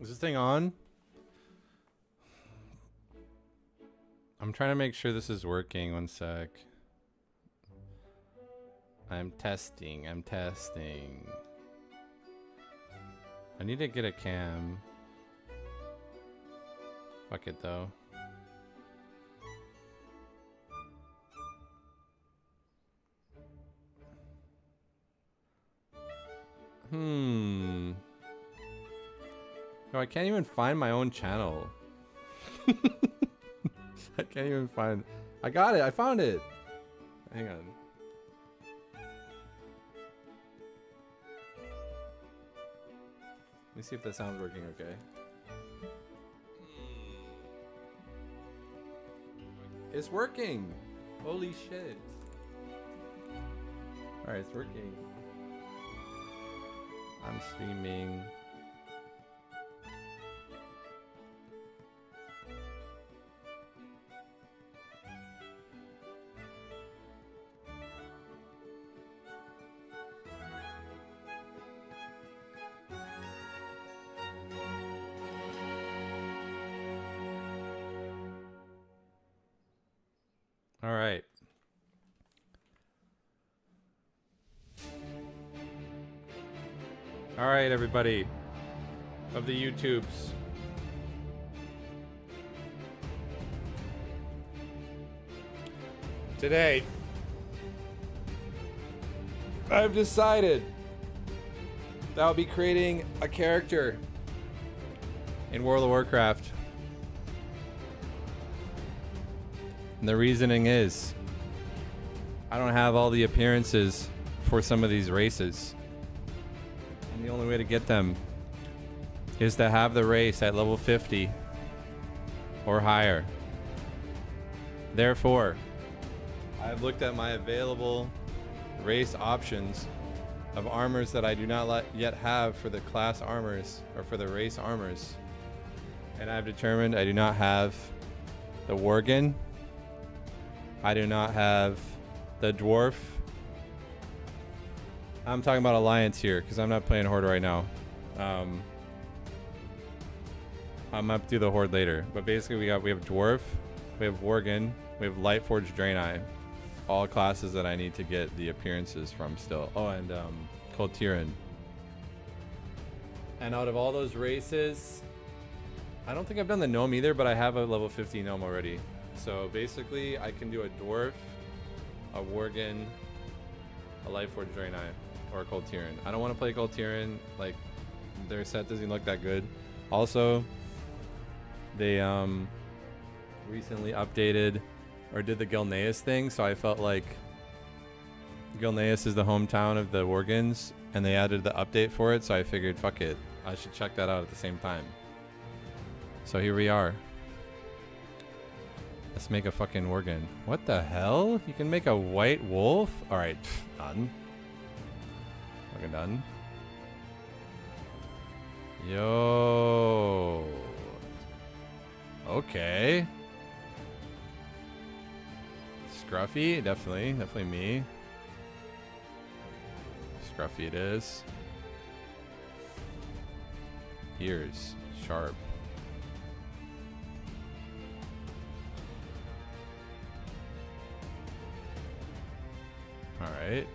Is this thing on? I'm trying to make sure this is working. One sec. I'm testing. I need to get a cam. Fuck it though. No, I can't even find my own channel. I can't even find. I got it. I found it. Hang on. Let me see if that sound's working okay. It's working. Holy shit. Alright, it's working. I'm streaming. All right. All right, everybody of the YouTubes. Today, I've decided that I'll be creating a character in World of Warcraft. And the reasoning is, I don't have all the appearances for some of these races. And the only way to get them is to have the race at level 50 or higher. Therefore, I've looked at my available race options of armors that I do not yet have for the class armors or for the race armors. And I've determined I do not have the Worgen. I do not have the Dwarf. I'm talking about Alliance here because I'm not playing Horde right now. I'm up to the Horde later. But basically we have Dwarf, we have Worgen, we have Lightforged Draenei. All classes that I need to get the appearances from still. Oh, and Koltirin. And out of all those races, I don't think I've done the Gnome either, but I have a level 50 Gnome already. So basically, I can do a Dwarf, a Worgen, a Lightforged Draenei, or a Koltirin. I don't want to play Koltirin. Like, their set doesn't look that good. Also, they recently updated or did the Gilneas thing, so I felt like Gilneas is the hometown of the Worgens, and they added the update for it, so I figured, fuck it, I should check that out at the same time. So here we are. Let's make a fucking Worgen. What the hell? You can make a white wolf? Alright, done. Fucking done. Yo. Okay. Scruffy, definitely me. Scruffy it is. Ears, sharp. All right.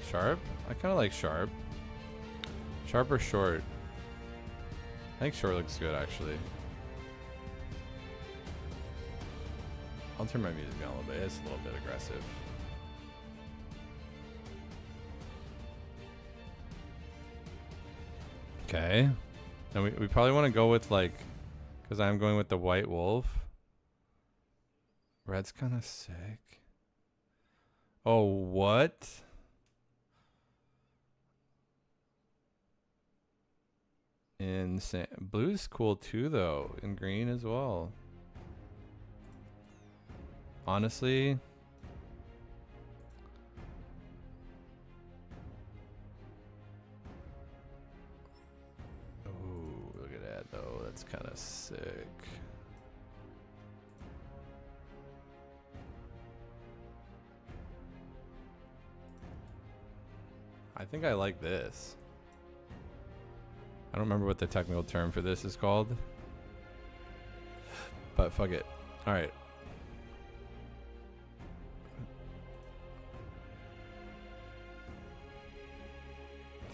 Sharp? I kind of like sharp. Sharp or short? I think short looks good actually. I'll turn my music down a little bit. It's a little bit aggressive. Okay. And we probably want to go with like, because I'm going with the white wolf. Red's kind of sick. Oh, what? Insane. Blue's cool too though, and green as well. Honestly, oh, look at that though. That's kind of sick. I think I like this. I don't remember what the technical term for this is called. But fuck it. Alright.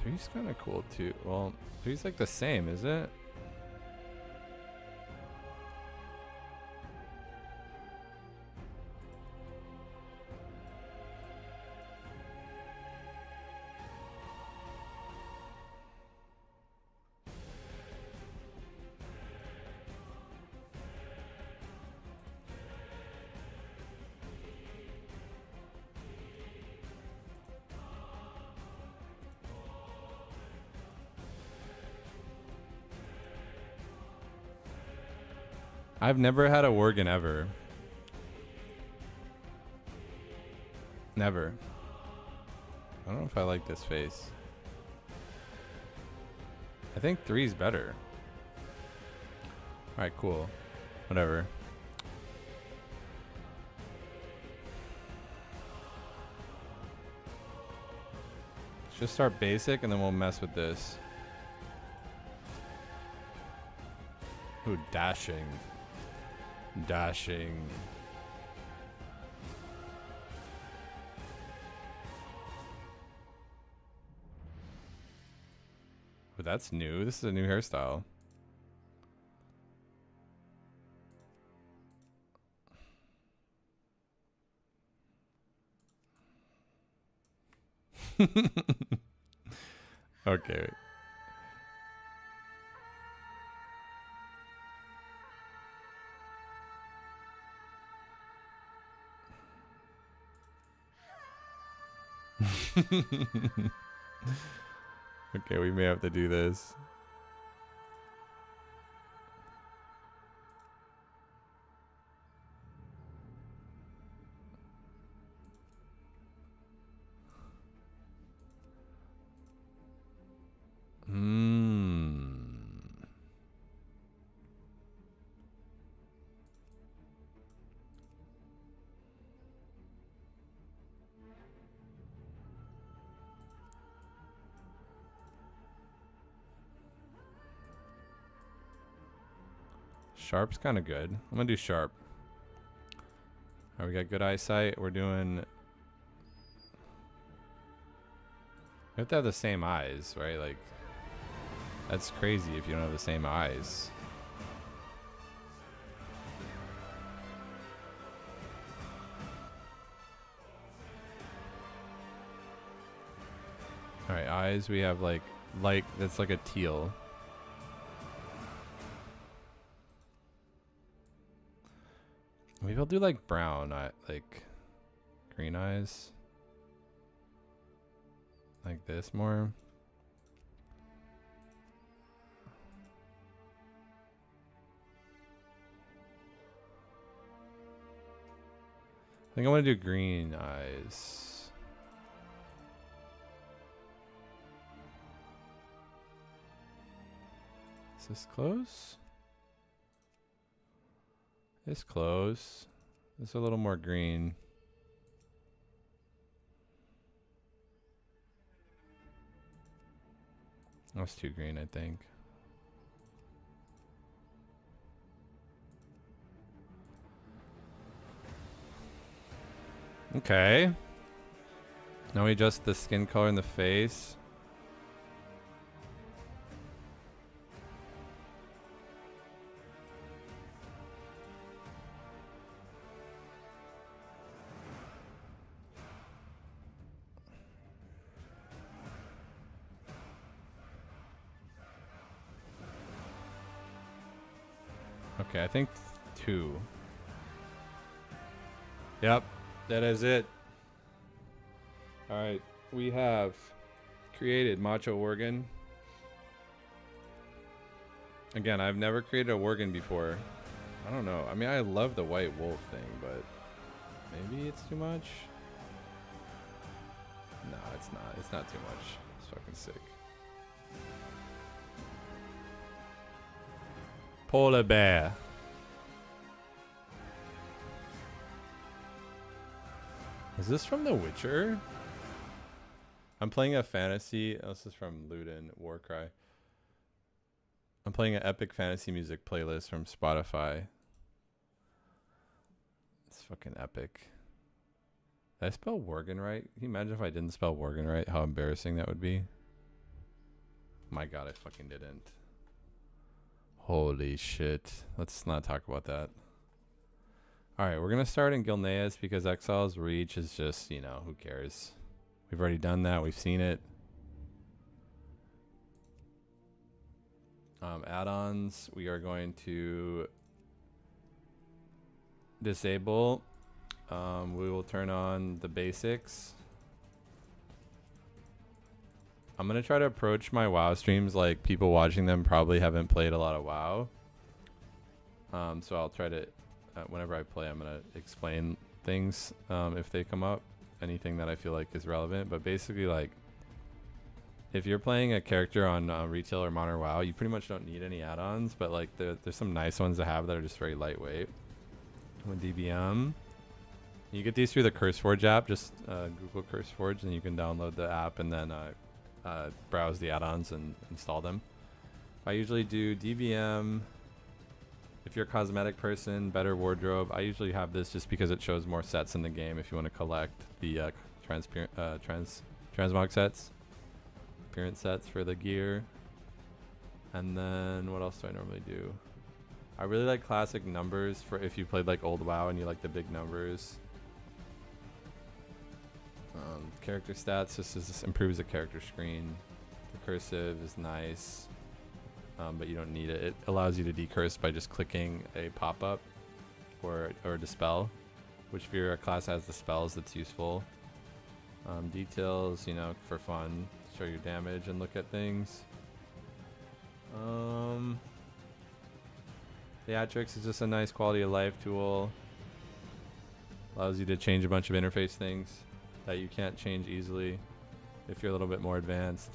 Three's kind of cool too. Well, three's like the same, is it? I've never had a Worgen ever. Never. I don't know if I like this face. I think three's better. Alright, cool. Whatever. Let's just start basic and then we'll mess with this. Ooh, dashing. Dashing. But that's new. This is a new hairstyle. Okay. Okay, we may have to do this. Sharp's kind of good. I'm gonna do sharp. All right, we got good eyesight. We're doing. We have to have the same eyes, right? Like, that's crazy if you don't have the same eyes. All right, eyes. We have like that's like a teal. Maybe I'll do like brown, like green eyes. Like this more. I think I want to do green eyes. Is this close? It's close. It's a little more green. That's too green, I think. Okay. Now we adjust the skin color in the face. Okay, I think 2. Yep, that is it. All right, we have created Macho Worgen. Again, I've never created a Worgen before. I don't know. I mean, I love the white wolf thing, but maybe it's too much. No, it's not. It's not too much. It's fucking sick. Polar bear. Is this from The Witcher? I'm playing a fantasy. Oh, this is from Luden Warcry. I'm playing an epic fantasy music playlist from Spotify. It's fucking epic. Did I spell Worgen right? Can you imagine if I didn't spell Worgen right? How embarrassing that would be. My god, I fucking didn't. Holy shit. Let's not talk about that. Alright, we're going to start in Gilneas because Exile's Reach is just, you know, who cares? We've already done that. We've seen it. Add-ons, we are going to disable. We will turn on the basics. I'm going to try to approach my WoW streams like people watching them probably haven't played a lot of WoW. So I'll try to, whenever I play, I'm going to explain things if they come up. Anything that I feel like is relevant. But basically, like, if you're playing a character on retail or modern WoW, you pretty much don't need any add-ons. But like, there's some nice ones to have that are just very lightweight. With DBM, you get these through the CurseForge app. Just Google CurseForge, and you can download the app and then browse the add-ons and install them. I usually do DBM. If you're a cosmetic person, better wardrobe. I usually have this just because it shows more sets in the game if you want to collect the transmog sets, appearance sets for the gear. And then what else do I normally do? I really like classic numbers for if you played like old WoW and you like the big numbers. Character stats just improves the character screen. The cursive is nice. But you don't need it. It allows you to decurse by just clicking a pop-up or dispel, which if your class has the spells, that's useful. Details, you know, for fun, show your damage and look at things. Theatrics is just a nice quality of life tool. Allows you to change a bunch of interface things that you can't change easily if you're a little bit more advanced.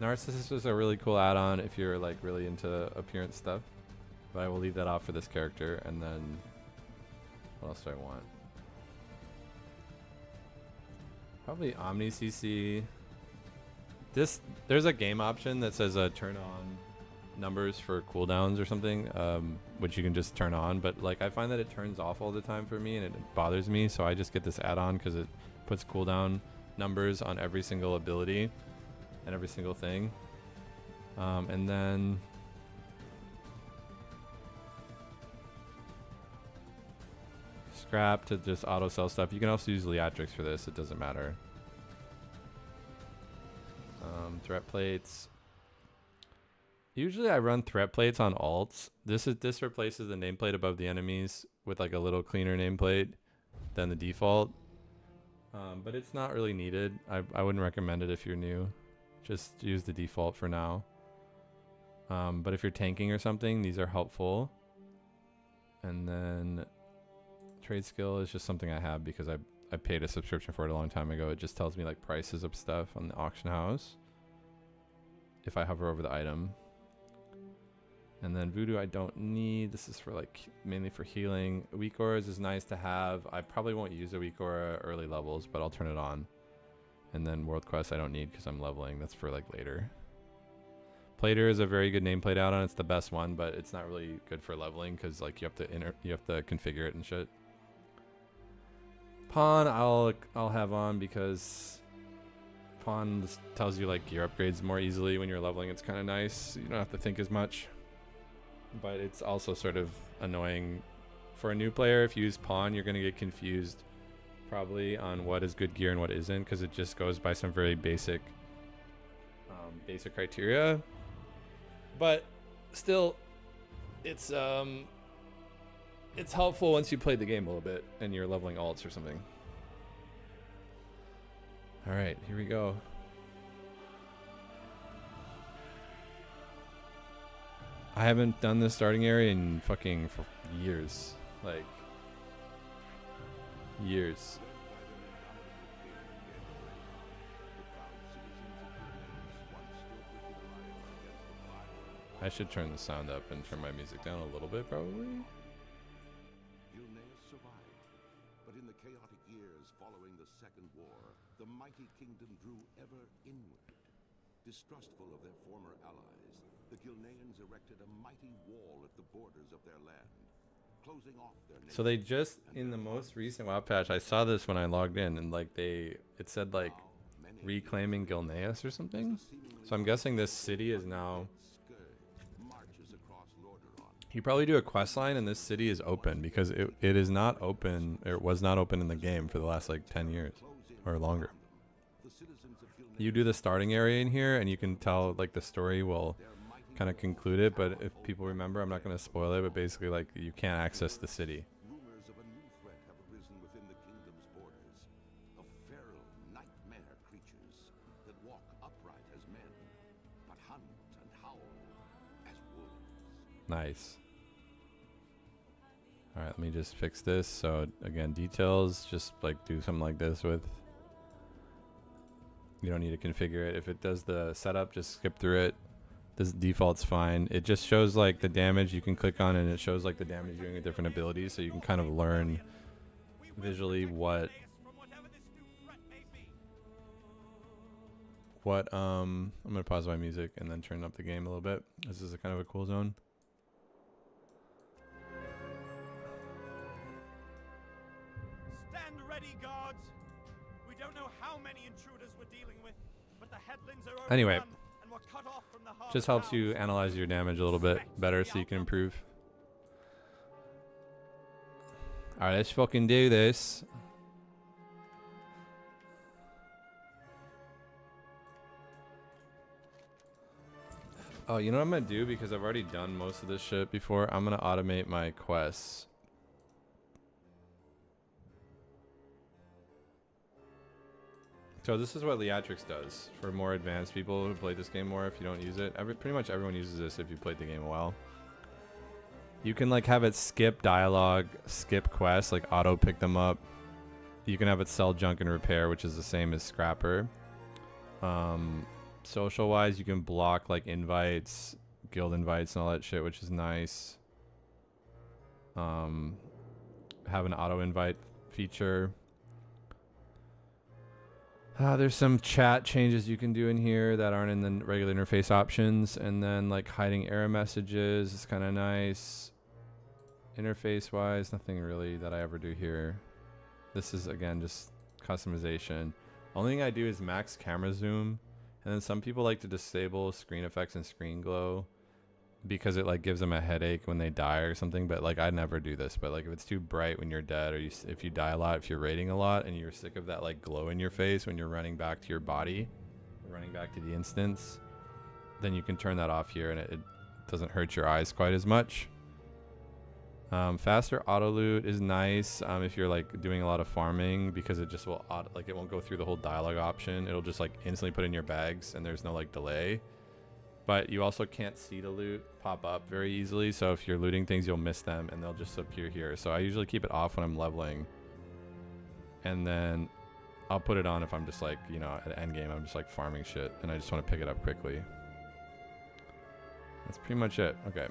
Narcissist is a really cool add-on if you're like really into appearance stuff, but I will leave that off for this character. And then what else do I want? Probably Omni CC. There's a game option that says turn on numbers for cooldowns or something, which you can just turn on, but like I find that it turns off all the time for me and it bothers me, so I just get this add-on because it puts cooldown numbers on every single ability and every single thing. And then scrap to just auto sell stuff. You can also use Leatrix for this, it doesn't matter. Threat plates. Usually I run threat plates on alts. This replaces the nameplate above the enemies with like a little cleaner nameplate than the default. But it's not really needed. I wouldn't recommend it if you're new. Just use the default for now. But if you're tanking or something, these are helpful. And then trade skill is just something I have because I paid a subscription for it a long time ago. It just tells me like prices of stuff on the auction house if I hover over the item. And then voodoo I don't need. This is for like mainly for healing. Weak auras is nice to have. I probably won't use a weak aura early levels, but I'll turn it on. And then world quest I don't need because I'm leveling. That's for like later. Plater is a very good nameplate add-on. It's the best one, but it's not really good for leveling because like you have to configure it and shit. Pawn I'll have on because Pawn tells you like gear upgrades more easily when you're leveling. It's kind of nice. You don't have to think as much. But it's also sort of annoying for a new player. If you use Pawn, you're going to get confused probably on what is good gear and what isn't, because it just goes by some very basic criteria. But still, it's helpful once you play the game a little bit and you're leveling alts or something. All right, here we go. I haven't done this starting area in fucking for years. Like, years. I should turn the sound up and turn my music down a little bit, probably. Gilneas survived, but in the chaotic years following the Second War, the mighty kingdom drew ever inward. Distrustful of their former allies, the Gilneans erected a mighty wall at the borders of their land, closing off their nation. So they just, in the most recent WoW patch, I saw this when I logged in, and like it said like reclaiming Gilneas or something. So I'm guessing this city is now. You probably do a quest line and this city is open because it is not open, or it was not open in the game for the last like 10 years or longer. You do the starting area in here and you can tell like the story will kind of conclude it, but if people remember, I'm not going to spoil it, but basically like you can't access the city. Rumors of a new threat have arisen within the kingdom's borders, of feral nightmare creatures that walk upright as men, but hunt and howl as wolves. Nice. All right, let me just fix this. So again, details, just like do something like this with. You don't need to configure it. If it does the setup, just skip through it. This default's fine. It just shows like the damage you can click on, and it shows like the damage doing with different abilities, so you can kind of learn visually what I'm gonna pause my music and then turn up the game a little bit. This is a kind of a cool zone. Stand ready, guards. We don't know how many intruders we're dealing with, but the headlands are overrun. Anyway, And we're cut off from the heart just of helps you towns. analyze your damage a little bit better so you can improve. Alright, let's fucking do this. Oh, you know what I'm gonna do? Because I've already done most of this shit before. I'm gonna automate my quests. So this is what Leatrix does for more advanced people who play this game more. If you don't use it, pretty much everyone uses this if you played the game a while. You can like have it skip dialogue, skip quests, like auto pick them up. You can have it sell junk and repair, which is the same as Scrapper. Social wise, you can block like invites, guild invites and all that shit, which is nice. Have an auto invite feature. There's some chat changes you can do in here that aren't in the regular interface options, and then like hiding error messages is kind of nice. Interface wise, nothing really that I ever do here. This is again just customization. Only thing I do is max camera zoom, and then some people like to disable screen effects and screen glow because it like gives them a headache when they die or something. But like I never do this, but like if it's too bright when you're dead, or if you die a lot, if you're raiding a lot and you're sick of that like glow in your face when you're running back to your body, running back to the instance, then you can turn that off here and it doesn't hurt your eyes quite as much. Faster auto loot is nice if you're like doing a lot of farming, because it just will like it won't go through the whole dialogue option. It'll just like instantly put in your bags and there's no like delay. But you also can't see the loot pop up very easily, so if you're looting things, you'll miss them and they'll just appear here. So I usually keep it off when I'm leveling, and then I'll put it on if I'm just like, you know, at end game I'm just like farming shit and I just want to pick it up quickly. That's pretty much it. Okay.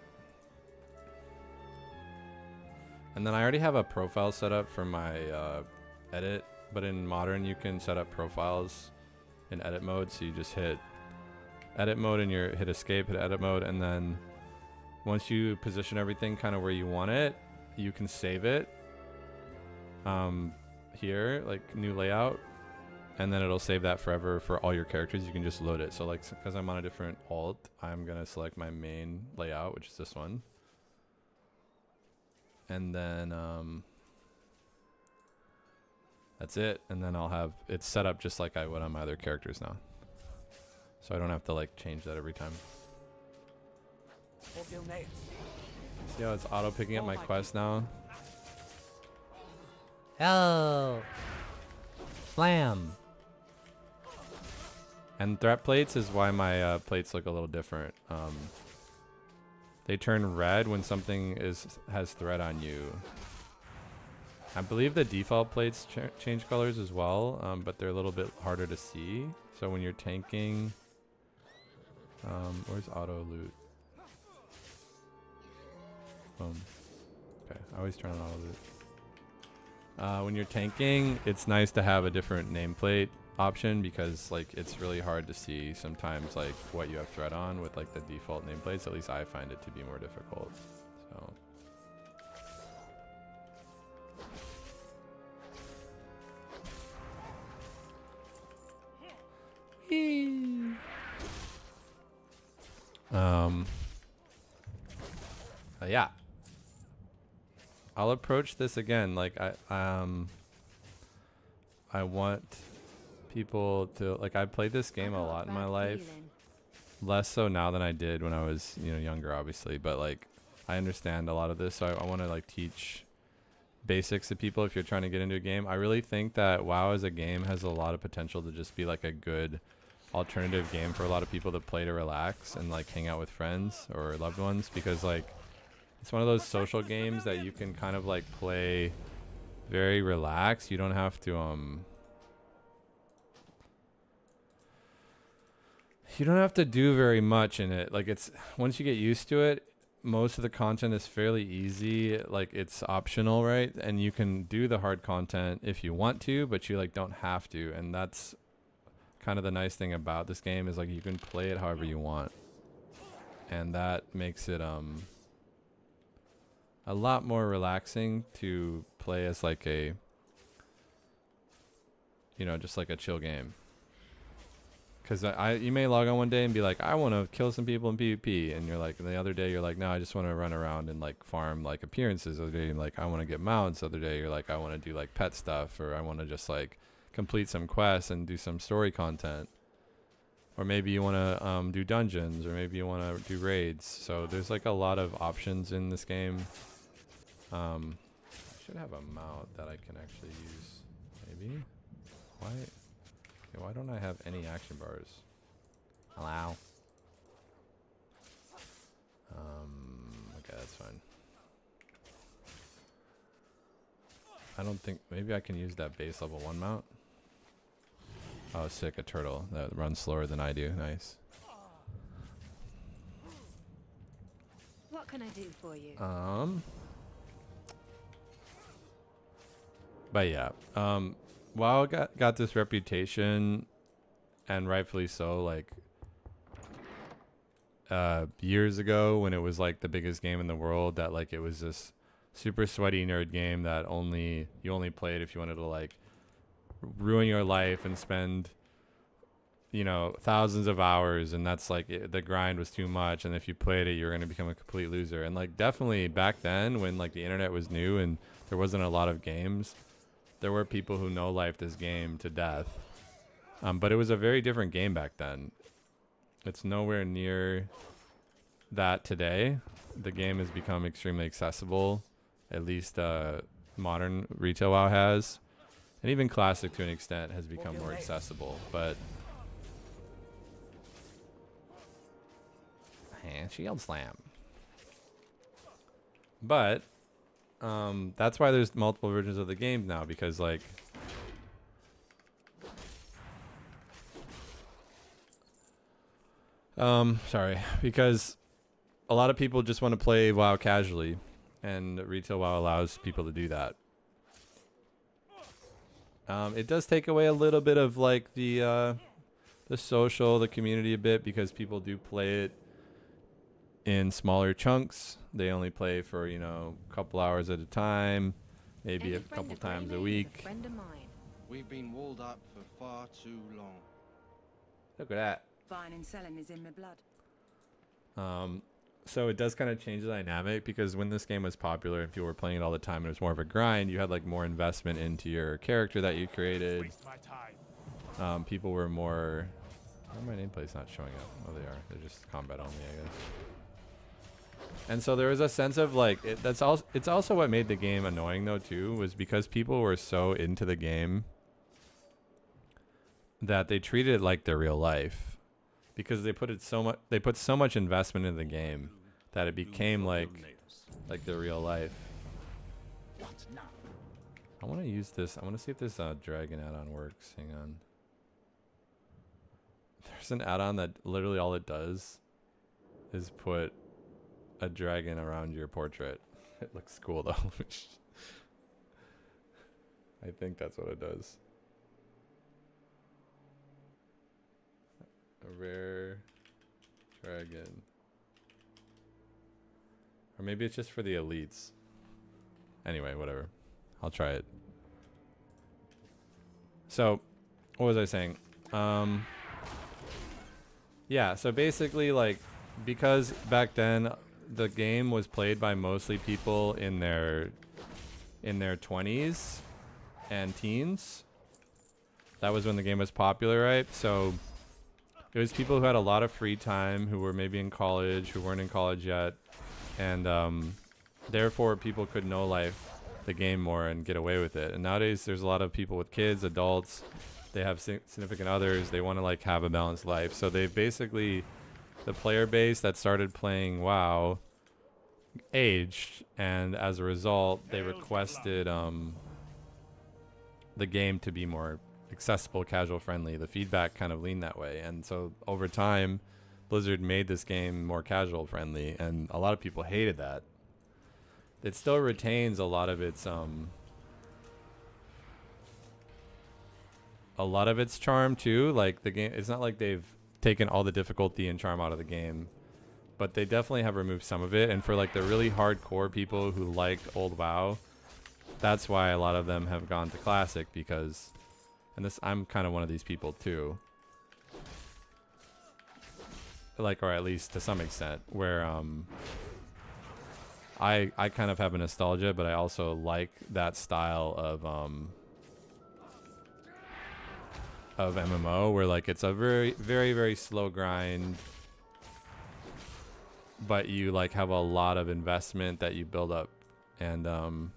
And then I already have a profile set up for my edit, but in modern you can set up profiles in edit mode, so you just hit edit mode and hit escape, hit edit mode, and then once you position everything kind of where you want it, you can save it here, like new layout, and then it'll save that forever for all your characters. You can just load it. So like, because I'm on a different alt, I'm gonna select my main layout, which is this one, and then that's it. And then I'll have it set up just like I would on my other characters now. So I don't have to like change that every time. See how it's auto picking up my quest now? Oh, slam. And threat plates is why my plates look a little different. They turn red when something has threat on you. I believe the default plates change colors as well, but they're a little bit harder to see. So when you're tanking, where's auto loot? Boom. Okay, I always turn on auto loot. When you're tanking, it's nice to have a different nameplate option because like it's really hard to see sometimes like what you have threat on with like the default nameplates. At least I find it to be more difficult. So. Yeah. I'll approach this again. Like I want people to like. I played this game a lot in my life, less so now than I did when I was younger, obviously. But like I understand a lot of this, so I want to like teach basics to people if you're trying to get into a game. I really think that WoW as a game has a lot of potential to just be like a good alternative game for a lot of people to play to relax and like hang out with friends or loved ones, because like it's one of those social games that you can kind of like play very relaxed. You don't have to do very much in it. Like it's once you get used to it, most of the content is fairly easy. Like it's optional, right? And you can do the hard content if you want to, but you like don't have to. And that's kind of the nice thing about this game is like you can play it however you want. And that makes it a lot more relaxing to play as like a just like a chill game. Because you may log on one day and be like, I want to kill some people in PvP, and you're like, and the other day you're like, no, I just want to run around and like farm like appearances. The other day you're like, I want to get mounts. The other day you're like, I want to do like pet stuff, or I want to just like complete some quests and do some story content. Or maybe you want to do dungeons, or maybe you want to do raids. So there's like a lot of options in this game. I should have a mount that I can actually use. Maybe. Why don't I have any action bars? Allow. Okay, that's fine. I don't think, maybe I can use that base level 1 mount. Oh, sick, a turtle that runs slower than I do. Nice. What can I do for you? But yeah, WoW got this reputation, and rightfully so, like years ago when it was like the biggest game in the world, that like it was this super sweaty nerd game that you only played if you wanted to like ruin your life and spend thousands of hours, and that's like the grind was too much, and if you played it you're going to become a complete loser. And like definitely back then when like the internet was new and there wasn't a lot of games, there were people who no-lifed this game to death. But it was a very different game back then. It's nowhere near that today. The game has become extremely accessible. At least modern retail WoW has. And even classic to an extent has become more accessible. But shield slam. But that's why there's multiple versions of the game now, because like because a lot of people just want to play WoW casually, and retail WoW allows people to do that. It does take away a little bit of like the social, the community a bit, because people do play it in smaller chunks. They only play for a couple hours at a time, maybe a couple times a week. We've been walled up for far too long. Look at that. Buying and selling is in my blood. So it does kind of change the dynamic, because when this game was popular and people were playing it all the time and it was more of a grind, you had like more investment into your character that you created. People were more... Why are my nameplates not showing up? Oh, they are. They're just combat only, I guess. And so there was a sense of like it's also what made the game annoying though too, was because people were so into the game that they treated it like their real life, because they put so much investment in the game that it became like their real life. I want to use this. I want to see if this dragon add-on works. Hang on. There's an add-on that literally all it does is put a dragon around your portrait. It looks cool though. I think that's what it does. A rare dragon. Or maybe it's just for the elites. Anyway, whatever. I'll try it. So, what was I saying? Yeah, so basically, like, because back then the game was played by mostly people in their 20s and teens. That was when the game was popular, right? So it was people who had a lot of free time, who were maybe in college, who weren't in college yet, and therefore people could know life the game more and get away with it. And nowadays there's a lot of people with kids, adults, they have significant others, they want to like have a balanced life. So they basically, the player base that started playing WoW aged, and as a result they requested the game to be more accessible, casual friendly. The feedback kind of leaned that way, and so over time Blizzard made this game more casual friendly, and a lot of people hated that. It still retains a lot of its charm too. Like the game, it's not like they've taken all the difficulty and charm out of the game, but they definitely have removed some of it. And for like the really hardcore people who liked old WoW, that's why a lot of them have gone to Classic, because, and this, I'm kind of one of these people too, like, or at least to some extent, where I kind of have a nostalgia, but I also like that style of MMO, where like it's a very, very, very slow grind, but you like have a lot of investment that you build up, and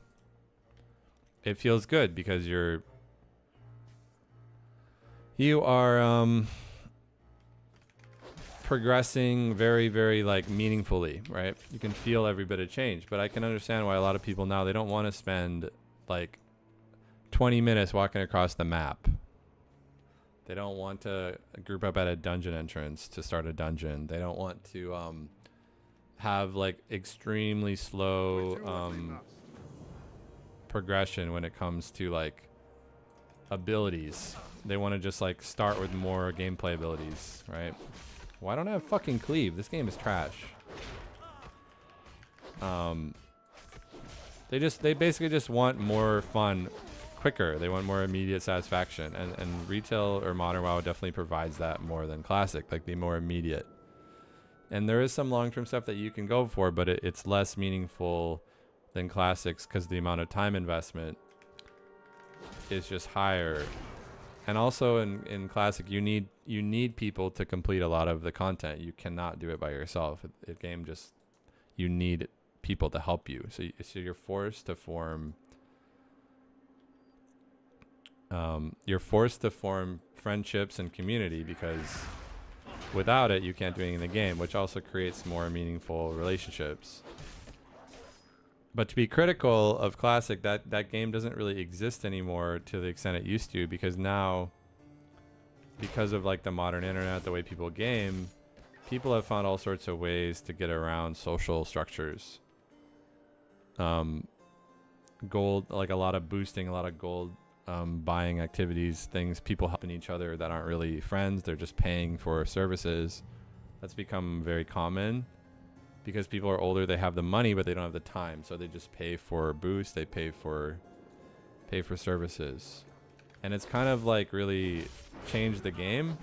it feels good because you are progressing very, very like meaningfully, right? You can feel every bit of change. But I can understand why a lot of people now, they don't want to spend like 20 minutes walking across the map. They don't want to group up at a dungeon entrance to start a dungeon. They don't want to have like extremely slow progression when it comes to like abilities. They want to just like start with more gameplay abilities, right? Why don't I have fucking cleave? This game is trash. They basically just want more fun quicker. They want more immediate satisfaction, and retail or modern WoW definitely provides that more than Classic, like the more immediate. And there is some long-term stuff that you can go for, but it's less meaningful than Classics because the amount of time investment is just higher. And also in Classic, you need people to complete a lot of the content. You cannot do it by yourself. The game just, you need people to help you. So you're forced to form friendships and community, because without it you can't do anything in the game, which also creates more meaningful relationships. But to be critical of Classic, that game doesn't really exist anymore to the extent it used to, because now, because of like the modern internet, the way people game, people have found all sorts of ways to get around social structures. Gold, like a lot of boosting, a lot of gold buying activities, things, people helping each other that aren't really friends, they're just paying for services. That's become very common. Because people are older, they have the money, but they don't have the time. So they just pay for boost, they pay for services. And it's kind of like really changed the game.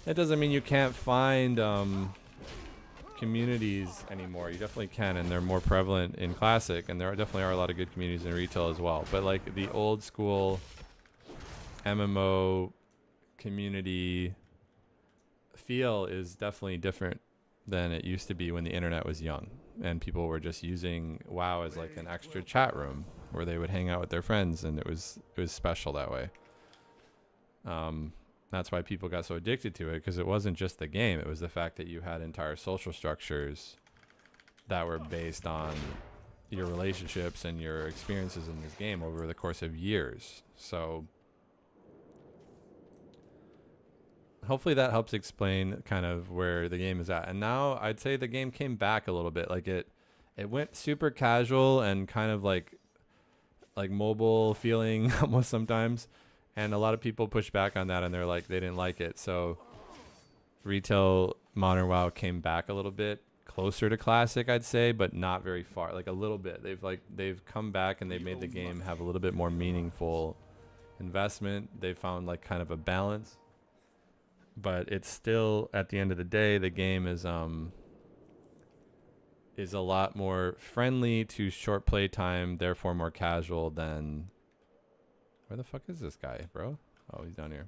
That doesn't mean you can't find communities anymore. You definitely can, and they're more prevalent in Classic, and there definitely are a lot of good communities in retail as well. But like the old school MMO community feel is definitely different than it used to be when the internet was young and people were just using WoW as like an extra chat room where they would hang out with their friends, and it was special that way. That's why people got so addicted to it, because it wasn't just the game, it was the fact that you had entire social structures that were based on your relationships and your experiences in this game over the course of years. So hopefully that helps explain kind of where the game is at. And now I'd say the game came back a little bit. Like it went super casual and kind of like like mobile feeling almost sometimes, and a lot of people push back on that, and they're like they didn't like it. So retail Modern WoW came back a little bit closer to classic, I'd say, but not very far, like a little bit. They've come back and they've made the game have a little bit more meaningful investment. They found like kind of a balance, but it's still, at the end of the day, the game is a lot more friendly to short play time, therefore more casual than... Where the fuck is this guy, bro? Oh, he's down here.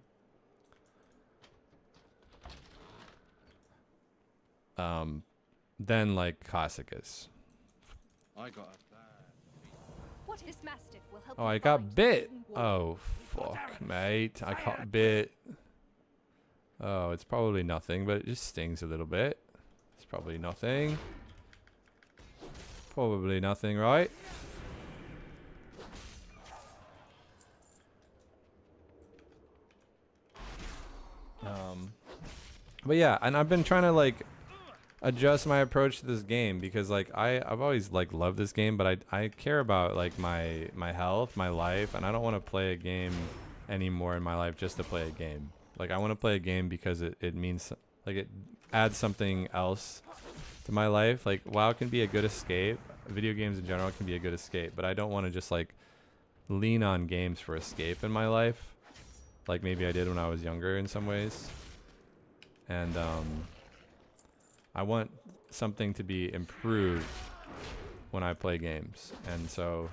Than like classic is. I got a bad. What this mastiff will help Oh, you I got find bit. hidden wall. Oh, fuck, mate. I got bit. Oh, it's probably nothing, but it just stings a little bit. It's probably nothing. Probably nothing, right? But yeah, and I've been trying to like adjust my approach to this game, because like I've always like loved this game, but I care about like my health, my life, and I don't want to play a game anymore in my life just to play a game. Like I want to play a game because it means, like, it adds something else to my life. Like WoW can be a good escape, video games in general can be a good escape, but I don't want to just like lean on games for escape in my life, like maybe I did when I was younger in some ways. And I want something to be improved when I play games, and so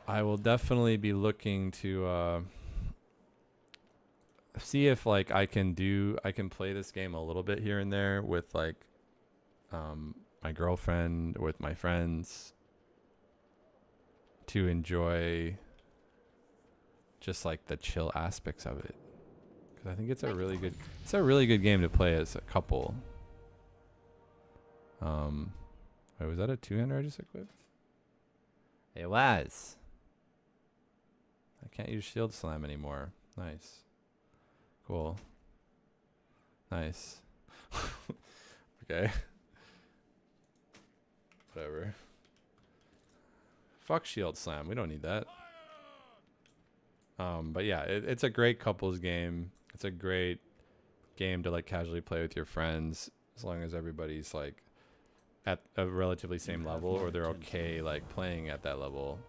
I will definitely be looking to see if like I can play this game a little bit here and there with like my girlfriend, with my friends, to enjoy just like the chill aspects of it. I think it's a really good game to play as a couple. Wait, was that a two-hander I just equipped? It was. I can't use shield slam anymore. Nice. Cool. Nice. Okay. Whatever. Fuck shield slam. We don't need that. But yeah, it's a great couples game. It's a great game to like casually play with your friends, as long as everybody's like at a relatively same level, or they're okay like playing at that level.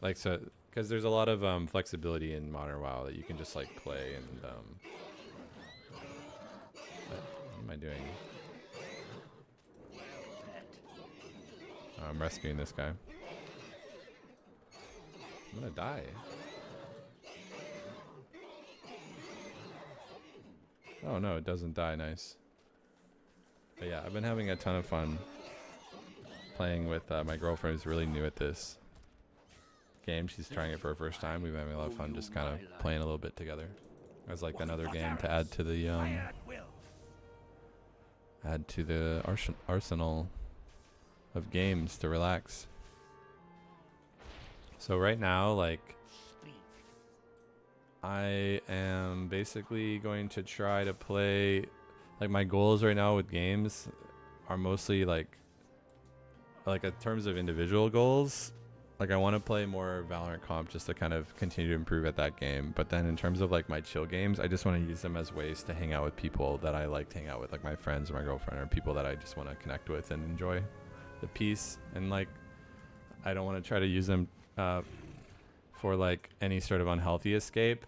Like, so because there's a lot of flexibility in Modern WoW that you can just like play and what am I doing? I'm rescuing this guy. I'm gonna die. Oh no, it doesn't die. Nice. But yeah, I've been having a ton of fun playing with my girlfriend, who's really new at this game. She's trying it for her first time. We've been having a lot of fun just kind of playing a little bit together as like another game to add to the arsenal of games to relax. So right now, like, I am basically going to try to play, like, my goals right now with games are mostly like in terms of individual goals, like I want to play more Valorant comp just to kind of continue to improve at that game. But then in terms of like my chill games, I just want to use them as ways to hang out with people that I like to hang out with, like my friends or my girlfriend, or people that I just want to connect with and enjoy the peace. And like, I don't want to try to use them for like any sort of unhealthy escape.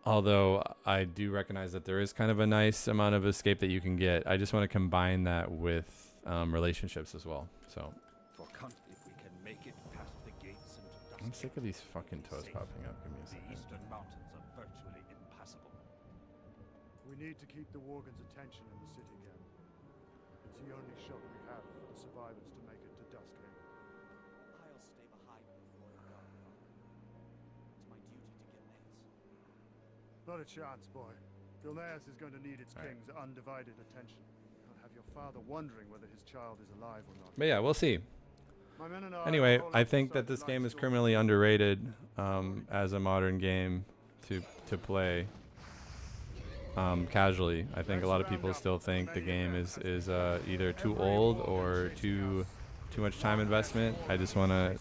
Although I do recognize that there is kind of a nice amount of escape that you can get. I just want to combine that with relationships as well. So If we can make it past the gates into I'm sick of these fucking toes popping up. Give me a The second. eastern mountains are virtually impassable. We need to keep the Worgen's attention in the city again. It's the only shot we have for the survivors to make it to Duskhaven. I'll stay behind with the Royal Guard, Father. It's my duty to Gilneas. Not a chance, boy. Gilneas is going to need its All right. king's undivided attention. Can't have your father wondering whether his child is alive or not. But yeah, we'll see. My men and I Anyway, roll I up think beside that this the game light is storm. criminally underrated as a modern game to play. casually. I think a lot of people still think the game is either too old or too much time investment. I just want to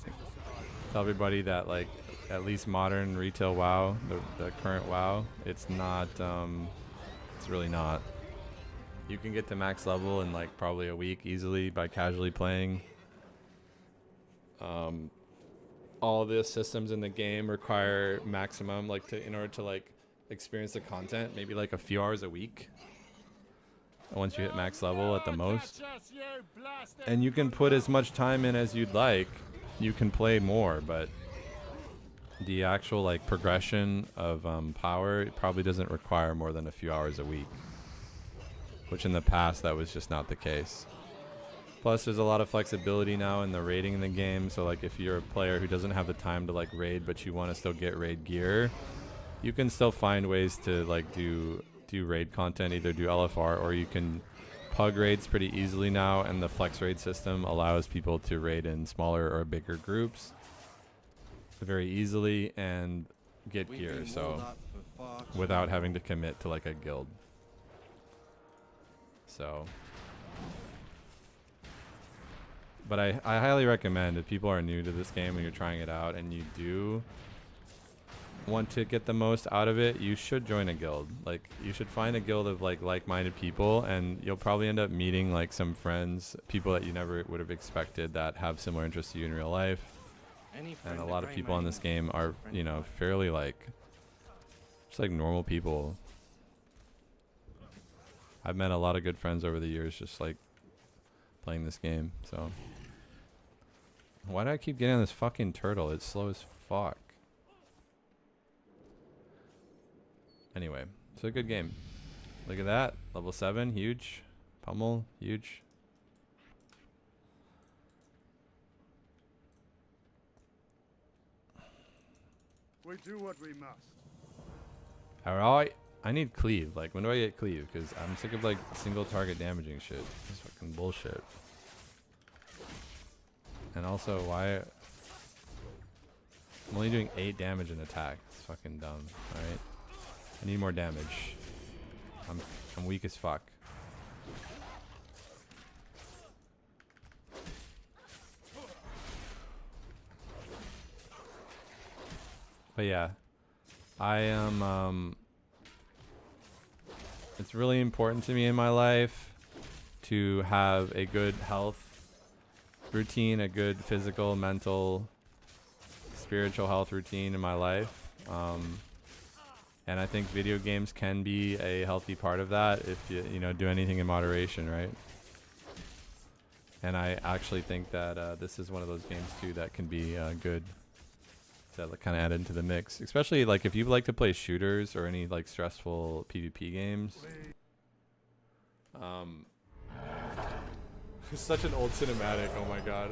tell everybody that, like, at least modern retail WoW, the current WoW, it's not. It's really not. You can get to max level in like probably a week easily by casually playing. All the systems in the game require maximum, like, in order to like experience the content, maybe like a few hours a week. Once you hit max level at the most, and you can put as much time in as you'd like. You can play more, but the actual like progression of power probably doesn't require more than a few hours a week, which in the past that was just not the case. Plus there's a lot of flexibility now in the raiding in the game, so like if you're a player who doesn't have the time to like raid but you want to still get raid gear, you can still find ways to like do raid content, either do LFR or you can pug raids pretty easily now, and the flex raid system allows people to raid in smaller or bigger groups very easily and get gear, so without having to commit to like a guild. So, but I highly recommend, if people are new to this game and you're trying it out and you do want to get the most out of it, you should join a guild. Like, you should find a guild of like-minded people, and you'll probably end up meeting like some friends, people that you never would have expected that have similar interests to you in real life. And a lot of people in this game are, you know, fairly like just like normal people. I've met a lot of good friends over the years just like playing this game. So why do I keep getting on this fucking turtle? It's slow as fuck. Anyway, it's a good game. Look at that. Level 7, huge. Pummel, huge. We do what we must. Alright. I need cleave. Like, when do I get cleave? Because I'm sick of like single target damaging shit. This fucking bullshit. And also, why? I'm only doing 8 damage in attack. It's fucking dumb. Alright. I need more damage. I'm weak as fuck. But yeah, I am, it's really important to me in my life to have a good health routine, a good physical, mental, spiritual health routine in my life. And I think video games can be a healthy part of that if you know, do anything in moderation, right? And I actually think that this is one of those games too that can be good to kind of add into the mix, especially like if you like to play shooters or any like stressful PvP games. It's such an old cinematic. Oh my god,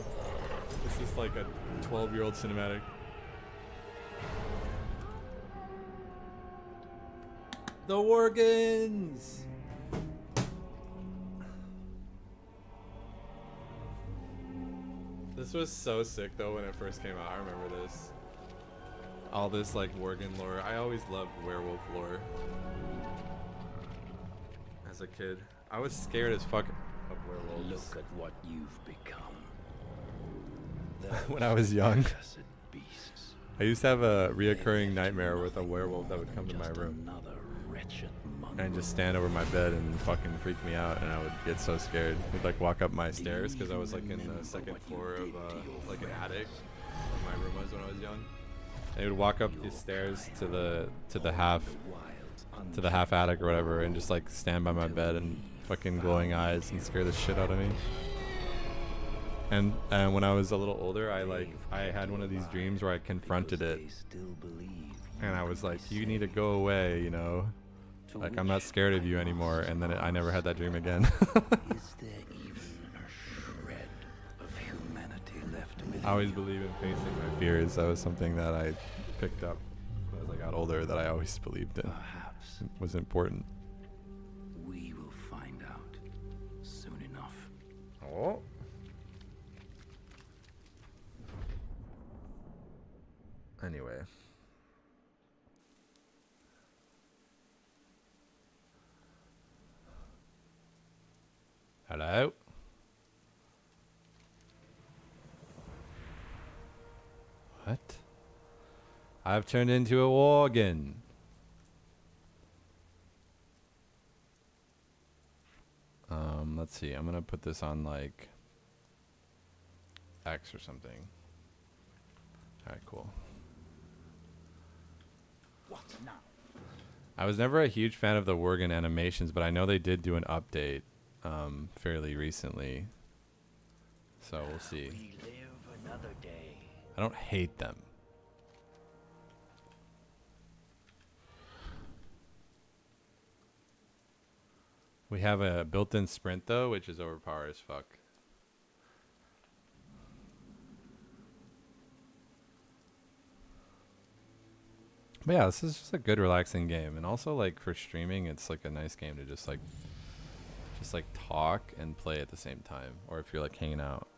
this is like a 12-year-old cinematic. The Worgans! This was so sick though when it first came out. I remember this. All this like Worgen lore. I always loved werewolf lore. As a kid, I was scared as fuck of werewolves. Look at what you've become. When I was young. Cursed beasts. I used to have a reoccurring nightmare with a werewolf that would come to my room and just stand over my bed and fucking freak me out, and I would get so scared. He'd like walk up my stairs because I was like in the second floor of like an attic where my room was when I was young. And he would walk up the stairs to the half attic or whatever, and just like stand by my bed and fucking glowing eyes and scare the shit out of me. And when I was a little older, I had one of these dreams where I confronted it, and I was like, "You need to go away," you know. Like, I'm not scared of you anymore, and then I never had that dream again. Is there even a shred of humanity left within I always believe in facing my fears. That was something that I picked up as I got older, that I always believed in. Perhaps It was important. we will find out soon enough. Oh. Anyway. What? I've turned into a worgen. Let's see. I'm gonna put this on like X or something. All right, cool. What now? I was never a huge fan of the worgen animations, but I know they did do an update fairly recently. So we'll see. We live another day. I don't hate them. We have a built-in sprint though, which is overpowered as fuck. But yeah, this is just a good relaxing game, and also like for streaming, it's like a nice game to just like talk and play at the same time, or if you're like hanging out.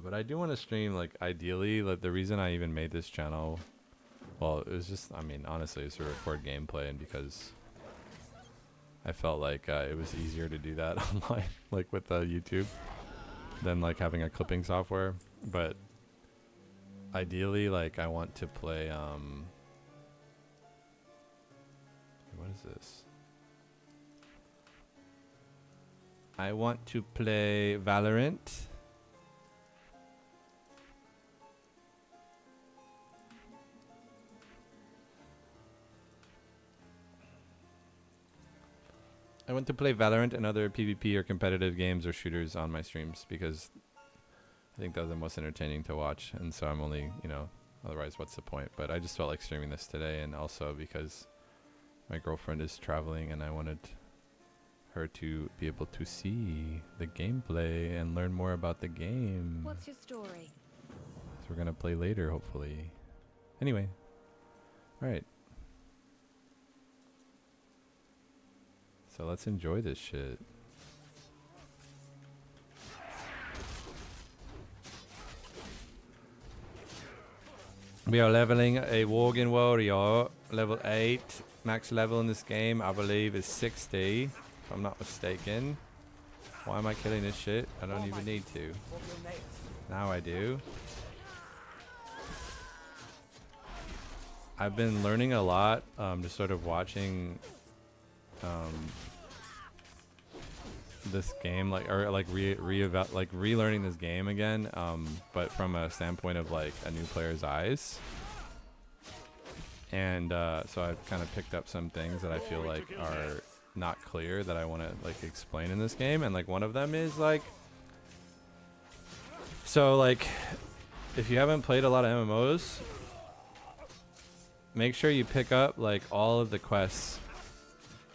But I do want to stream, like ideally, like the reason I even made this channel, well, it was just, I mean, honestly, it's to record gameplay, and because I felt like it was easier to do that online, like with YouTube, than like having a clipping software. But ideally, like I want to play, what is this? I want to play Valorant. I want to play Valorant and other PvP or competitive games or shooters on my streams because I think those are the most entertaining to watch. And so I'm only, you know, otherwise what's the point? But I just felt like streaming this today, and also because my girlfriend is traveling and I wanted her to be able to see the gameplay and learn more about the game. What's your story? So we're going to play later, hopefully. Anyway. All right. So let's enjoy this shit. We are leveling a Worgen Warrior, level 8. Max level in this game, I believe, is 60, if I'm not mistaken. Why am I killing this shit? I don't even need to. Now I do. I've been learning a lot, just sort of watching this game, like, or like relearning this game again, but from a standpoint of like a new player's eyes. And so I've kind of picked up some things that I feel like are not clear that I want to like explain in this game. And like one of them is like, so like if you haven't played a lot of MMOs, make sure you pick up like all of the quests.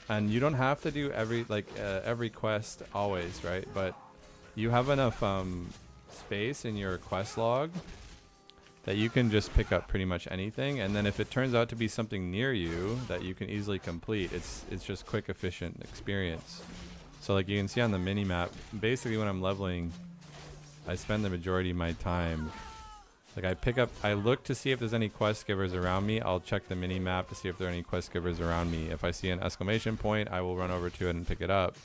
And you don't have to do every quest always, right? But you have enough space in your quest log that you can just pick up pretty much anything. And then if it turns out to be something near you that you can easily complete, it's just quick, efficient experience. So like you can see on the mini map, basically when I'm leveling, I spend the majority of my time. Like I look to see if there's any quest givers around me. I'll check the mini map to see if there are any quest givers around me. If I see an exclamation point, I will run over to it and pick it up.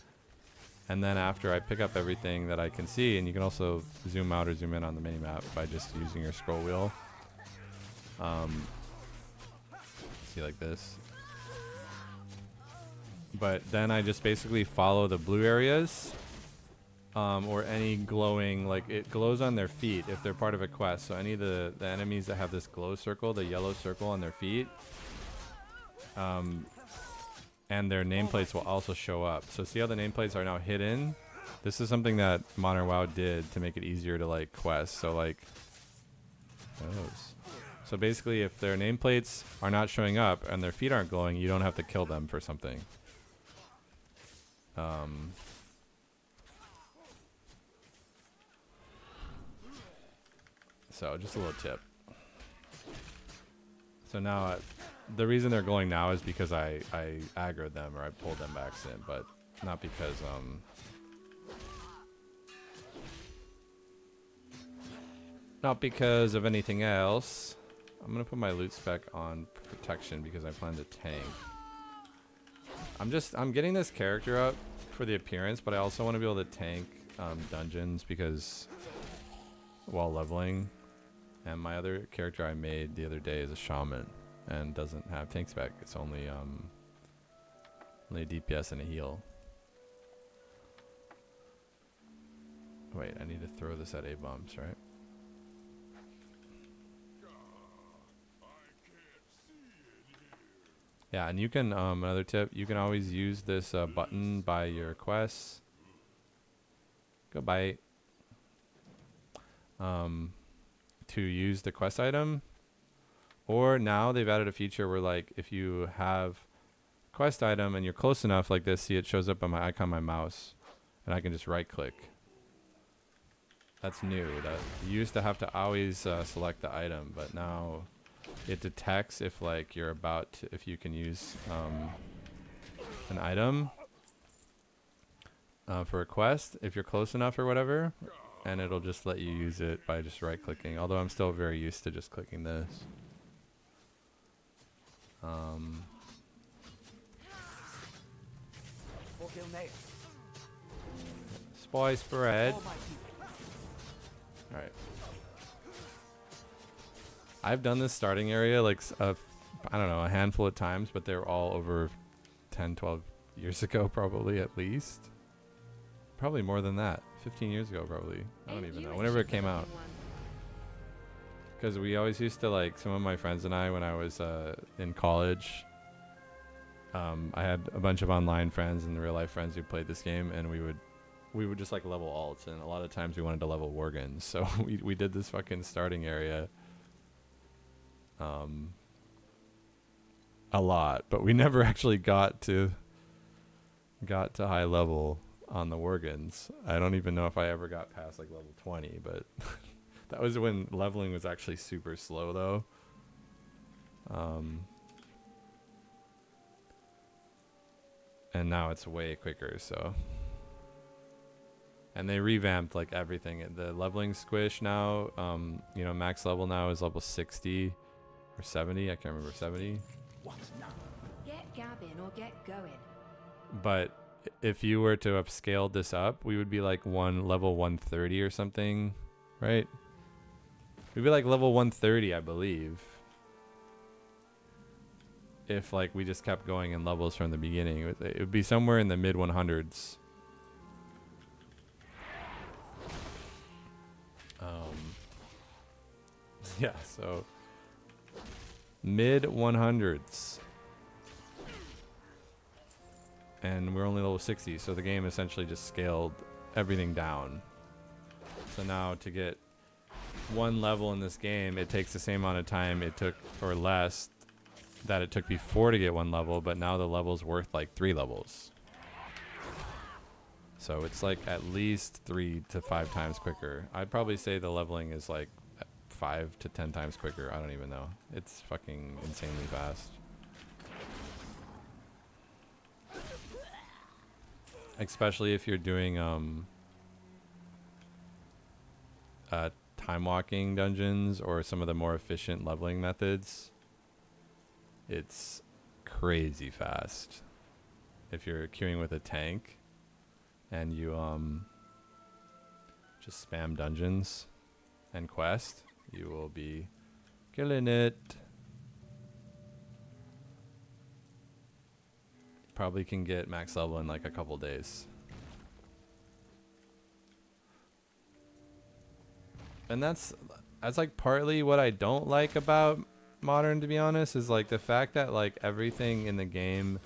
And then after I pick up everything that I can see, and you can also zoom out or zoom in on the mini map by just using your scroll wheel. See like this. But then I just basically follow the blue areas. Or any glowing, like it glows on their feet if they're part of a quest. So any of the enemies that have this glow circle, the yellow circle on their feet, and their nameplates will also show up. So see how the nameplates are now hidden? This is something that Modern WoW did to make it easier to like quest. So like, so basically if their nameplates are not showing up and their feet aren't glowing, you don't have to kill them for something. So just a little tip. So now the reason they're going now is because I aggroed them or I pulled them back in, but not because not because of anything else. I'm gonna put my loot spec on protection because I plan to tank. I'm getting this character up for the appearance, but I also want to be able to tank dungeons because while leveling. And my other character I made the other day is a shaman and doesn't have tank spec. It's only a DPS and a heal. Wait, I need to throw this at A-bombs, right? Yeah, and you can, another tip, you can always use this button by your quests. Go bite. To use the quest item. Or now they've added a feature where like if you have a quest item and you're close enough like this, see it shows up on my icon on my mouse and I can just right click. That's new. That you used to have to always select the item, but now it detects if like you're about to, if you can use an item for a quest if you're close enough or whatever, and it'll just let you use it by just right clicking, although I'm still very used to just clicking this. Spice bread. Alright. I've done this starting area like I don't know, a handful of times, but they're all over 10, 12 years ago probably at least. Probably more than that. 15 years ago probably. I don't even know. Whenever it came out. Because we always used to like, some of my friends and I when I was in college, I had a bunch of online friends and real life friends who played this game, and we would just like level alts, and a lot of times we wanted to level Worgans, so we did this fucking starting area a lot, but we never actually got to high level on the Worgans. I don't even know if I ever got past like level 20, but that was when leveling was actually super slow though. And now it's way quicker, so. And they revamped like everything. The leveling squish now, you know, max level now is level 60 or 70. I can't remember, 70. What now? Get gabbing or get going. But if you were to have scaled this up, we would be like level 130 or something, right? We'd be like level 130, I believe. If like we just kept going in levels from the beginning, it would be somewhere in the mid 100s. Yeah, so mid 100s. And we're only level 60, so the game essentially just scaled everything down. So now to get one level in this game, it takes the same amount of time it took, or less, that it took before to get one level, but now the level's worth like 3 levels. So it's like at least 3 to 5 times quicker. I'd probably say the leveling is like 5 to 10 times quicker. I don't even know. It's fucking insanely fast. Especially if you're doing time walking dungeons or some of the more efficient leveling methods. It's crazy fast. If you're queuing with a tank and you just spam dungeons and quest, you will be killing it. Probably can get max level in like a couple days. And that's like partly what I don't like about modern, to be honest, is like the fact that like everything in the game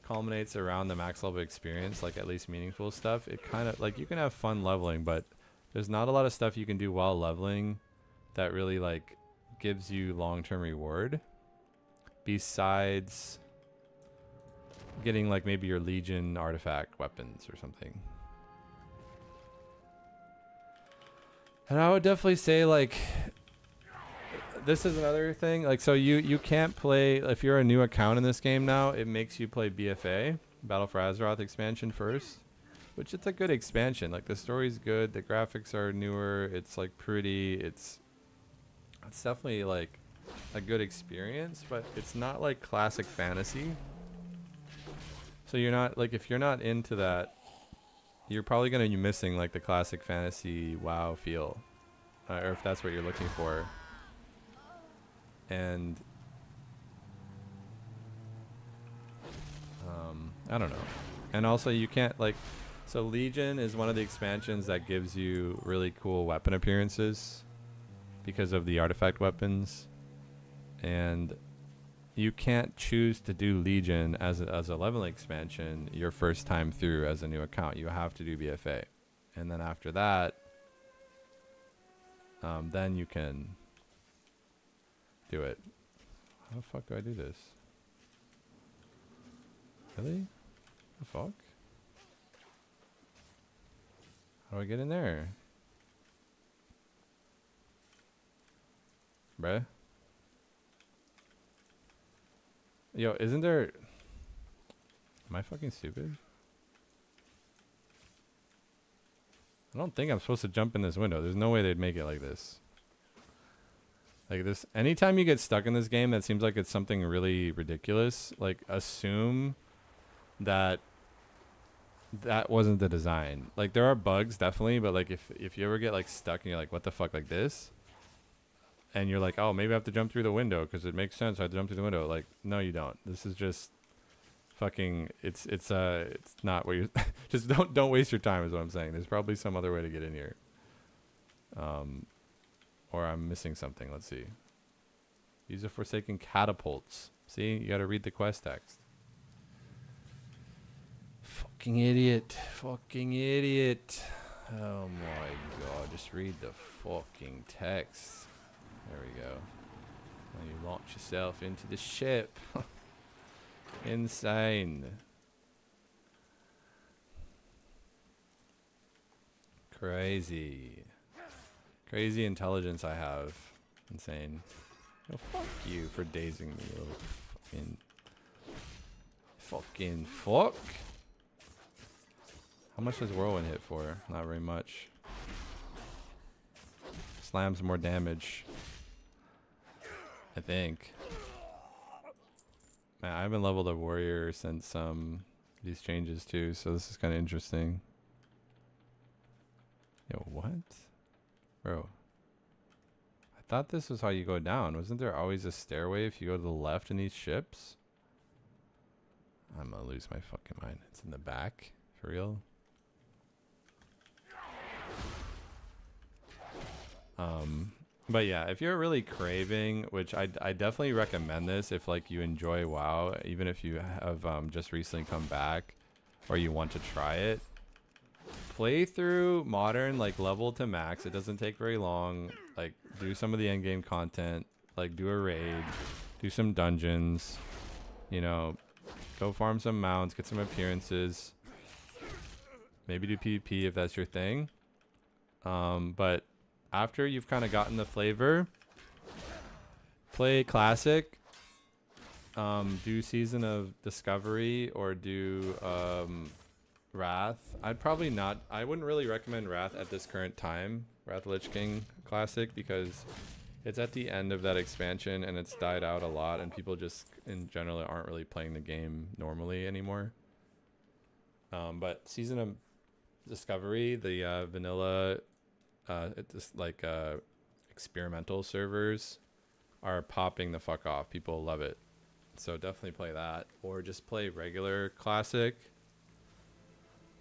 culminates around the max level experience, like at least meaningful stuff. It kind of like, you can have fun leveling, but there's not a lot of stuff you can do while leveling that really like gives you long-term reward besides getting like maybe your Legion artifact weapons or something. And I would definitely say like, this is another thing, like, so you can't play, if you're a new account in this game now, it makes you play BFA, Battle for Azeroth expansion first, which it's a good expansion. Like the story's good, the graphics are newer, it's like pretty, it's definitely like a good experience, but it's not like classic fantasy. So you're not like, if you're not into that, you're probably gonna be missing like the classic fantasy WoW feel, or if that's what you're looking for. And I don't know. And also you can't like, so Legion is one of the expansions that gives you really cool weapon appearances because of the artifact weapons, and you can't choose to do Legion as a leveling expansion your first time through as a new account. You have to do BFA, and then after that, then you can do it. How the fuck do I do this? Really? The fuck? How do I get in there? Bruh? Yo, isn't there... Am I fucking stupid? I don't think I'm supposed to jump in this window. There's no way they'd make it like this. Like this, anytime you get stuck in this game, that seems like it's something really ridiculous. Like, assume that that wasn't the design. Like, there are bugs, definitely, but like, if you ever get like stuck and you're like, what the fuck, like this? And you're like, oh, maybe I have to jump through the window because it makes sense. I have to jump through the window. Like, no, you don't. This is just fucking. It's not what you. Just don't waste your time. Is what I'm saying. There's probably some other way to get in here. Or I'm missing something. Let's see. Use the Forsaken catapults. See, you got to read the quest text. Fucking idiot. Fucking idiot. Oh my god. Just read the fucking text. There we go. Now you launch yourself into the ship. Insane. Crazy. Crazy intelligence I have. Insane. Oh, fuck you for dazing me, you little fucking fuck. How much does Whirlwind hit for? Not very much. Slams more damage, I think. Man, I haven't leveled a warrior since these changes too, so this is kind of interesting. Yo, what? Bro. I thought this was how you go down. Wasn't there always a stairway if you go to the left in these ships? I'm gonna lose my fucking mind. It's in the back? For real? But yeah, if you're really craving, which I definitely recommend this if like you enjoy WoW, even if you have just recently come back or you want to try it, play through Modern, like level to max. It doesn't take very long. Like do some of the end game content, like do a raid, do some dungeons, you know, go farm some mounts, get some appearances, maybe do PvP if that's your thing. But after you've kind of gotten the flavor, play Classic, do Season of Discovery, or do Wrath. I wouldn't really recommend Wrath at this current time, Wrath of the Lich King Classic, because it's at the end of that expansion and it's died out a lot and people just in general aren't really playing the game normally anymore. But Season of Discovery, the vanilla it's like experimental servers are popping the fuck off. People love it, so definitely play that, or just play regular Classic.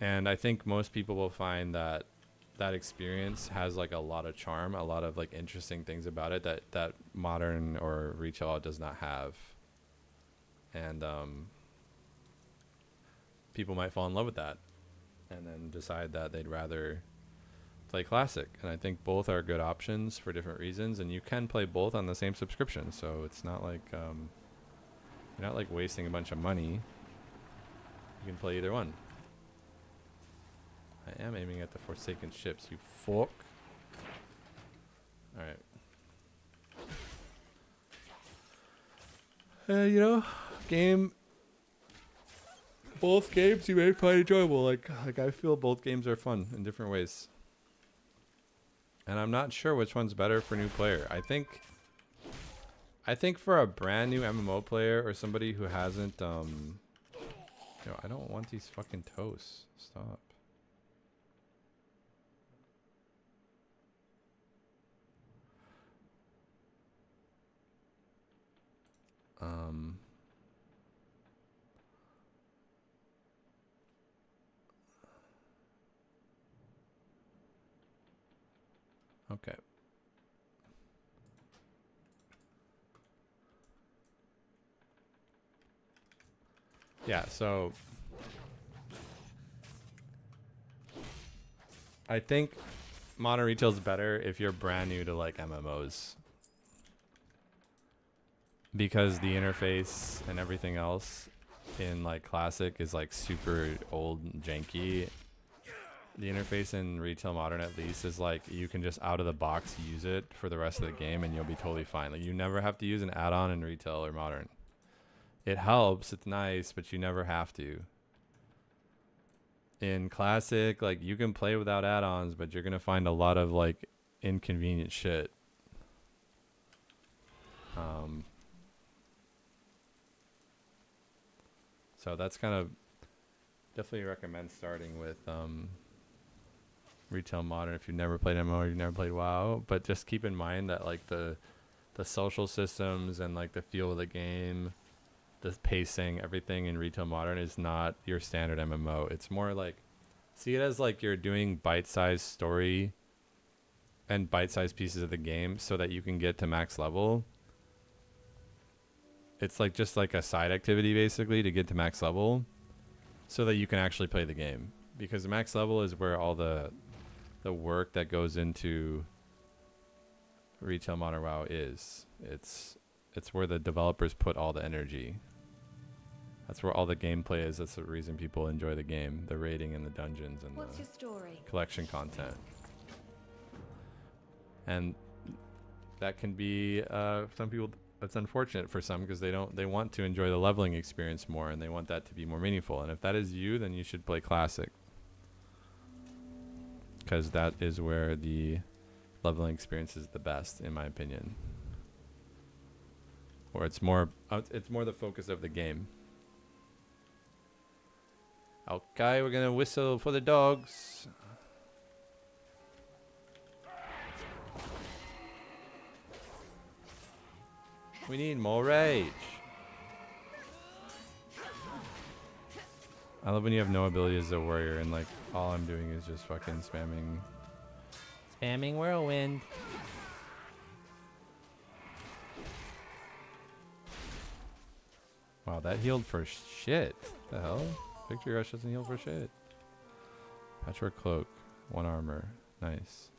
And I think most people will find that that experience has like a lot of charm, a lot of like interesting things about it that Modern or retail does not have. And people might fall in love with that and then decide that they'd rather play Classic. And I think both are good options for different reasons, and you can play both on the same subscription, so it's not like you're not like wasting a bunch of money. You can play either one. I am aiming at the Forsaken ships, you fuck. Alright. You know, both games you may find enjoyable. Like I feel both games are fun in different ways. And I'm not sure which one's better for new player. I think for a brand new MMO player or somebody who hasn't Yo, I don't want these fucking toasts. Stop. Okay. Yeah, so I think modern retail is better if you're brand new to like MMOs, because the interface and everything else in like classic is like super old and janky. The interface in retail modern at least is like you can just out of the box use it for the rest of the game and you'll be totally fine. Like you never have to use an add-on in retail or modern. It helps, it's nice, but you never have to. In classic, like you can play without add-ons, but you're gonna find a lot of like inconvenient shit. So that's kind of definitely recommend starting with retail modern if you've never played MMO or you've never played WoW. But just keep in mind that like the social systems and like the feel of the game, the pacing, everything in retail modern is not your standard MMO. It's more like, see it as like you're doing bite-sized story and bite-sized pieces of the game so that you can get to max level. It's like just like a side activity basically to get to max level so that you can actually play the game, because the max level is where all the work that goes into retail modern WoW is. It's where the developers put all the energy. That's where all the gameplay is. That's the reason people enjoy the game, the raiding and the dungeons and What's What's your story? collection content. And that can be some people, it's unfortunate for some because they want to enjoy the leveling experience more and they want that to be more meaningful. And if that is you, then you should play classic, because that is where the leveling experience is the best, in my opinion. Or it's more the focus of the game. Okay, we're gonna whistle for the dogs. We need more rage. I love when you have no ability as a warrior and like all I'm doing is just fucking spamming whirlwind. Wow, that healed for shit. The hell? Victory Rush doesn't heal for shit. Patchwork Cloak, 1 armor, nice.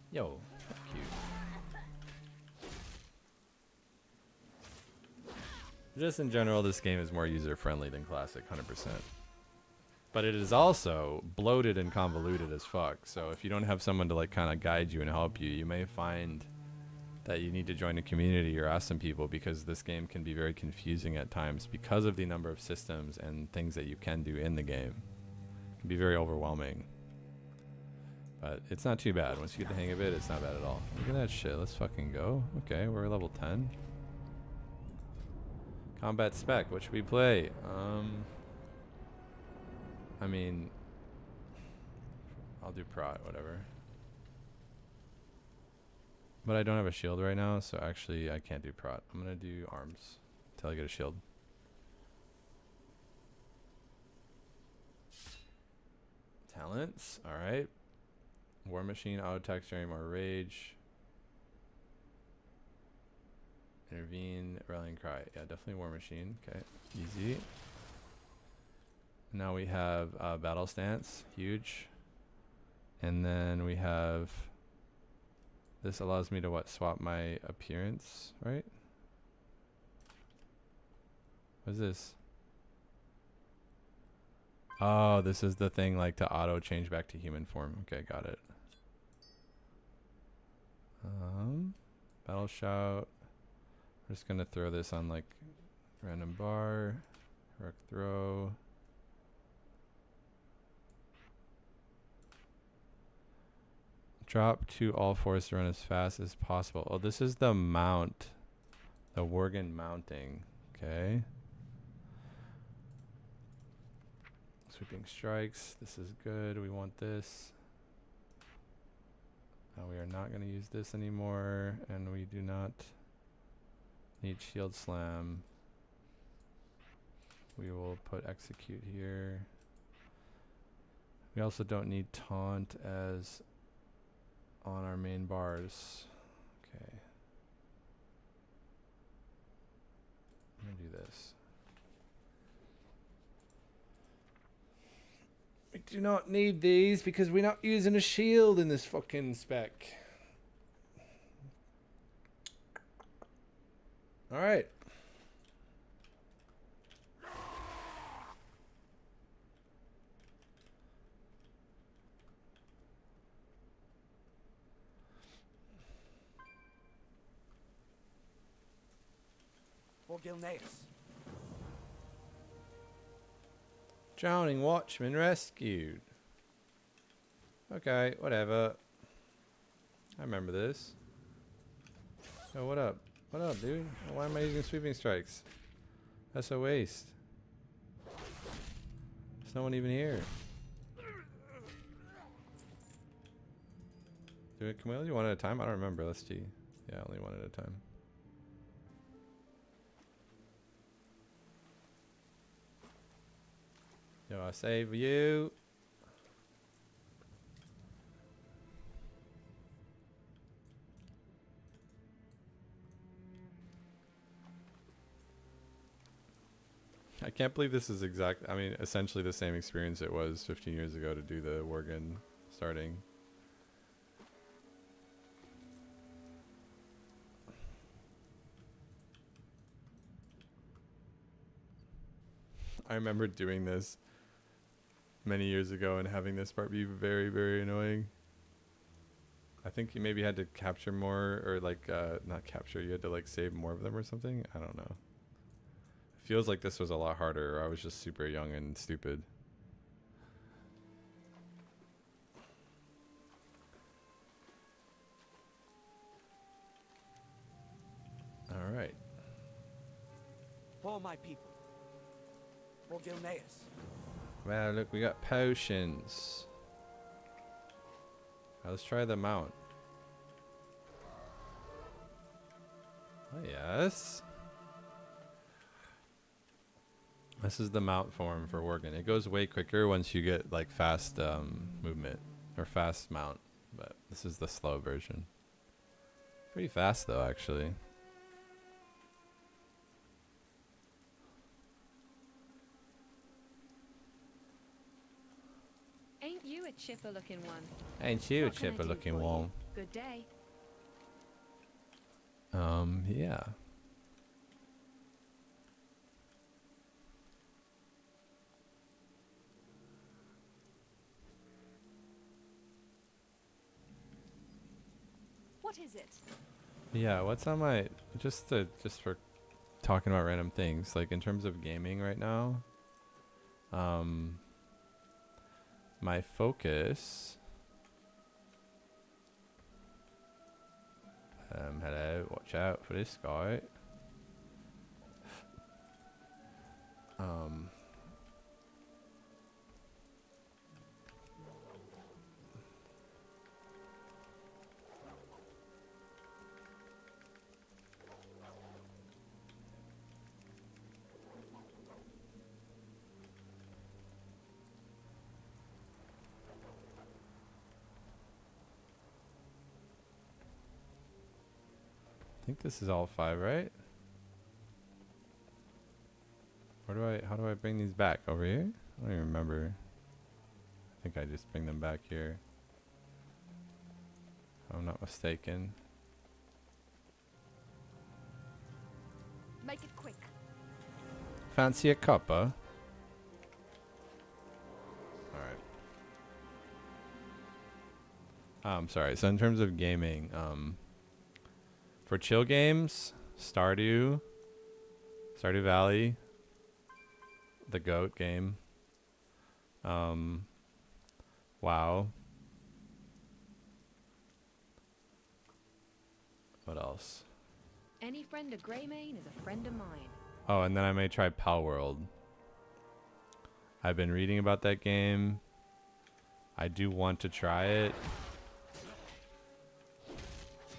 Yo, fuck you. Just in general, this game is more user-friendly than Classic, 100%. But it is also bloated and convoluted as fuck. So if you don't have someone to like kind of guide you and help you, you may find that you need to join a community or ask some people, because this game can be very confusing at times because of the number of systems and things that you can do in the game. It can be very overwhelming. But it's not too bad. Once you get the hang of it, it's not bad at all. Look at that shit. Let's fucking go. Okay, we're level 10. Combat spec. What should we play? I mean, I'll do prot, whatever. But I don't have a shield right now, so actually I can't do prot. I'm gonna do arms until I get a shield. Talents, alright. War Machine, auto attack, generate more rage. Intervene, rallying cry. Yeah, definitely War Machine. Okay, easy. Now we have battle stance, huge. And then we have, this allows me to what, swap my appearance, right? What is this? Oh, this is the thing like to auto change back to human form. Okay, got it. Battle shout. We're just gonna throw this on like random bar, heroic throw. Drop to all fours to run as fast as possible. Oh, this is the mount. The Worgen mounting. Okay. Sweeping strikes. This is good. We want this. We are not going to use this anymore. And we do not need shield slam. We will put execute here. We also don't need taunt as on our main bars. Okay. I'm gonna do this. We do not need these because we're not using a shield in this fucking spec. All right. For Gilneas. Drowning watchman rescued. Okay, whatever. I remember this. Oh, what up? What up, dude? Why am I using sweeping strikes? That's a waste. There's no one even here. Can we only do one at a time? I don't remember. Let's see. Yeah, only one at a time. Yo, I save you. I can't believe this is essentially the same experience it was 15 years ago to do the Worgen starting. I remember doing this many years ago and having this part be very, very annoying. I think you maybe had to capture more, or like, not capture, you had to like save more of them or something. I don't know. It feels like this was a lot harder, or I was just super young and stupid. All right. For my people. For Gilneas. Wow, look, we got potions. Let's try the mount. Oh, yes. This is the mount form for Worgen. It goes way quicker once you get like fast movement or fast mount, but this is the slow version. Pretty fast though, actually. Ain't you a chipper looking one? Ain't you a What can I chipper do looking for you? one? Good day. Yeah. What is it? Yeah, what's on my just for talking about random things, like in terms of gaming right now, my focus, hello, watch out for this guy. I think this is all 5, right? How do I bring these back? Over here? I don't even remember. I think I just bring them back here. If I'm not mistaken. Make it quick. Fancy a cuppa? Alright. I'm sorry. So in terms of gaming, for chill games, Stardew Valley, the GOAT game, WoW, What else? Any friend of Greymane is a friend of mine. Oh, and then I may try palworld. I've been reading about that game. I do want to try it.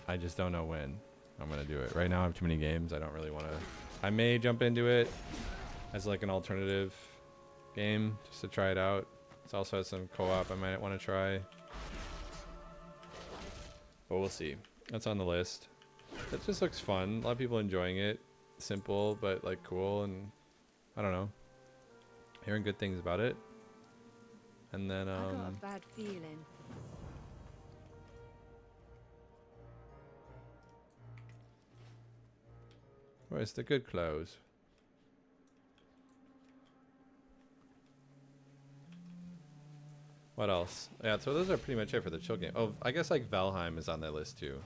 I just don't know when I'm gonna do it. Right now I have too many games. I don't really want to. I may jump into it as like an alternative game just to try it out. It also has some co-op I might want to try. But we'll see. That's on the list. It just looks fun. A lot of people enjoying it. Simple, but like cool, and I don't know. Hearing good things about it. And then I got a bad feeling. where's the good clothes? What else? Yeah, so those are pretty much it for the chill game. Oh, I guess like Valheim is on that list too.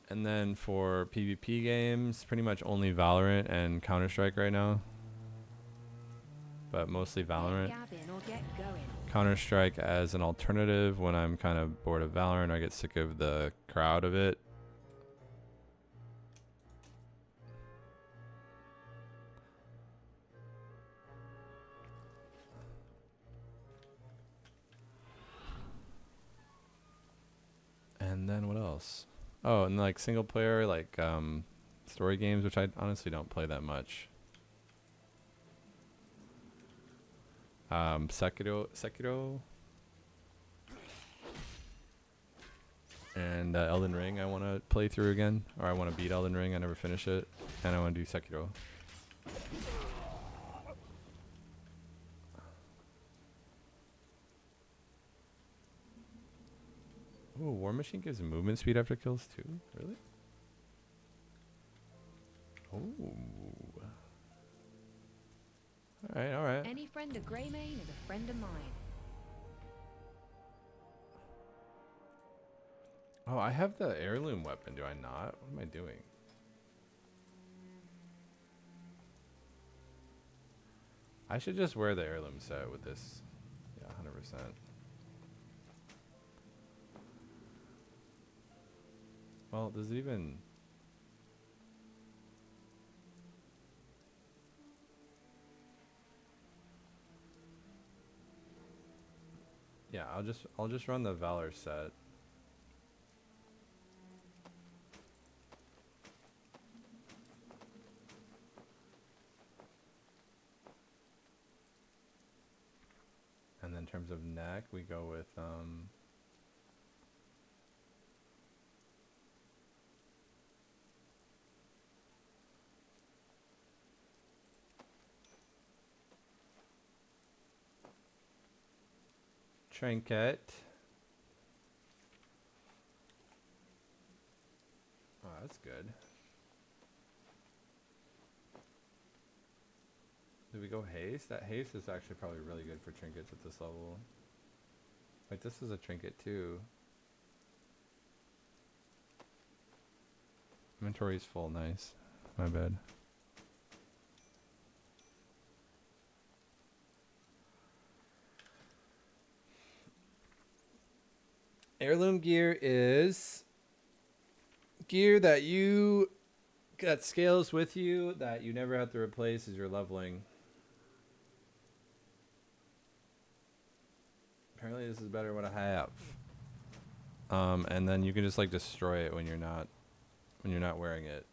And then for PvP games, pretty much only Valorant and Counter-Strike right now. But mostly Valorant. Counter-Strike as an alternative when I'm kind of bored of Valorant or I get sick of the crowd of it. And then what else? Oh, and like single player, like story games, which I honestly don't play that much. Sekiro, and Elden Ring. I want to play through again, or I want to beat Elden Ring. I never finish it, and I want to do Sekiro. Ooh, War Machine gives movement speed after kills too? Really? Ooh. Alright, alright. Any friend of Greymane is a friend of mine. Oh, I have the heirloom weapon, do I not? What am I doing? I should just wear the heirloom set with this. Yeah, 100%. Well, does it even... Yeah, I'll just run the Valor set. And then in terms of neck, we go with trinket. Oh, that's good. Did we go haste? That haste is actually probably really good for trinkets at this level. Wait, this is a trinket too. Inventory's full, nice. My bad. Heirloom gear is gear that you got scales with you that you never have to replace as you're leveling. Apparently this is better than what I have. And then you can just like destroy it when you're not wearing it.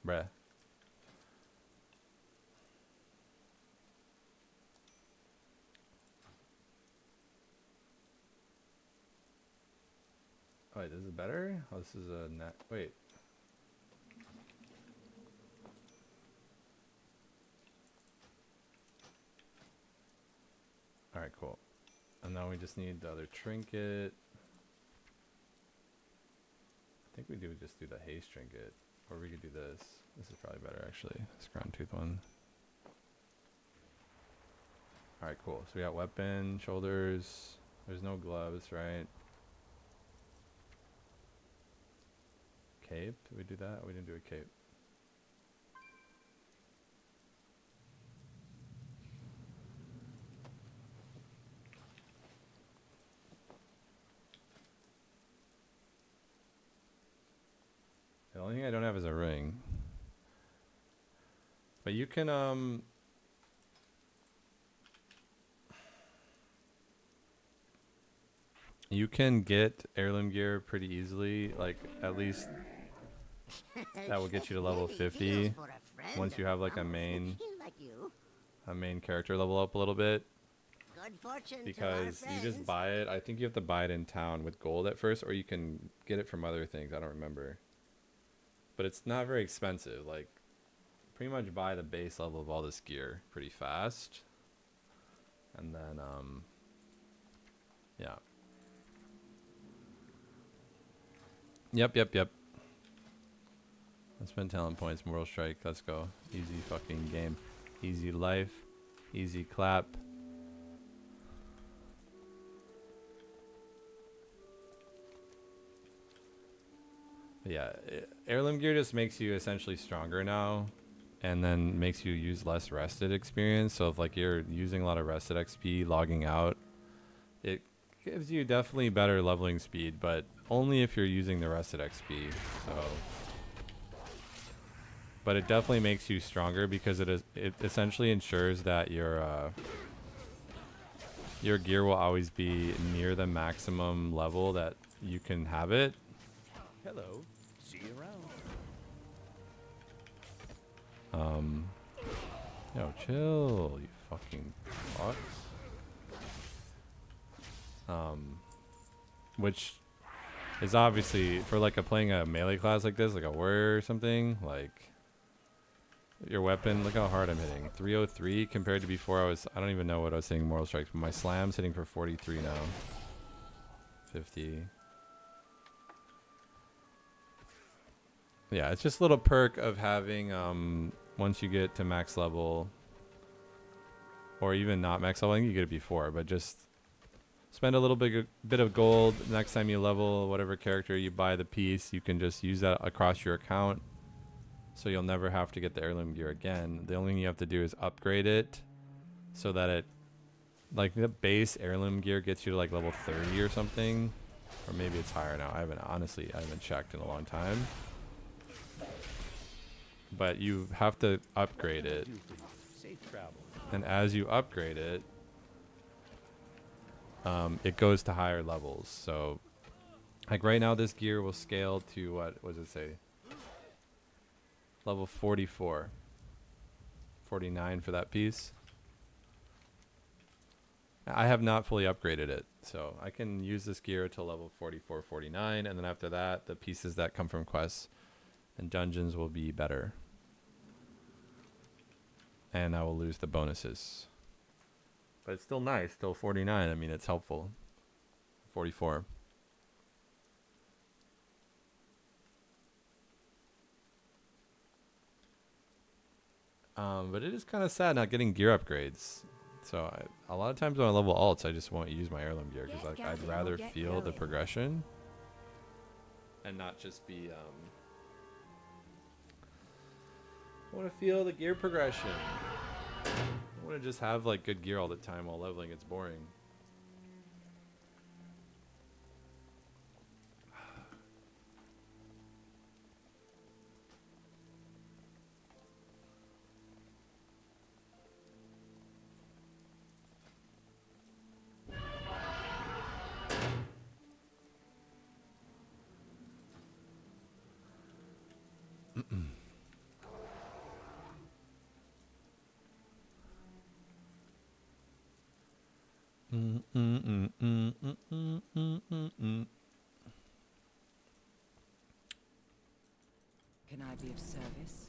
Bruh. Oh, wait, this is better? Oh, this is a net. Wait. Alright, cool. And now we just need the other trinket. I think we do just do the haste trinket. Or we could do this. This is probably better actually. This ground tooth one. All right, cool. So we got weapon, shoulders. There's no gloves, right? Cape? Did we do that? We didn't do a cape. The only thing I don't have is a ring. But you can, you can get heirloom gear pretty easily, like at least that will get you to level 50 once you have like a main character level up a little bit. Because you just buy it. I think you have to buy it in town with gold at first, or you can get it from other things. I don't remember. But it's not very expensive. Like, pretty much buy the base level of all this gear pretty fast. And then, yeah. Yep. Let's spend talent points. Moral strike. Let's go. Easy fucking game. Easy life. Easy clap. But yeah, heirloom gear just makes you essentially stronger now, and then makes you use less rested experience. So if like you're using a lot of rested XP, logging out, it gives you definitely better leveling speed, but only if you're using the rested XP. So, but it definitely makes you stronger because it essentially ensures that your gear will always be near the maximum level that you can have it. Hello. See you around. Yo, chill, you fucking fucks. Which is obviously for like playing a melee class like this, like a warrior or something, like your weapon, look how hard I'm hitting. 303 compared to before I don't even know what I was hitting moral strikes, but my slam's hitting for 43 now. 50. Yeah, it's just a little perk of having, once you get to max level, or even not max level, I think you get it before, but just spend a little bit of gold. Next time you level whatever character you buy the piece, you can just use that across your account, so you'll never have to get the heirloom gear again. The only thing you have to do is upgrade it, so that it, like the base heirloom gear gets you to like level 30 or something, or maybe it's higher now. I haven't checked in a long time. But you have to upgrade it, and as you upgrade it, it goes to higher levels. So like right now this gear will scale to, what does it say, level 44, 49 for that piece. I have not fully upgraded it, so I can use this gear till level 44, 49, and then after that the pieces that come from quests and dungeons will be better. And I will lose the bonuses. But it's still nice, still 49. I mean, it's helpful. 44. But it is kind of sad not getting gear upgrades. So a lot of times when I level alts, I just won't use my heirloom gear because like, I'd rather feel the progression and not just be I want to feel the gear progression. I want to just have like good gear all the time while leveling. It's boring. Can I be of service?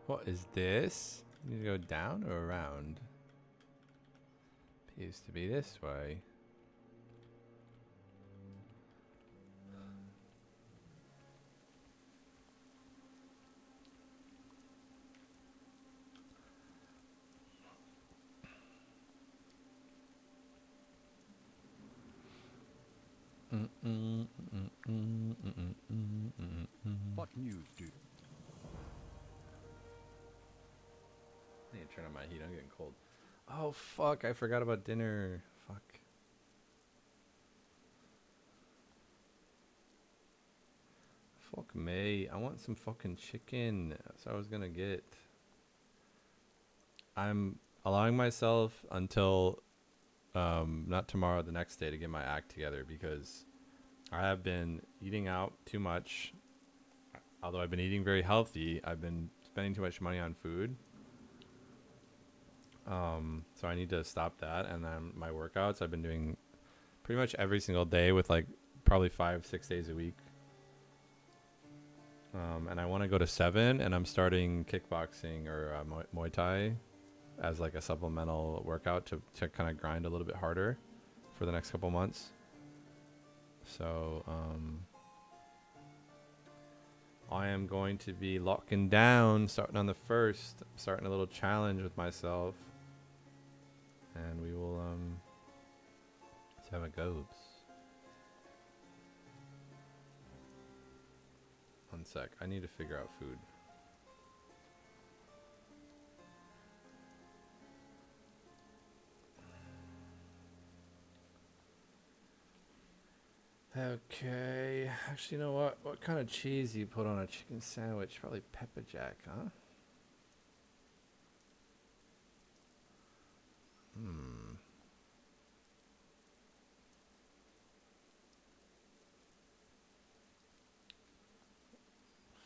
What is this? You need to go down or around? Appears to be this way. What news, dude? I need to turn on my heat. I'm getting cold. Oh, fuck. I forgot about dinner. Fuck. Fuck me. I want some fucking chicken. That's what I was gonna get. I'm allowing myself until not tomorrow, the next day, to get my act together, because I have been eating out too much. Although I've been eating very healthy, I've been spending too much money on food. So I need to stop that. And then my workouts, I've been doing pretty much every single day, with like probably 5-6 days a week. And I want to go to 7, and I'm starting kickboxing or Muay Thai as like a supplemental workout to kind of grind a little bit harder for the next couple months. So I am going to be locking down starting on the 1st, starting a little challenge with myself, and we will see how it goes. One sec, I need to figure out food. Okay, actually, you know what? What kind of cheese do you put on a chicken sandwich? Probably pepper jack, huh?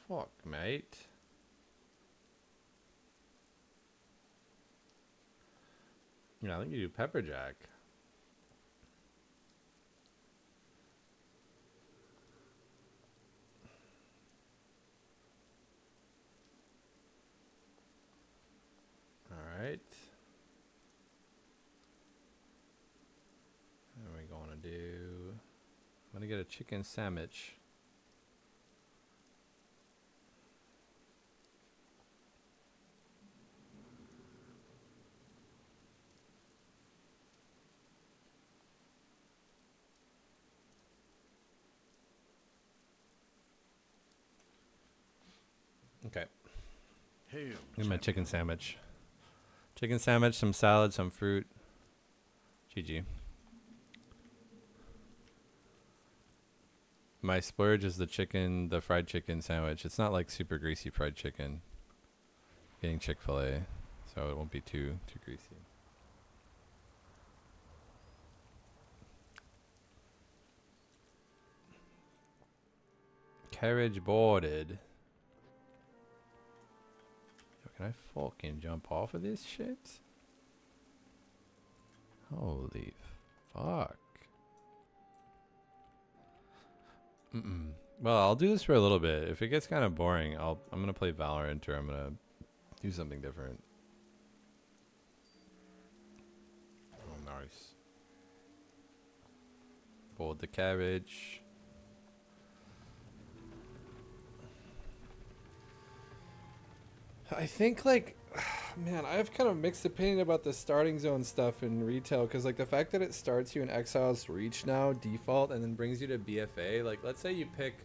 Fuck, mate. Yeah, I think you do pepper jack. Alright. What are we going to do? I'm going to get a chicken sandwich. Okay. Hail, Get my chicken sandwich. Chicken sandwich, some salad, some fruit. GG. My splurge is the fried chicken sandwich. It's not like super greasy fried chicken. Getting Chick-fil-A, so it won't be too greasy. Carriage boarded. Can I fucking jump off of this shit? Holy fuck. Well, I'll do this for a little bit. If it gets kind of boring, I'm gonna play Valorant, or I'm gonna do something different. Oh, nice. Board the carriage. I think, like, man, I have kind of mixed opinion about the starting zone stuff in retail, because, like, the fact that it starts you in Exile's Reach now, default, and then brings you to BFA, like, let's say you pick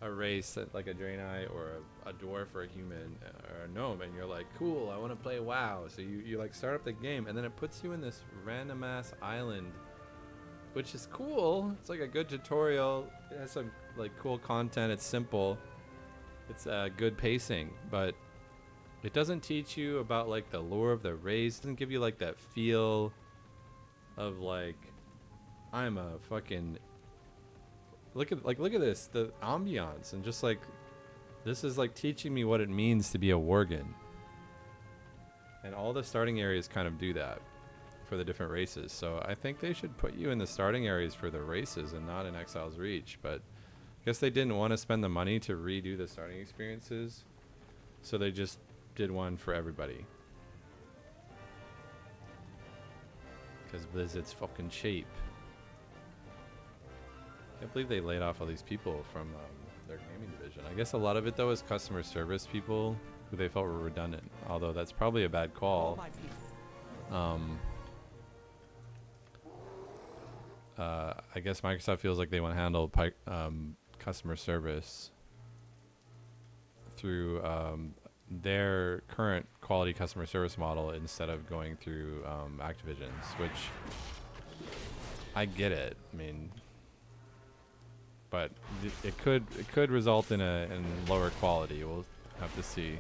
a race, like a Draenei or a Dwarf or a Human or a Gnome, and you're like, cool, I want to play WoW, so you, like, start up the game, and then it puts you in this random-ass island, which is cool. It's, like, a good tutorial. It has some, like, cool content. It's simple. It's good pacing, but it doesn't teach you about, like, the lore of the race. It doesn't give you, like, that feel of, like, I'm a fucking... Look at this, the ambiance, and just, like, this is, like, teaching me what it means to be a Worgen. And all the starting areas kind of do that for the different races. So I think they should put you in the starting areas for the races and not in Exile's Reach. But I guess they didn't want to spend the money to redo the starting experiences, so they just did one for everybody. Because Blizzard's fucking cheap. I can't believe they laid off all these people from their gaming division. I guess a lot of it, though, is customer service people who they felt were redundant. Although that's probably a bad call. I guess Microsoft feels like they want to handle customer service through their current quality customer service model instead of going through Activision's, which I get it. I mean, but it could result in lower quality. We'll have to see.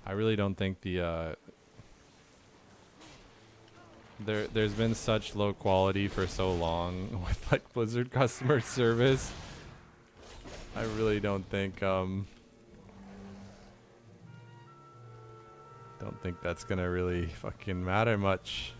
I really don't think there's been such low quality for so long with like Blizzard customer service. I really don't think that's gonna really fucking matter much.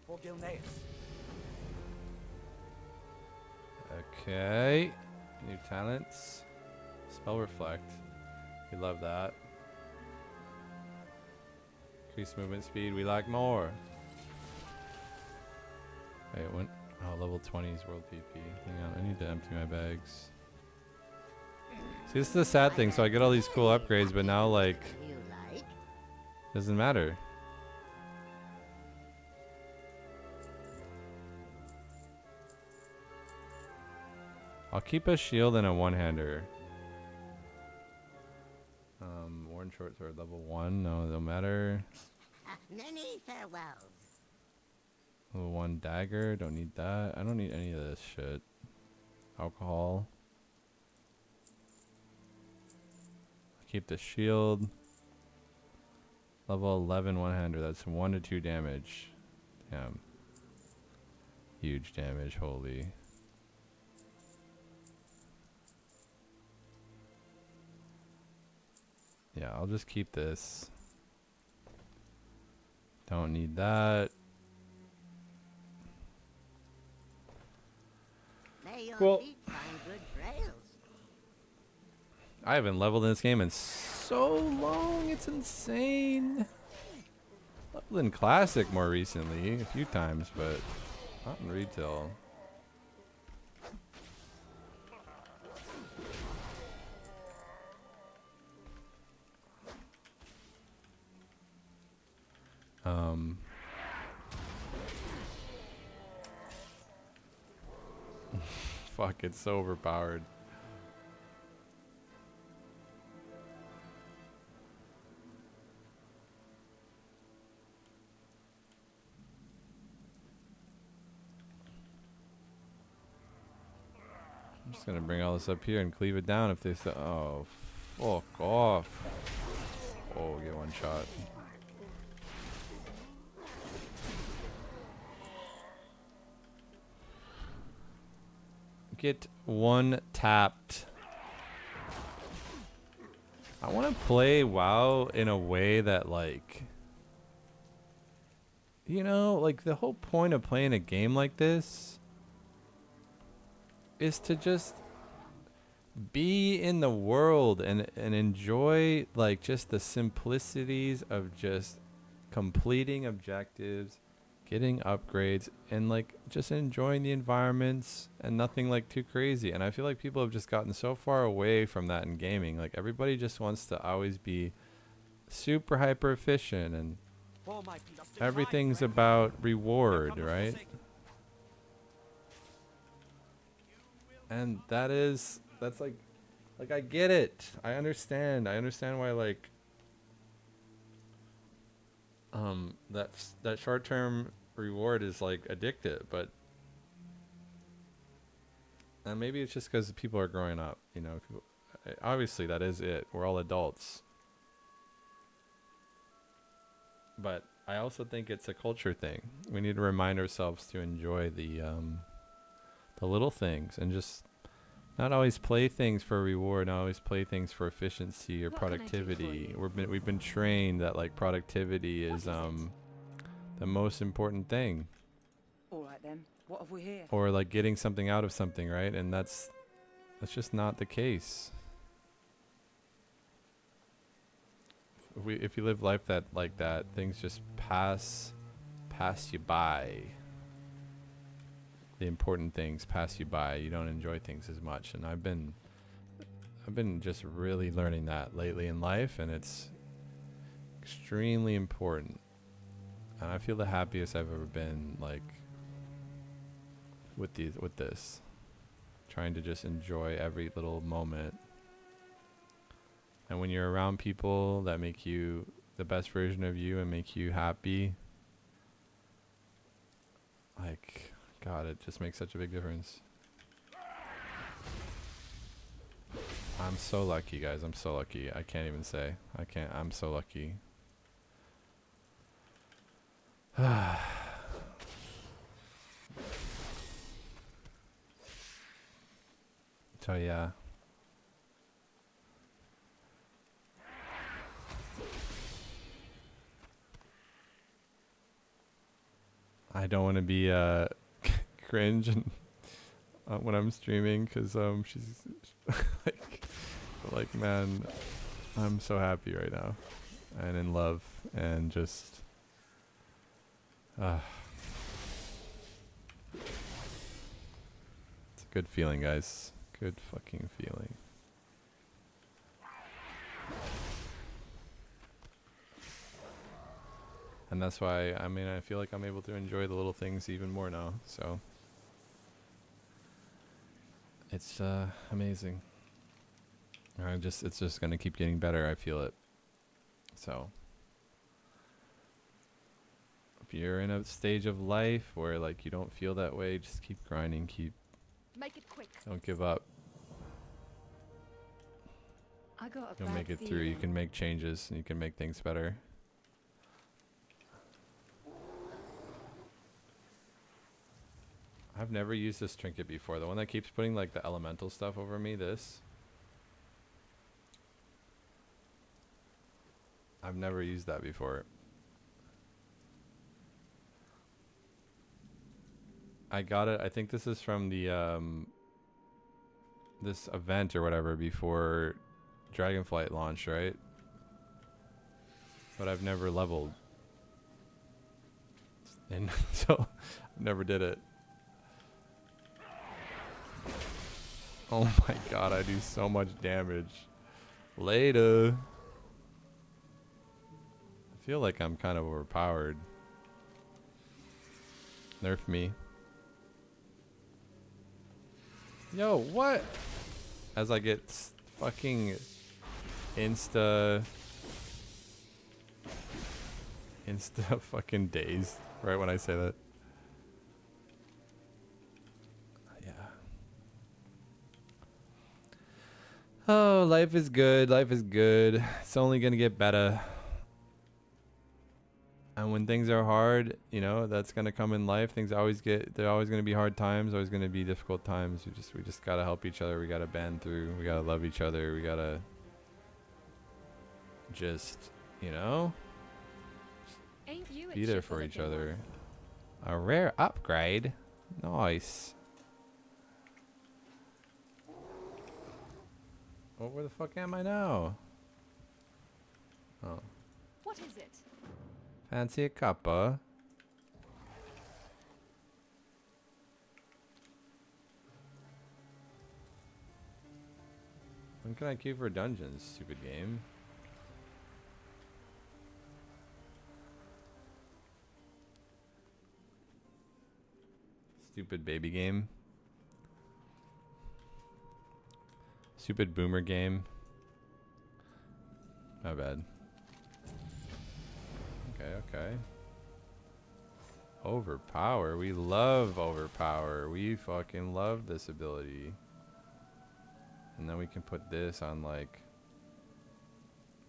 For Gilneas. Okay, new talents. Spell reflect. We love that. Increase movement speed. We like more. Wait, when? Oh, level 20 is world PP. Hang on, I need to empty my bags. See, this is the sad thing. So I get all these cool upgrades, but now like, doesn't matter. I'll keep a shield and a one-hander. Worn short sword level 1. No, it don't matter. Many farewells. Level 1 dagger. Don't need that. I don't need any of this shit. Alcohol. Keep the shield. Level 11 one-hander. That's 1 to 2 damage. Damn. Huge damage. Holy. Yeah, I'll just keep this. Don't need that. May your Well, feet find good trails. I haven't leveled in this game in so long. It's insane. Leveled in Classic more recently, a few times, but not in retail. Fuck, it's so overpowered. I'm just gonna bring all this up here and cleave it down if they say, oh, fuck off. Oh, get one shot. Get one tapped. I want to play WoW in a way that, like, you know, like the whole point of playing a game like this is to just be in the world and enjoy like just the simplicities of just completing objectives, getting upgrades, and like just enjoying the environments and nothing like too crazy. And I feel like people have just gotten so far away from that in gaming. Like everybody just wants to always be super hyper efficient and everything's about reward, right? And that's like I get it. I understand why like that short-term reward is like addictive, but and maybe it's just because people are growing up, you know. Obviously that is it. We're all adults, but I also think it's a culture thing. We need to remind ourselves to enjoy the little things and just not always play things for reward, not always play things for efficiency or productivity. We've been trained that like productivity is the most important thing. All right then. What have we here? Or like getting something out of something, right? And that's just not the case. if you live life like that, things just pass you by. The important things pass you by. You don't enjoy things as much, and I've been just really learning that lately in life, and it's extremely important. And I feel the happiest I've ever been, like, with this, trying to just enjoy every little moment. And when you're around people that make you the best version of you and make you happy, like, God, it just makes such a big difference. I'm so lucky, guys. I'm so lucky. I can't even say. I'm so lucky. So yeah. I don't want to be cringe and when I'm streaming, because she's like man, I'm so happy right now and in love and just it's a good feeling, guys. Good fucking feeling. And that's why, I mean, I feel like I'm able to enjoy the little things even more now. So it's amazing. It's just gonna keep getting better. I feel it. So if you're in a stage of life where like you don't feel that way, just keep grinding. Make it quick. Don't give up. I got a You'll bad make it feeling. through. You can make changes and you can make things better. I've never used this trinket before. The one that keeps putting like the elemental stuff over me, this. I've never used that before. I got it. I think this is from the this event or whatever before Dragonflight launched, right? But I've never leveled. And so I never did it. Oh my god, I do so much damage. Later. I feel like I'm kind of overpowered. Nerf me. Yo, what? As I get fucking insta fucking dazed right when I say that. Yeah. Oh, life is good. Life is good. It's only gonna get better. And when things are hard, you know, that's gonna come in life. Things always there are always gonna be hard times, always gonna be difficult times. We just gotta help each other. We gotta band through. We gotta love each other. We gotta just, you know, Ain't you a be there chip for of the each good other. one? A rare upgrade. Nice. Oh, where the fuck am I now? Oh. What is it? Fancy a cuppa? When can I queue for dungeons, stupid game? Stupid baby game. Stupid boomer game. My bad. Okay. Overpower. We love overpower. We fucking love this ability. And then we can put this on like,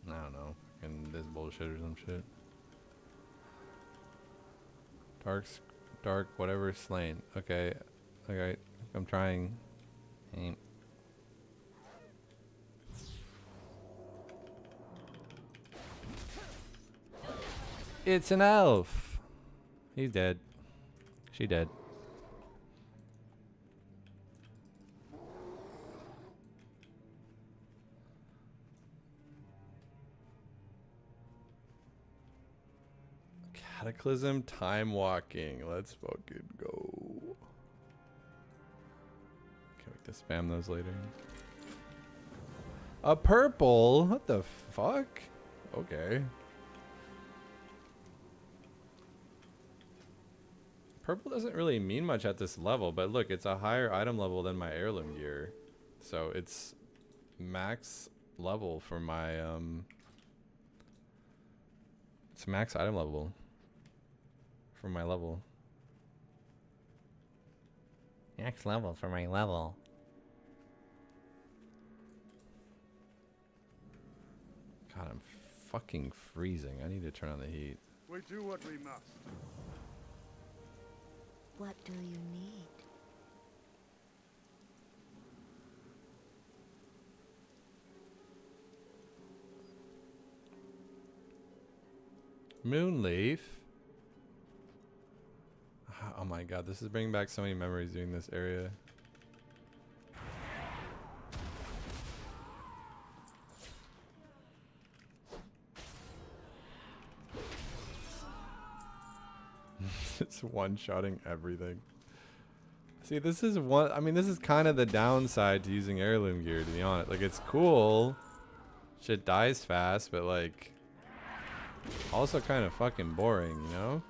I don't know, fucking this bullshit or some shit. Dark, whatever, slain. Okay. I'm trying. Ain't. It's an elf. He's dead. She dead. Cataclysm time walking. Let's fucking go. Can't wait to spam those later. A purple? What the fuck? Okay. Purple doesn't really mean much at this level, but look, it's a higher item level than my heirloom gear. So it's max level for my it's max item level for my level. Max level for my level. God, I'm fucking freezing. I need to turn on the heat. We do what we must. What do you need? Moonleaf. Oh my god, this is bringing back so many memories doing this area. It's one-shotting everything. See, this is one. I mean, this is kind of the downside to using heirloom gear, to be honest. Like, it's cool. Shit dies fast, but like, also kind of fucking boring, you know?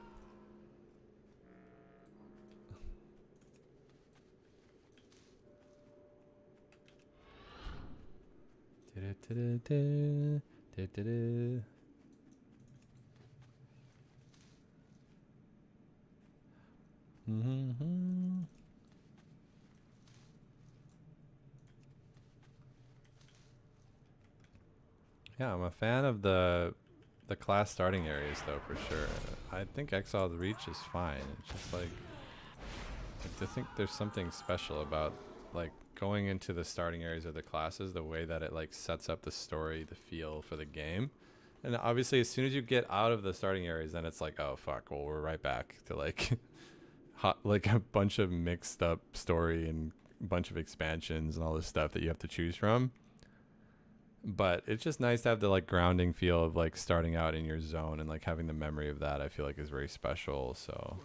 Yeah, I'm a fan of the class starting areas though, for sure. I think Exiled Reach is fine. It's just like, I think there's something special about like going into the starting areas of the classes, the way that it like sets up the story, the feel for the game. And obviously as soon as you get out of the starting areas, then it's like, oh fuck, well we're right back to like like a bunch of mixed up story and a bunch of expansions and all this stuff that you have to choose from. But it's just nice to have the like grounding feel of like starting out in your zone, and like having the memory of that I feel like is very special. So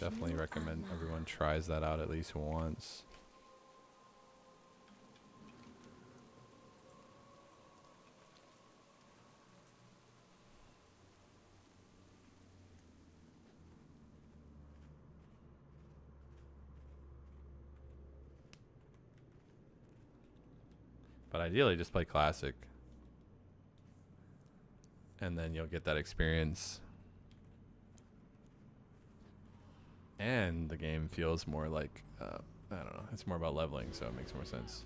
definitely recommend everyone tries that out at least once. But ideally, just play classic. And then you'll get that experience. And the game feels more like, I don't know, it's more about leveling, so it makes more sense.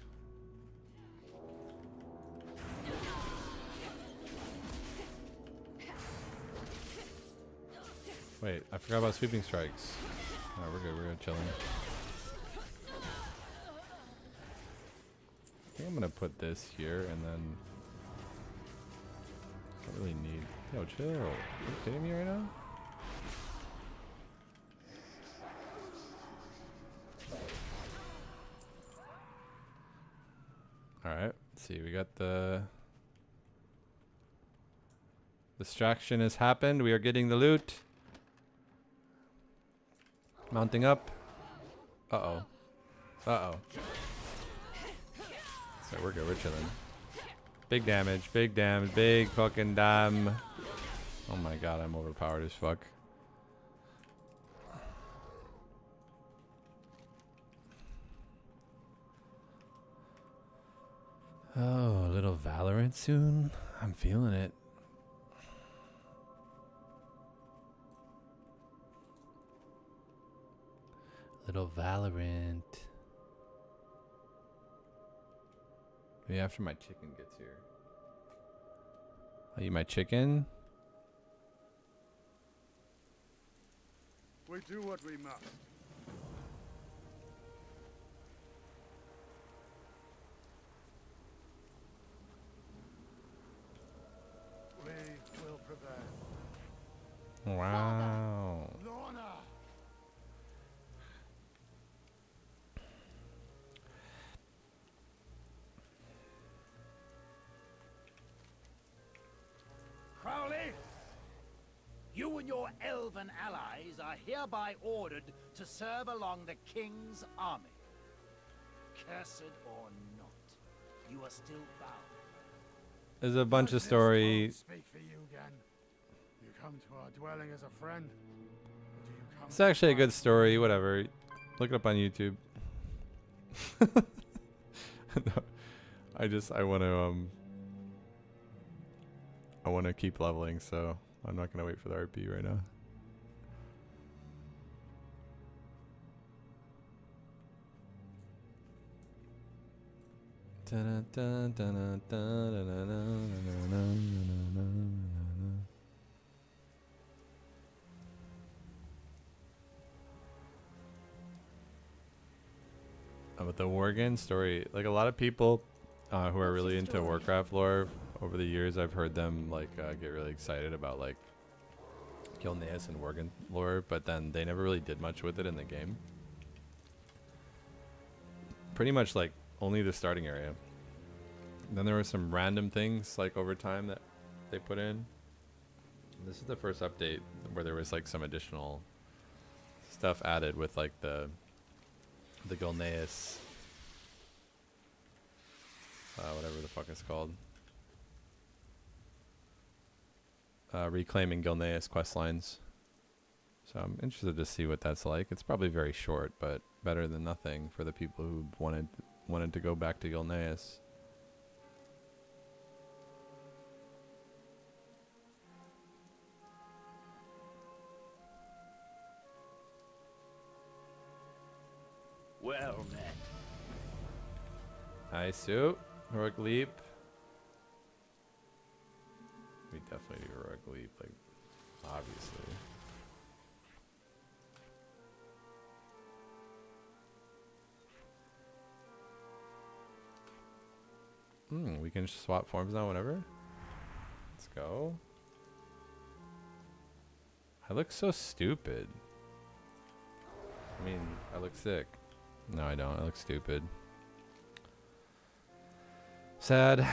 Wait, I forgot about sweeping strikes. Oh, we're good, we're chilling. I think I'm gonna put this here and then don't really need. Yo, chill. Are you kidding me right now? Alright, let's see, we got the distraction has happened. We are getting the loot. Mounting up. Uh-oh. Uh-oh. So we're good, we're chilling. Big damage, big fucking damn. Oh my god, I'm overpowered as fuck. Oh, a little Valorant soon? I'm feeling it. Little Valorant. Maybe after my chicken gets here. I'll eat my chicken. We do what we must. We will prevail. Wow. Lorna! Crowley, and your elven allies are hereby ordered to serve along the king's army. Cursed or not, you are still bound. There's a bunch of Does this story. world speak for you again? You come to our dwelling as a friend? Or do you come It's to actually a fight? good story. Whatever. Look it up on YouTube. No, I want to keep leveling, so I'm not gonna wait for the RP right now. About the Worgen story, like a lot of people who are really into Warcraft lore, over the years I've heard them like get really excited about like Gilneas and Worgen lore, but then they never really did much with it in the game. Pretty much like only the starting area. And then there were some random things like over time that they put in. This is the first update where there was like some additional stuff added with like the Gilneas, whatever the fuck it's called. Reclaiming Gilneas quest lines. So I'm interested to see what that's like. It's probably very short, but better than nothing for the people who wanted to go back to Gilneas. Well met. Hi, Sue. Heroic leap. We definitely do heroic leap, like, obviously. We can swap forms now whenever. Let's go. I look so stupid. I mean, I look sick. No, I don't. I look stupid. Sad.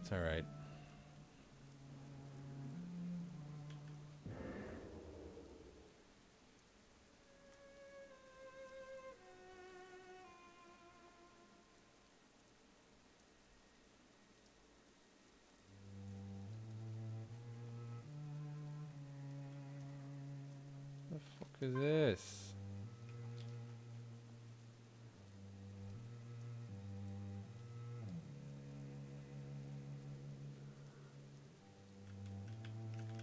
It's alright. The fuck is this?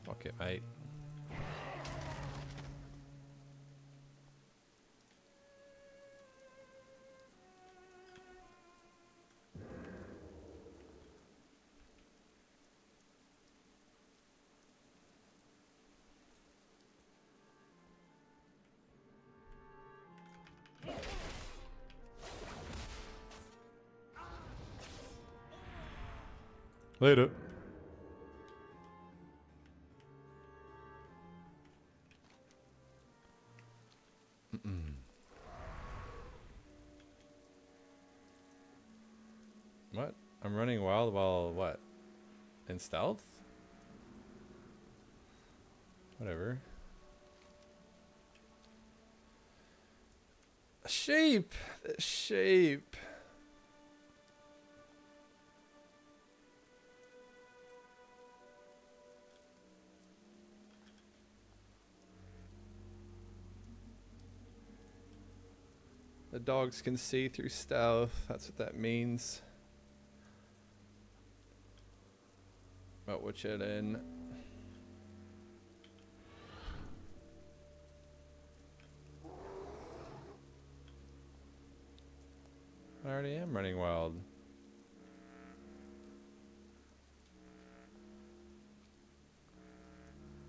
Fuck it, mate. Later. What? I'm running wild while what? In stealth? Whatever. Shape! The shape! The dogs can see through stealth. That's what that means. But we're chillin'. I already am running wild.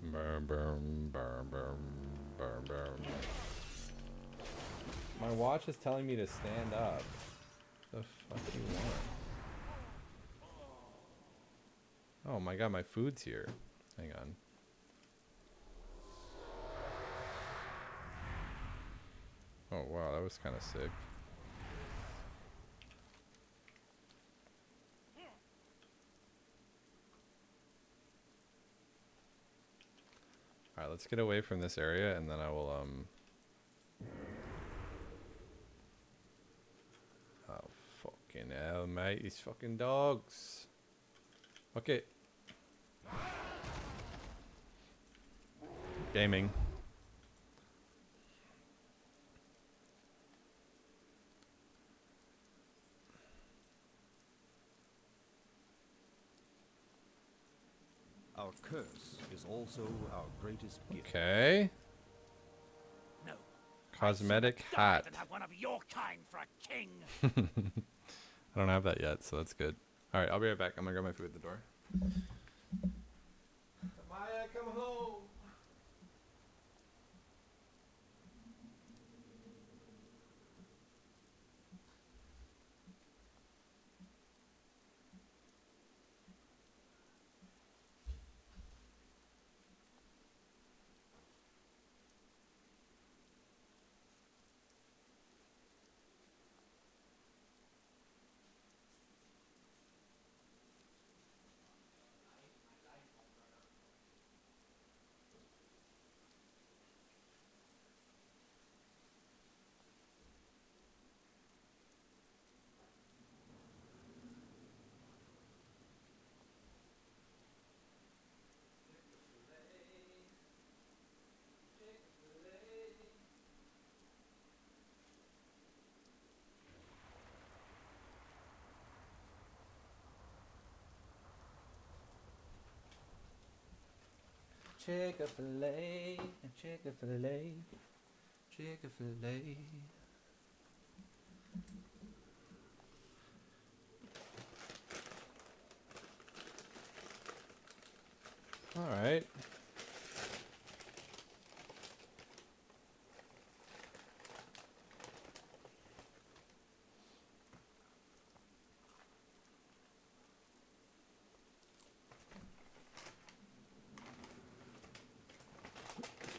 Burn, burn, burn, burn, burn, burn. My watch is telling me to stand up. The fuck do you want? Oh my god, my food's here. Hang on. Oh wow, that was kind of sick. let's get away from this area, and then I will oh fucking hell, mate! These fucking dogs. Okay. Gaming. Our curse is also our greatest gift. Okay. No. Cosmetic Die hat. than have one of your kind for a king. I don't have that yet, so that's good. All right, I'll be right back. I'm gonna grab my food at the door. Maya, come home. Chick-fil-A, Chick-fil-A, Chick-fil-A. All right.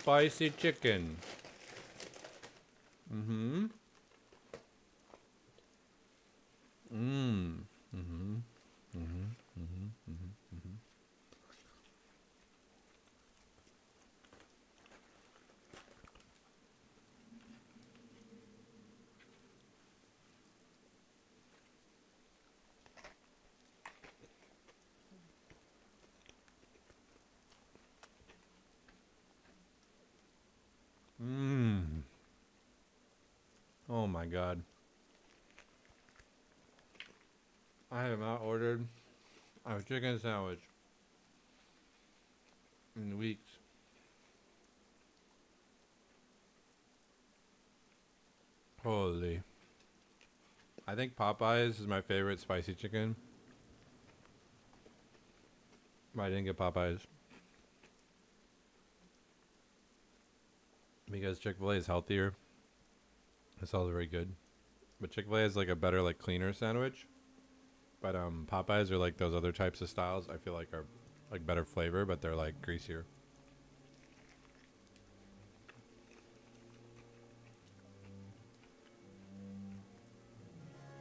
Spicy chicken. Mm-hmm. Mm. Mm-hmm. Mm-hmm. Mm-hmm. Mm-hmm. Mm-hmm. Mmm. Oh my god. I have not ordered a chicken sandwich in weeks. Holy. I think Popeyes is my favorite spicy chicken. But I didn't get Popeyes. Because Chick-fil-A is healthier. It's all very good. But Chick-fil-A is like a better, like cleaner sandwich. But Popeyes are like those other types of styles I feel like are like better flavor, but they're like greasier.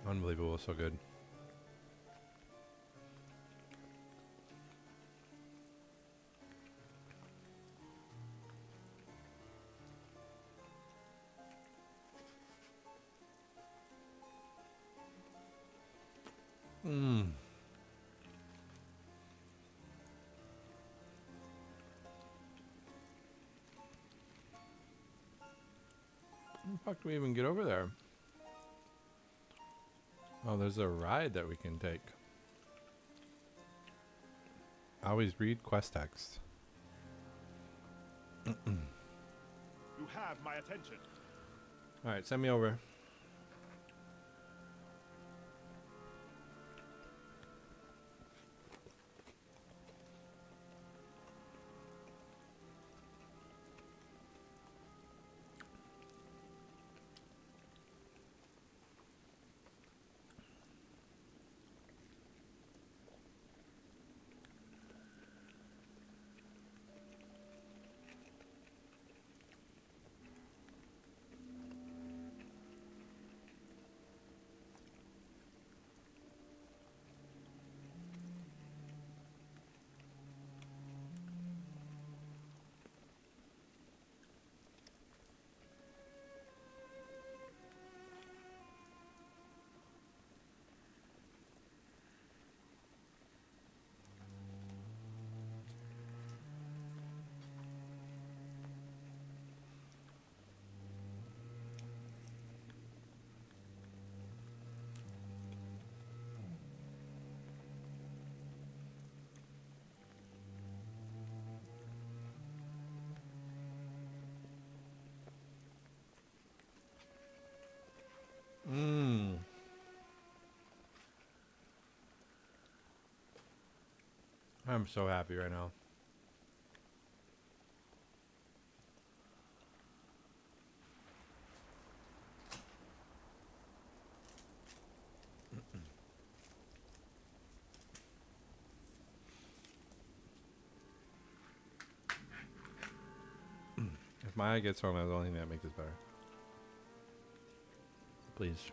Unbelievable, so good. Mmm. How the fuck do we even get over there? Oh, there's a ride that we can take. Always read quest text. You have my attention. Alright, send me over. I'm so happy right now. If Maya gets home, that's the only thing that makes this better. Please.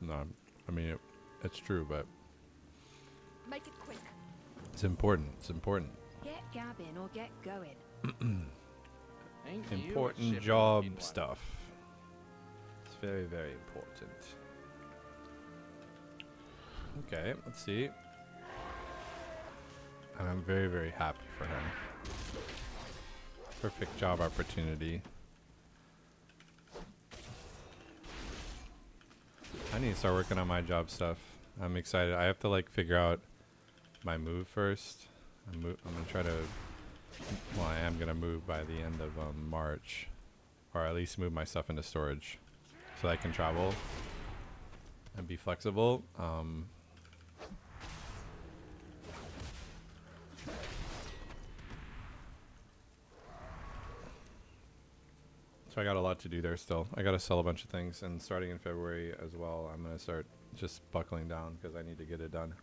No, I mean, it's true, but Make it quick. it's important. It's important. Get gabbing or get going. Ain't you a Important ship job looking one? stuff. It's very, very important. Okay, let's see. And I'm very, very happy for her. Perfect job opportunity. I need to start working on my job stuff. I'm excited. I have to like figure out my move first. I'm gonna try to. Well, I am gonna move by the end of March, or at least move my stuff into storage, so I can travel and be flexible. So I got a lot to do there still. I got to sell a bunch of things, and starting in February as well, I'm gonna start just buckling down because I need to get it done.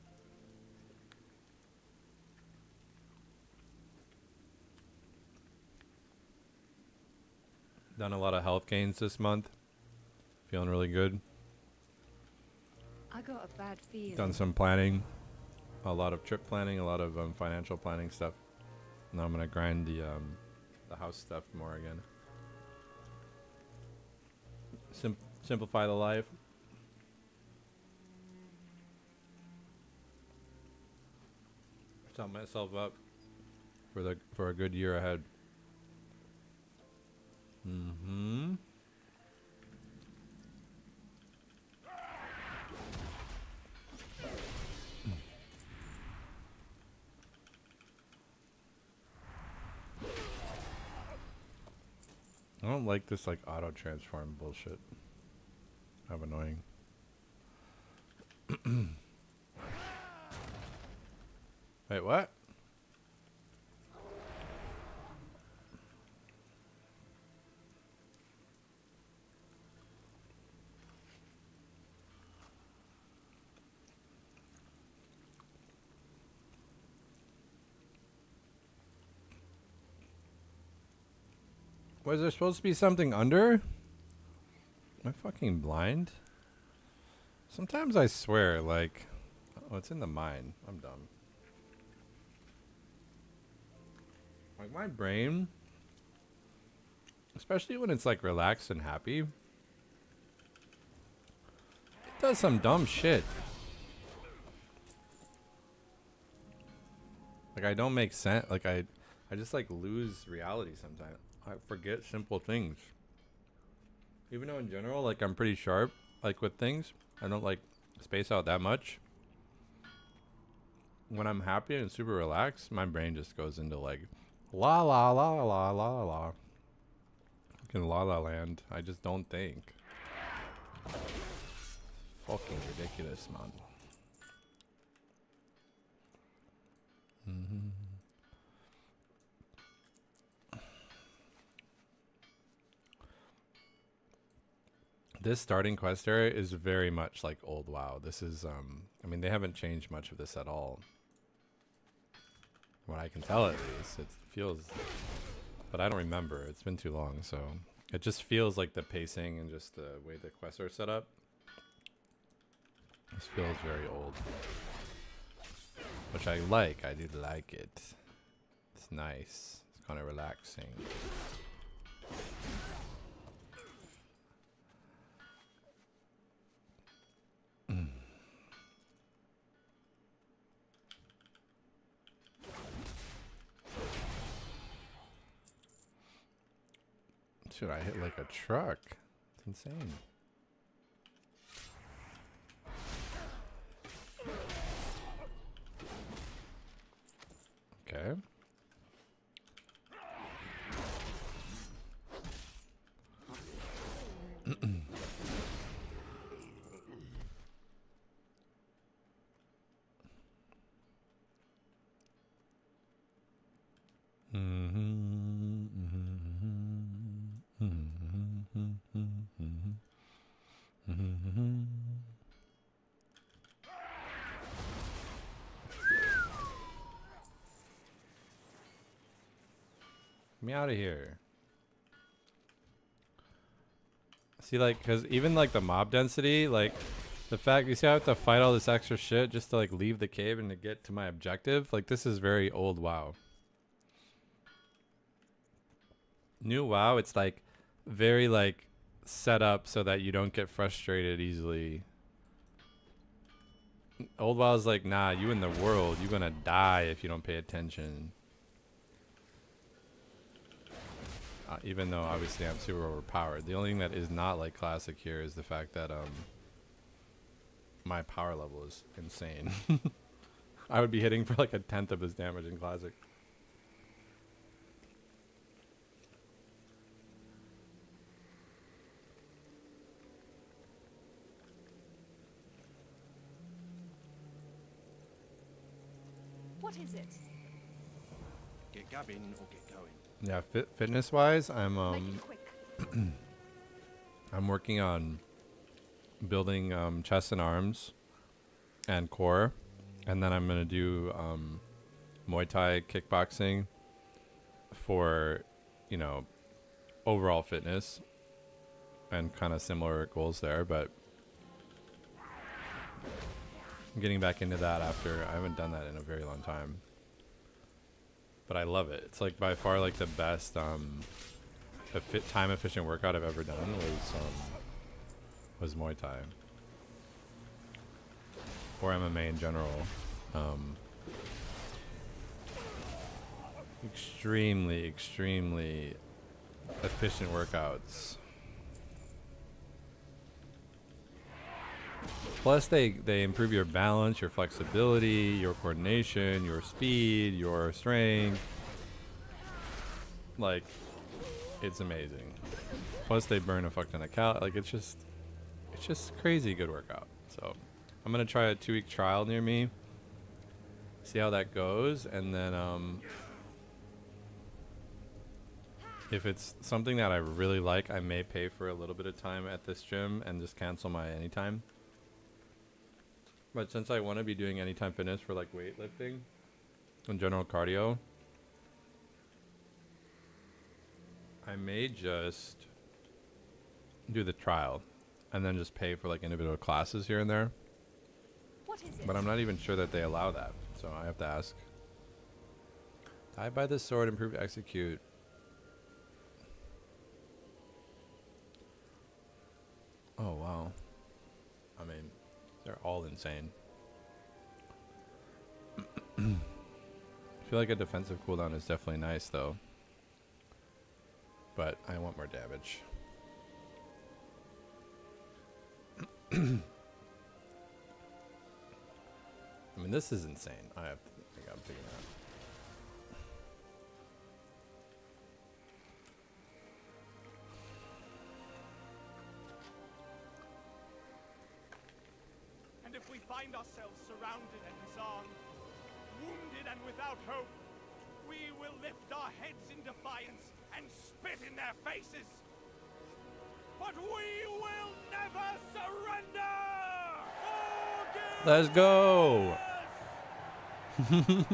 Done a lot of health gains this month. Feeling really good. I got a bad feeling. Done some planning. A lot of trip planning, a lot of financial planning stuff. Now I'm gonna grind the house stuff more again. Simplify the life. Set myself up for a good year ahead. Mm-hmm. I don't like this like auto transform bullshit. How annoying. Wait, what? Was there supposed to be something under? Am I fucking blind? Sometimes I swear, like, oh, it's in the mine. I'm dumb. Like my brain, especially when it's like relaxed and happy, it does some dumb shit. Like I don't make sense. Like I just like lose reality sometimes. I forget simple things. Even though in general, like I'm pretty sharp, like with things, I don't like space out that much. When I'm happy and super relaxed, my brain just goes into like la la la la la la. Fucking la la land. I just don't think. Fucking ridiculous, man. Mm-hmm. This starting quest area is very much like old WoW. This is, I mean, they haven't changed much of this at all. What I can tell at least, it feels, but I don't remember. It's been too long, so it just feels like the pacing and just the way the quests are set up. This feels very old, which I like. I do like it. It's nice. It's kind of relaxing. Dude, I hit like a truck. It's insane. Okay. me out of here. See, like, because even like the mob density, like the fact you see I have to fight all this extra shit just to like leave the cave and to get to my objective. Like, this is very old WoW. New WoW, it's like very like set up so that you don't get frustrated easily. Old WoW is like, nah, you in the world, you're gonna die if you don't pay attention. Even though obviously I'm super overpowered. The only thing that is not like classic here is the fact that my power level is insane. I would be hitting for like 1/10 of his damage in classic. What is it? Get gabbing or get going. Yeah, fitness wise, I'm Make it quick. I'm working on building chest and arms and core, and then I'm gonna do Muay Thai kickboxing for, you know, overall fitness and kind of similar goals there. But I'm getting back into that after I haven't done that in a very long time. But I love it. It's like by far like the best time efficient workout I've ever done was Muay Thai or MMA in general. Extremely efficient workouts. Plus they improve your balance, your flexibility, your coordination, your speed, your strength. Like, it's amazing. Plus they burn a fuck ton of cal. Like, it's just crazy good workout. So I'm gonna try a 2-week trial near me, see how that goes, and then if it's something that I really like, I may pay for a little bit of time at this gym and just cancel my anytime. But since I want to be doing anytime fitness for like weightlifting and general cardio, I may just do the trial and then just pay for like individual classes here and there. What is it? But I'm not even sure that they allow that, so I have to ask. Die by the sword, improved execute. Oh wow. I mean, they're all insane. I feel like a defensive cooldown is definitely nice though. But I want more damage. I mean, this is insane. I think I'm figuring out. And if we find ourselves surrounded and disarmed, wounded and without hope, we will lift our heads in defiance and spit in their faces. But we will never surrender! Let's go! Let's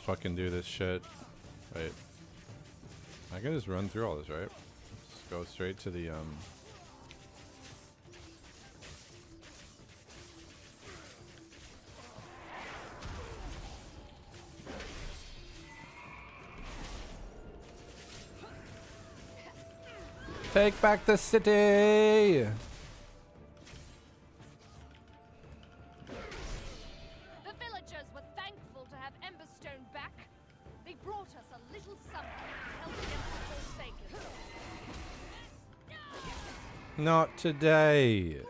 fucking do this shit. Wait. I can just run through all this, right? Just go straight to the Take back the city! The villagers were thankful to have Emberstone back. They brought us a little something to help against the Forsaken. Not today.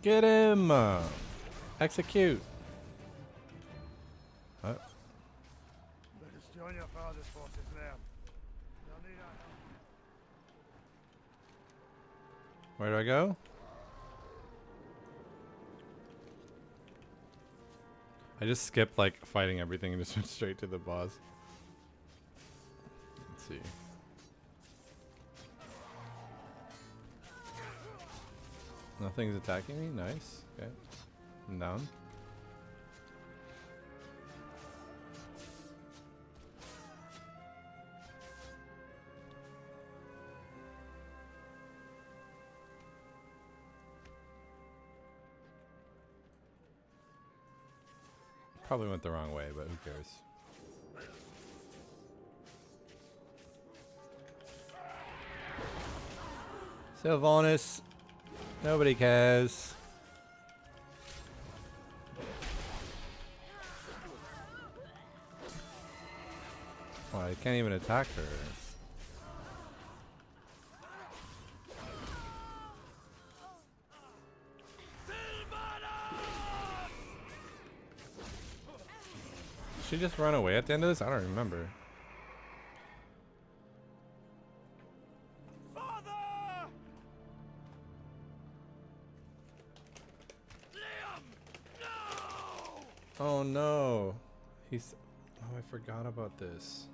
Get him! Execute! What? Let us join your father's forces now. They'll need our help. Where do I go? I just skipped like fighting everything and just went straight to the boss. Let's see. Nothing's attacking me? Nice. Okay. I'm down. Probably went the wrong way, but who cares? Sylvanas. Nobody cares. Well, I can't even attack her. Did she just run away at the end of this? I don't remember. Father! Liam! No! Oh no. He's... Oh, I forgot about this.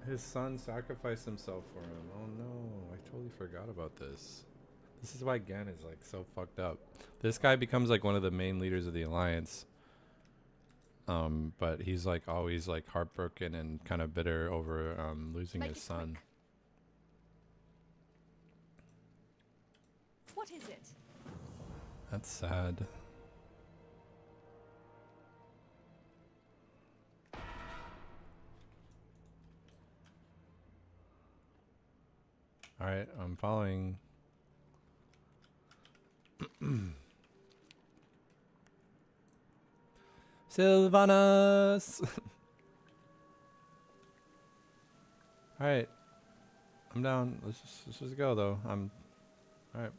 His son sacrificed himself for him. Oh no. I totally forgot about this. This is why Gan is like so fucked up. This guy becomes like one of the main leaders of the Alliance. But he's like always like heartbroken and kind of bitter over losing his son. What is it? That's sad. All right, I'm following. Sylvanas. All right, I'm down. Let's just go though. All right.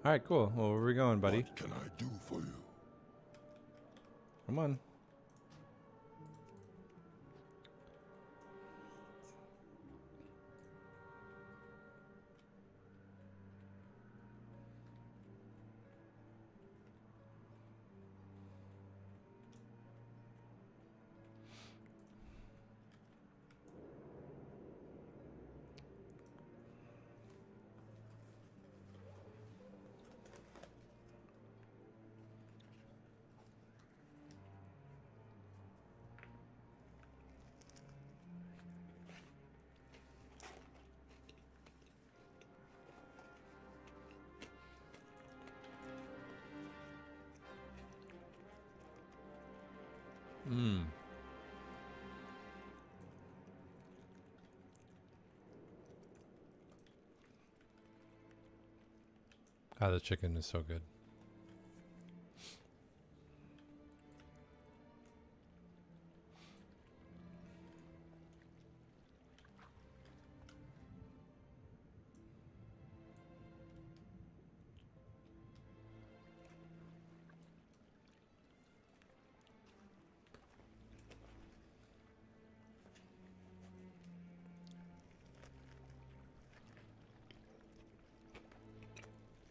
All right, cool. Well, where are we going, buddy? What can I do for you? Come on. Ah, the chicken is so good.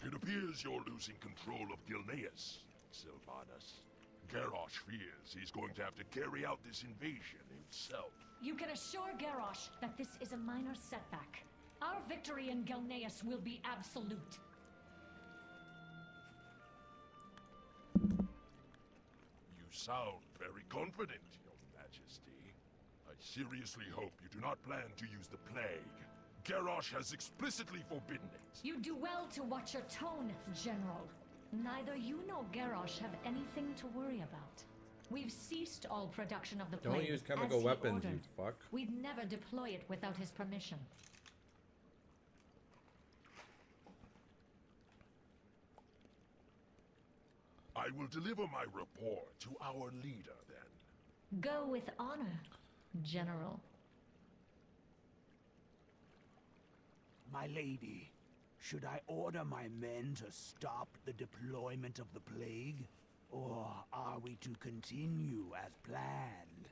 It appears you're losing control of Gilneas, Sylvanas. Garrosh fears he's going to have to carry out this invasion himself. You can assure Garrosh that this is a minor setback. Our victory in Gilneas will be absolute. You sound very confident, Your Majesty. I seriously hope you do not plan to use the plague. Garrosh has explicitly forbidden it. You do well to watch your tone, General. Neither you nor Garrosh have anything to worry about. We've ceased all production of the plague. Don't use chemical weapons, you fuck. We'd never deploy it without his permission. I will deliver my report to our leader, then. Go with honor, General. My lady, should I order my men to stop the deployment of the plague? Or are we to continue as planned?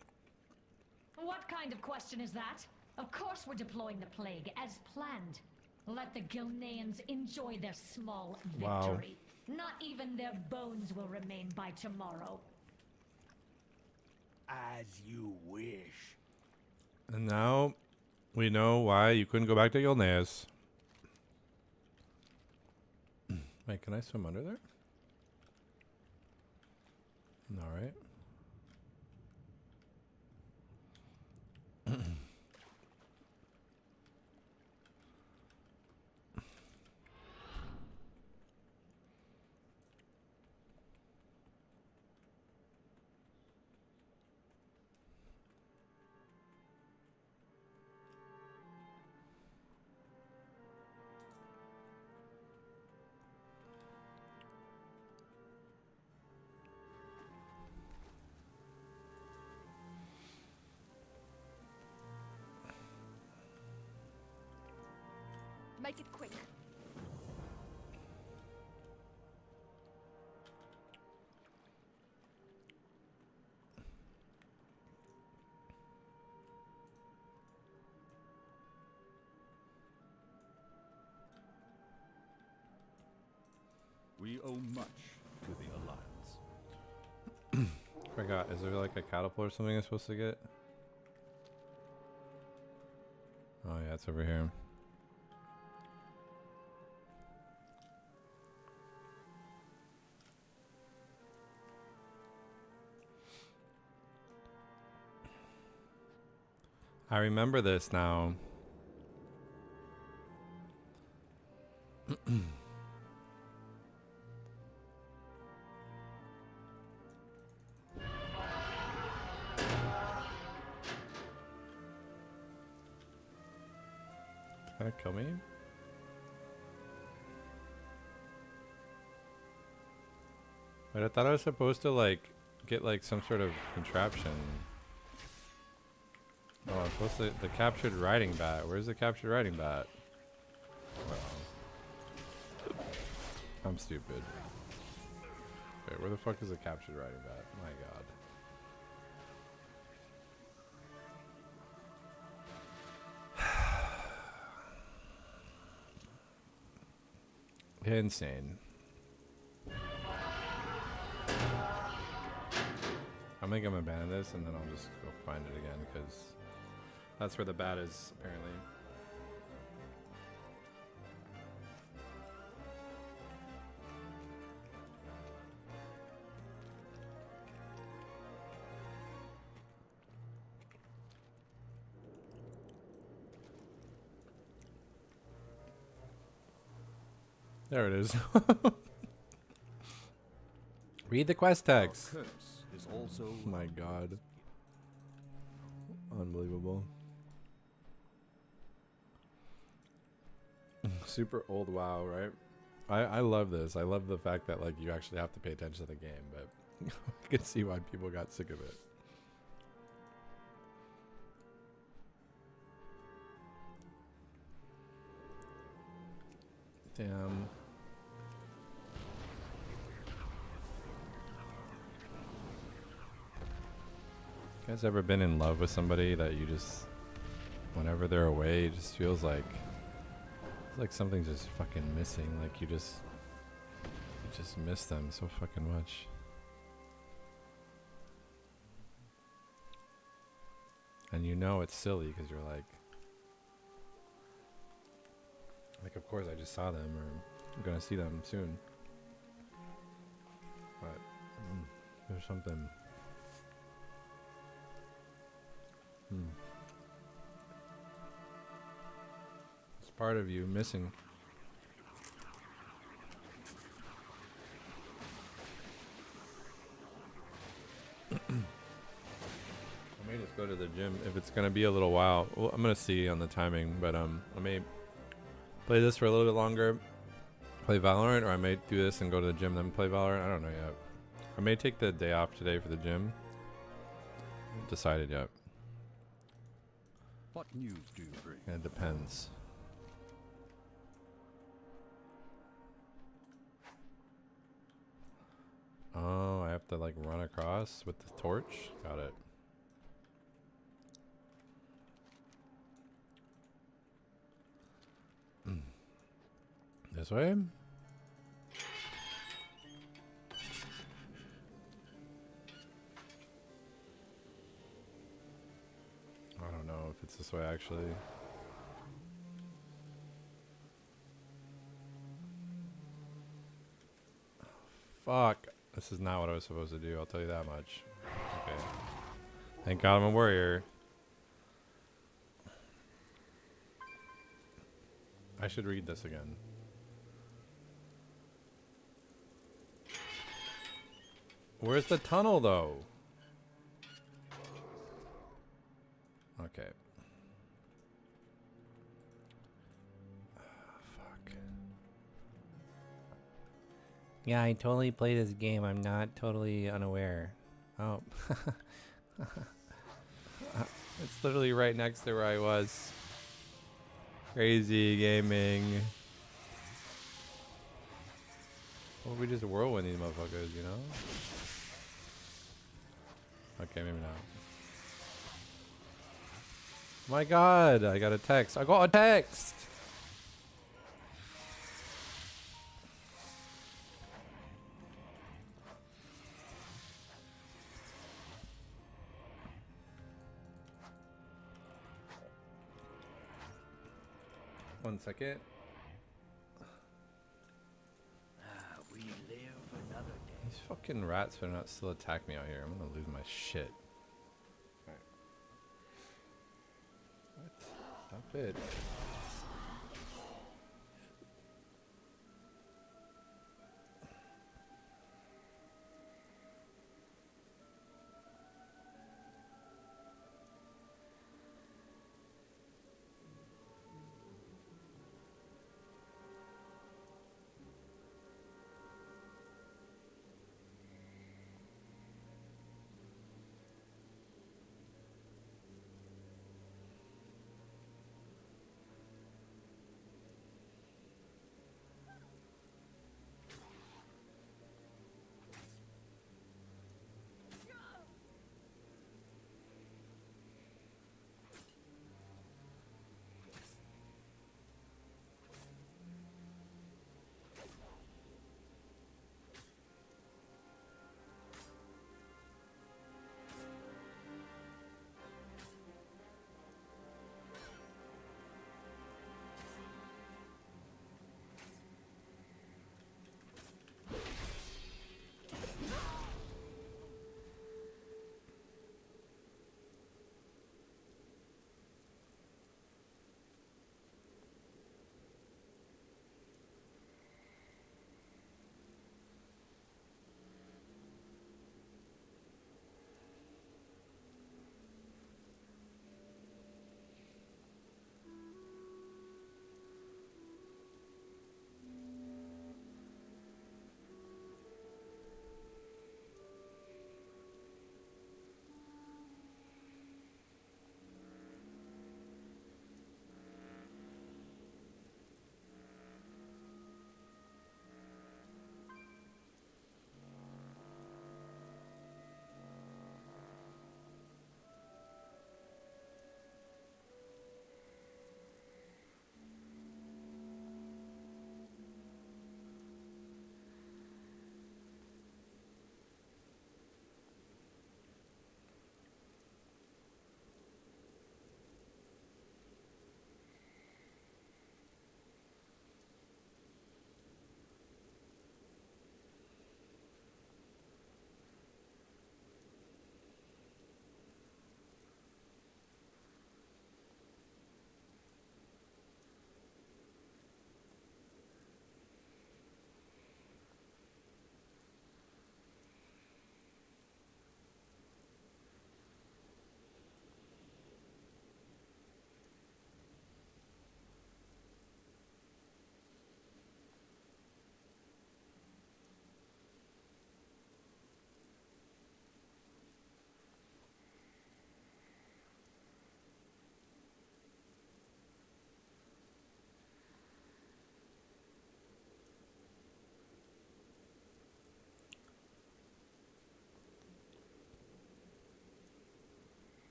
What kind of question is that? Of course we're deploying the plague, as planned. Let the Gilneans enjoy their small victory. Wow. Not even their bones will remain by tomorrow. As you wish. And now we know why you couldn't go back to Gilneas. Wait, can I swim under there? All right. Make it quick. We owe much to the Alliance. Forgot. Is there like a catapult or something I'm supposed to get? Oh yeah, it's over here. I remember this now. Can it kill me? But I thought I was supposed to like get like some sort of contraption. Oh, I'm supposed to the captured riding bat. Where's the captured riding bat? Well, I'm stupid. Wait, where the fuck is the captured riding bat? My god. Insane. I think I'm gonna abandon this and then I'll just go find it again because that's where the bat is apparently. There it is. Read the quest text. Our curse is also Oh my god. Unbelievable. Super old WoW, right? I love this. I love the fact that like you actually have to pay attention to the game, but I can see why people got sick of it. Damn. You guys ever been in love with somebody that you just, whenever they're away, it just feels like something's just fucking missing. Like you just miss them so fucking much. And you know it's silly because you're like, of course I just saw them or I'm gonna see them soon. But there's something. It's part of you missing. I may just go to the gym if it's gonna be a little while. Well, I'm gonna see on the timing, but I may play this for a little bit longer, play Valorant, or I may do this and go to the gym then play Valorant. I don't know yet. I may take the day off today for the gym. Haven't decided yet. What news do you bring? It depends. Oh, I have to like run across with the torch? Got it. This way? I don't know if it's this way actually. Fuck. This is not what I was supposed to do, I'll tell you that much. Okay. Thank God I'm a warrior. I should read this again. Where's the tunnel though? Okay. Fuck. Yeah, I totally play this game. I'm not totally unaware. Oh. It's literally right next to where I was. Crazy gaming. Well, we just whirlwind these motherfuckers, you know? Okay, maybe not. My God, I got a text. I got a text! One second. We live another day. These fucking rats better not still attack me out here. I'm gonna lose my shit. Alright. What? Stop it.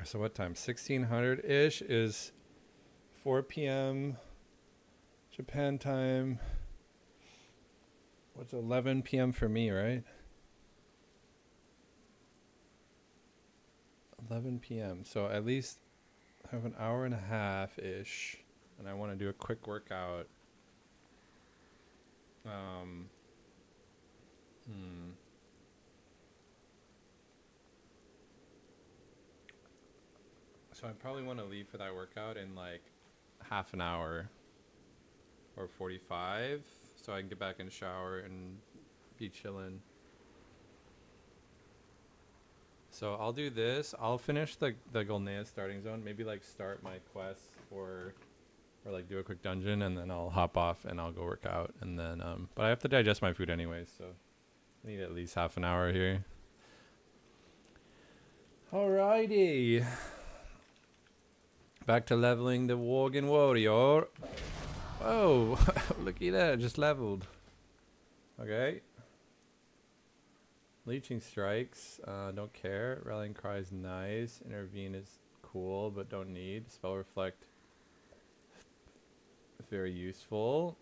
So what time? 1600-ish is 4 p.m. Japan time. What's 11 p.m. for me, right? 11 p.m. So at least I have an hour and a half-ish. And I want to do a quick workout. So I probably want to leave for that workout in like half an hour or 45, so I can get back in the shower and be chilling. So I'll do this. I'll finish the Golnea starting zone. Maybe like start my quest or like do a quick dungeon, and then I'll hop off and I'll go work out. And then but I have to digest my food anyway, so I need at least half an hour here. Alrighty. Back to leveling the Worgen Warrior. Oh, looky there, just leveled. Okay. Leeching Strikes, don't care. Rallying Cry is nice. Intervene is cool, but don't need. Spell Reflect, very useful.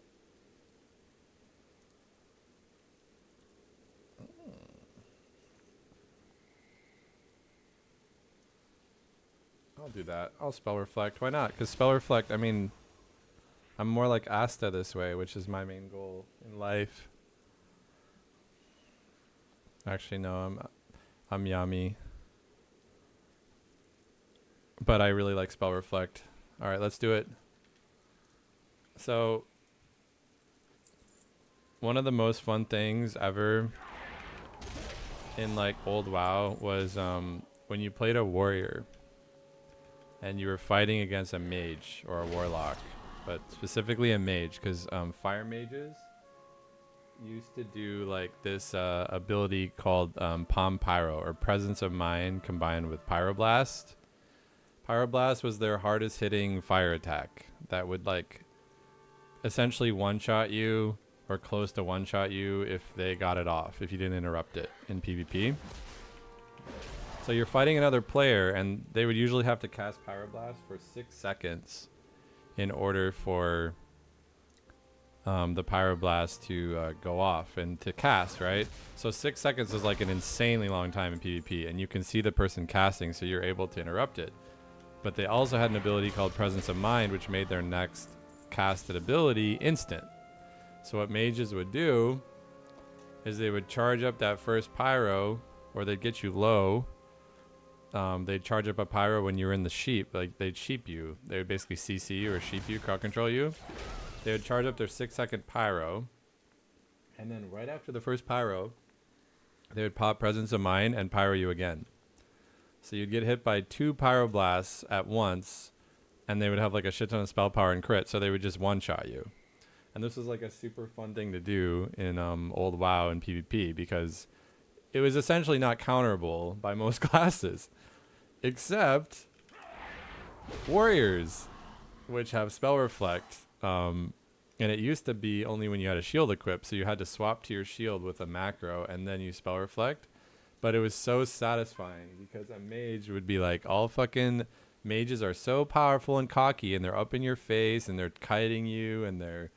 I'll do that. I'll Spell Reflect. Why not? Because Spell Reflect, I mean, I'm more like Asta this way, which is my main goal in life. Actually, no, I'm Yami. But I really like Spell Reflect. Alright, let's do it. So, one of the most fun things ever in like old WoW was when you played a warrior and you were fighting against a mage or a warlock, but specifically a mage, because fire mages used to do like this ability called Palm Pyro, or Presence of Mind combined with Pyroblast. Pyroblast was their hardest hitting fire attack that would like essentially one-shot you or close to one-shot you if they got it off, if you didn't interrupt it in PvP. So you're fighting another player, and they would usually have to cast Pyroblast for 6 seconds in order for the Pyroblast to go off and to cast, right? So 6 seconds is like an insanely long time in PvP, and you can see the person casting, so you're able to interrupt it. But they also had an ability called Presence of Mind, which made their next casted ability instant. So what mages would do is they would charge up that first pyro, or they'd get you low. They'd charge up a pyro when you're in the sheep, like they'd sheep you. They would basically CC you or sheep you, crowd control you. They would charge up their 6-second pyro, and then right after the first pyro, they would pop Presence of Mind and pyro you again. So you'd get hit by 2 pyroblasts at once, and they would have like a shit ton of spell power and crit, so they would just one-shot you. And this was like a super fun thing to do in old WoW and PvP, because it was essentially not counterable by most classes, except warriors, which have Spell Reflect. And it used to be only when you had a shield equipped, so you had to swap to your shield with a macro and then you Spell Reflect. But it was so satisfying because a mage would be like, all fucking mages are so powerful and cocky, and they're up in your face and they're kiting you and they're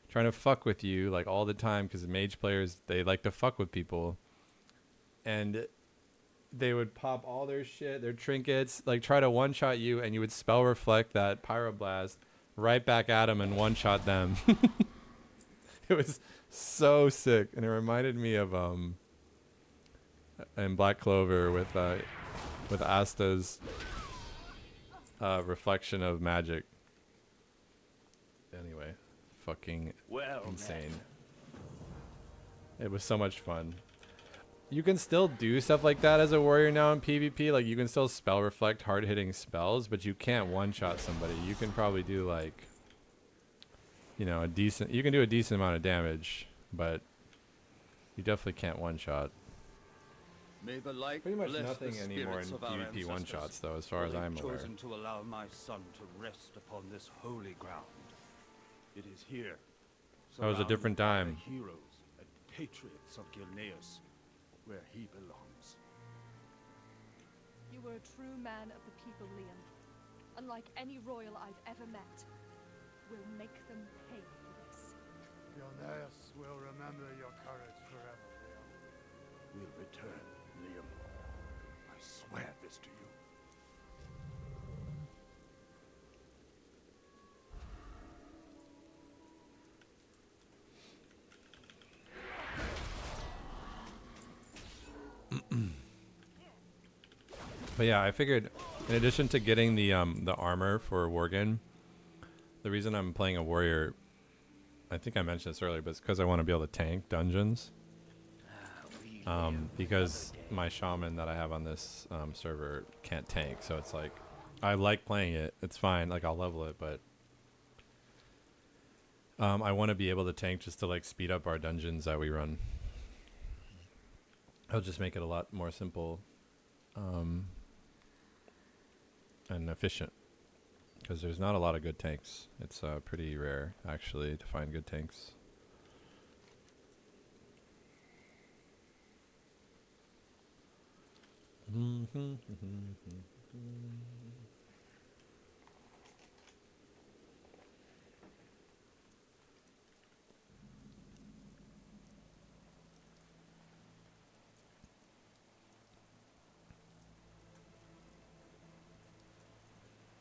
trying to fuck with you like all the time, because mage players, they like to fuck with people. And they would pop all their shit, their trinkets, like try to one-shot you, and you would Spell Reflect that Pyroblast right back at them and one-shot them. It was so sick, and it reminded me of in Black Clover with Asta's reflection of magic. Anyway, fucking insane. It was so much fun. You can still do stuff like that as a warrior now in PvP. Like, you can still Spell Reflect hard-hitting spells, but you can't one-shot somebody. You can probably do, like, you know, you can do a decent amount of damage, but you definitely can't one-shot. Pretty much nothing anymore in PvP one-shots, though, as far as I'm aware. Chosen to allow my son to rest upon this holy ground. It is here. That was a different time. Heroes and patriots of Gilneas, where he belongs. You were true man of the people, Liam. Unlike any royal I've ever met. We'll make them pay for this. Gilneas will remember your courage forever, Liam. We'll return, Liam. I swear this to you. But yeah, I figured in addition to getting the armor for Worgen, the reason I'm playing a warrior, I think I mentioned this earlier, but it's because I want to be able to tank dungeons. Because my shaman that I have on this server can't tank, so it's like I like playing it. It's fine, like I'll level it, but I want to be able to tank just to like speed up our dungeons that we run. It'll just make it a lot more simple. And efficient, because there's not a lot of good tanks. It's pretty rare actually to find good tanks.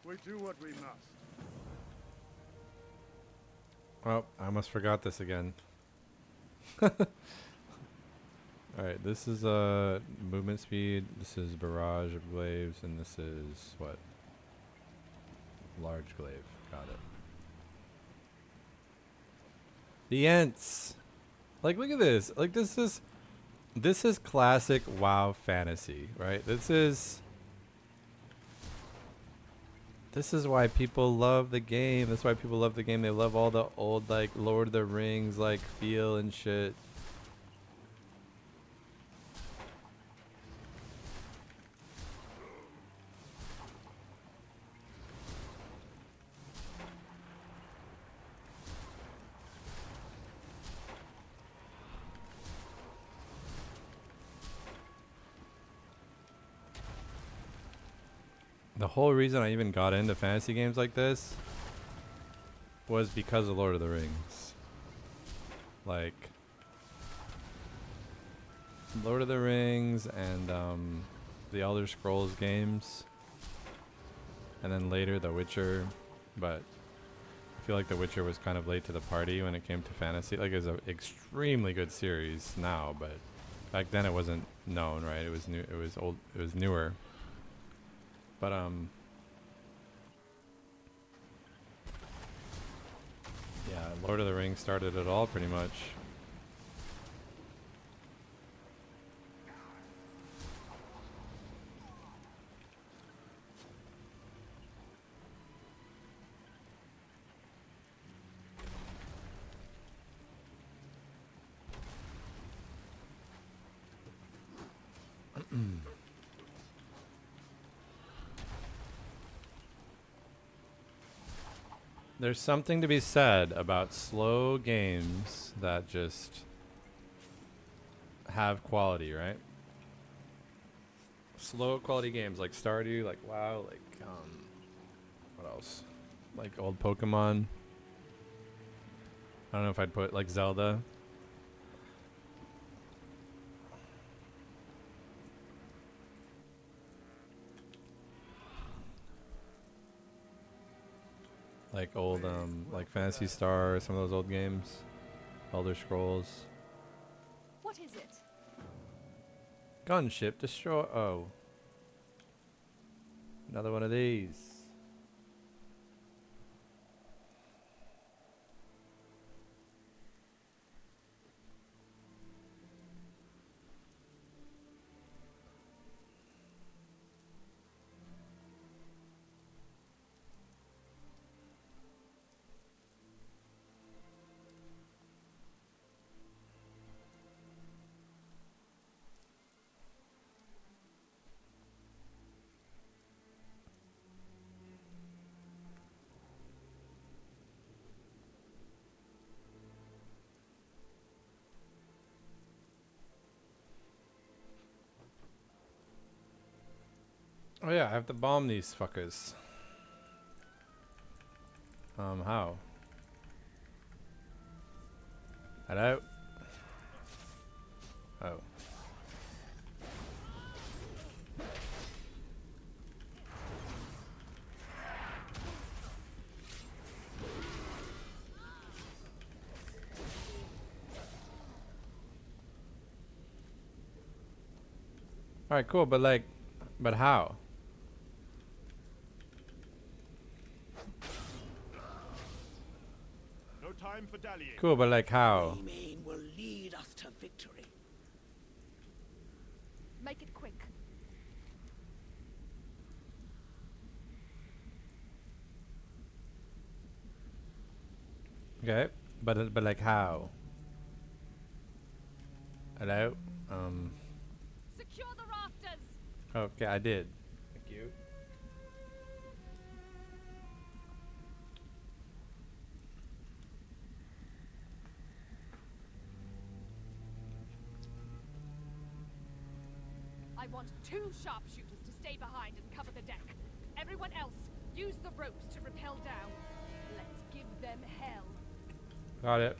We do what we must. Oh, I almost forgot this again. Alright, this is movement speed, this is barrage of glaives, and this is what? Large glaive. Got it. The Ents! Like, look at this. Like, this is classic WoW fantasy, right? This is why people love the game. That's why people love the game. They love all the old, like, Lord of the Rings, like, feel and shit. The whole reason I even got into fantasy games like this was because of Lord of the Rings. Like, Lord of the Rings and the Elder Scrolls games, and then later The Witcher. But I feel like The Witcher was kind of late to the party when it came to fantasy. Like, it's an extremely good series now, but back then it wasn't known, right? It was new. It was old. It was newer. But yeah, Lord of the Rings started it all pretty much. There's something to be said about slow games that just have quality, right? Slow quality games like Stardew, like WoW, like what else? Like old Pokemon. I don't know if I'd put like Zelda. Like old, like Phantasy Star, some of those old games. Elder Scrolls. What is it? Gunship destroy. Oh. Another one of these. Oh yeah, I have to bomb these fuckers. How? Hello? Oh. Alright, cool, but like, but how? No time for dallying. Cool, but like how? Main will lead us to victory. Make it quick. Okay, but like how? Hello? Secure the rafters. Okay, I did. Thank you. I want 2 sharpshooters to stay behind and cover the deck. Everyone else, use the ropes to rappel down. Let's give them hell. Got it.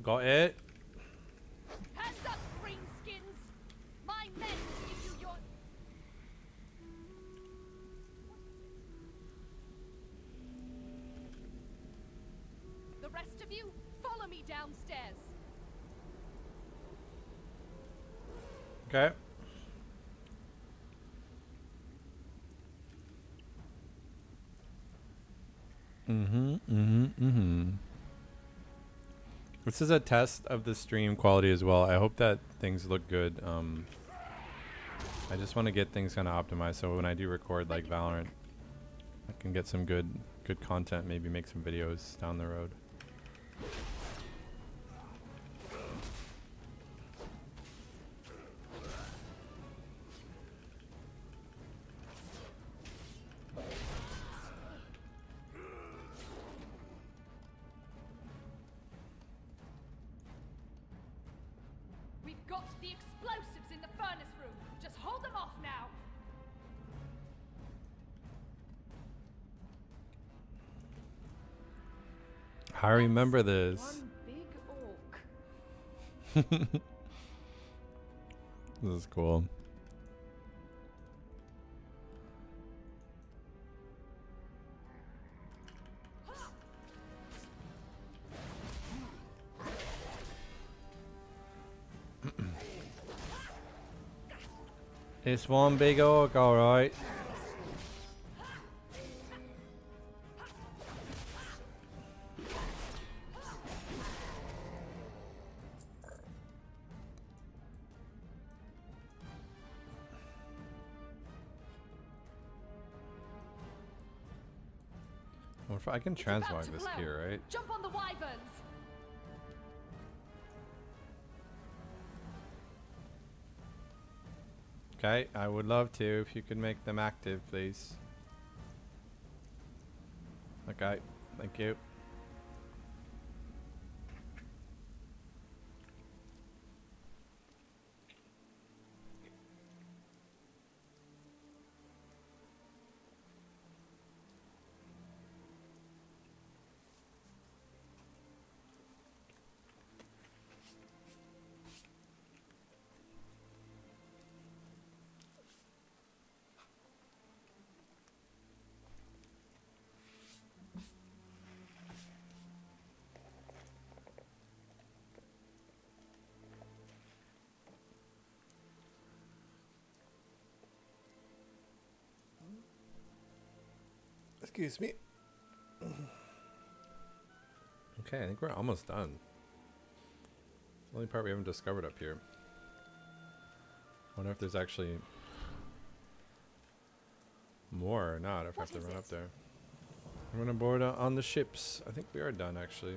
Got it. Hands up, greenskins! My men will give you your... The rest of you, follow me downstairs. Okay. This is a test of the stream quality as well. I hope that things look good. I just want to get things kind of optimized so when I do record like Valorant, I can get some good content, maybe make some videos down the road. We've got the explosives in the furnace room. Just hold them off now. I remember this. One big orc. This is cool. It's one big orc, alright. I can transmog this gear, right? Jump on the wyverns. Okay, I would love to if you could make them active, please. Okay, thank you. Excuse me. Okay, I think we're almost done. It's the only part we haven't discovered up here. I wonder if there's actually more or not, if I have to run up there. I'm gonna board on the ships. I think we are done, actually.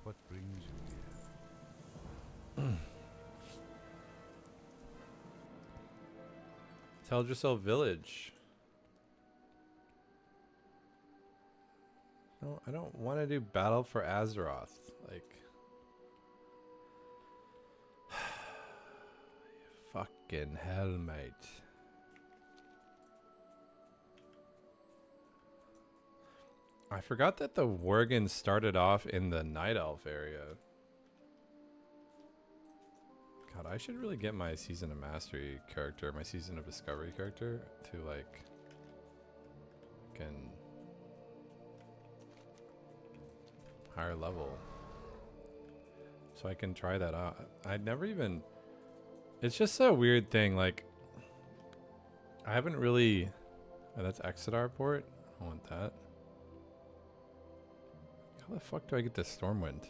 What brings you here? Teldrassil Village. No, I don't want to do Battle for Azeroth. Like, fucking hell, mate. I forgot that the Worgen started off in the Night Elf area. God, I should really get my Season of Mastery character, my Season of Discovery character, to like, fucking higher level, so I can try that out. I'd never even. It's just a weird thing. Like, I haven't really. Oh, that's Exodar port. I want that. How the fuck do I get this Stormwind?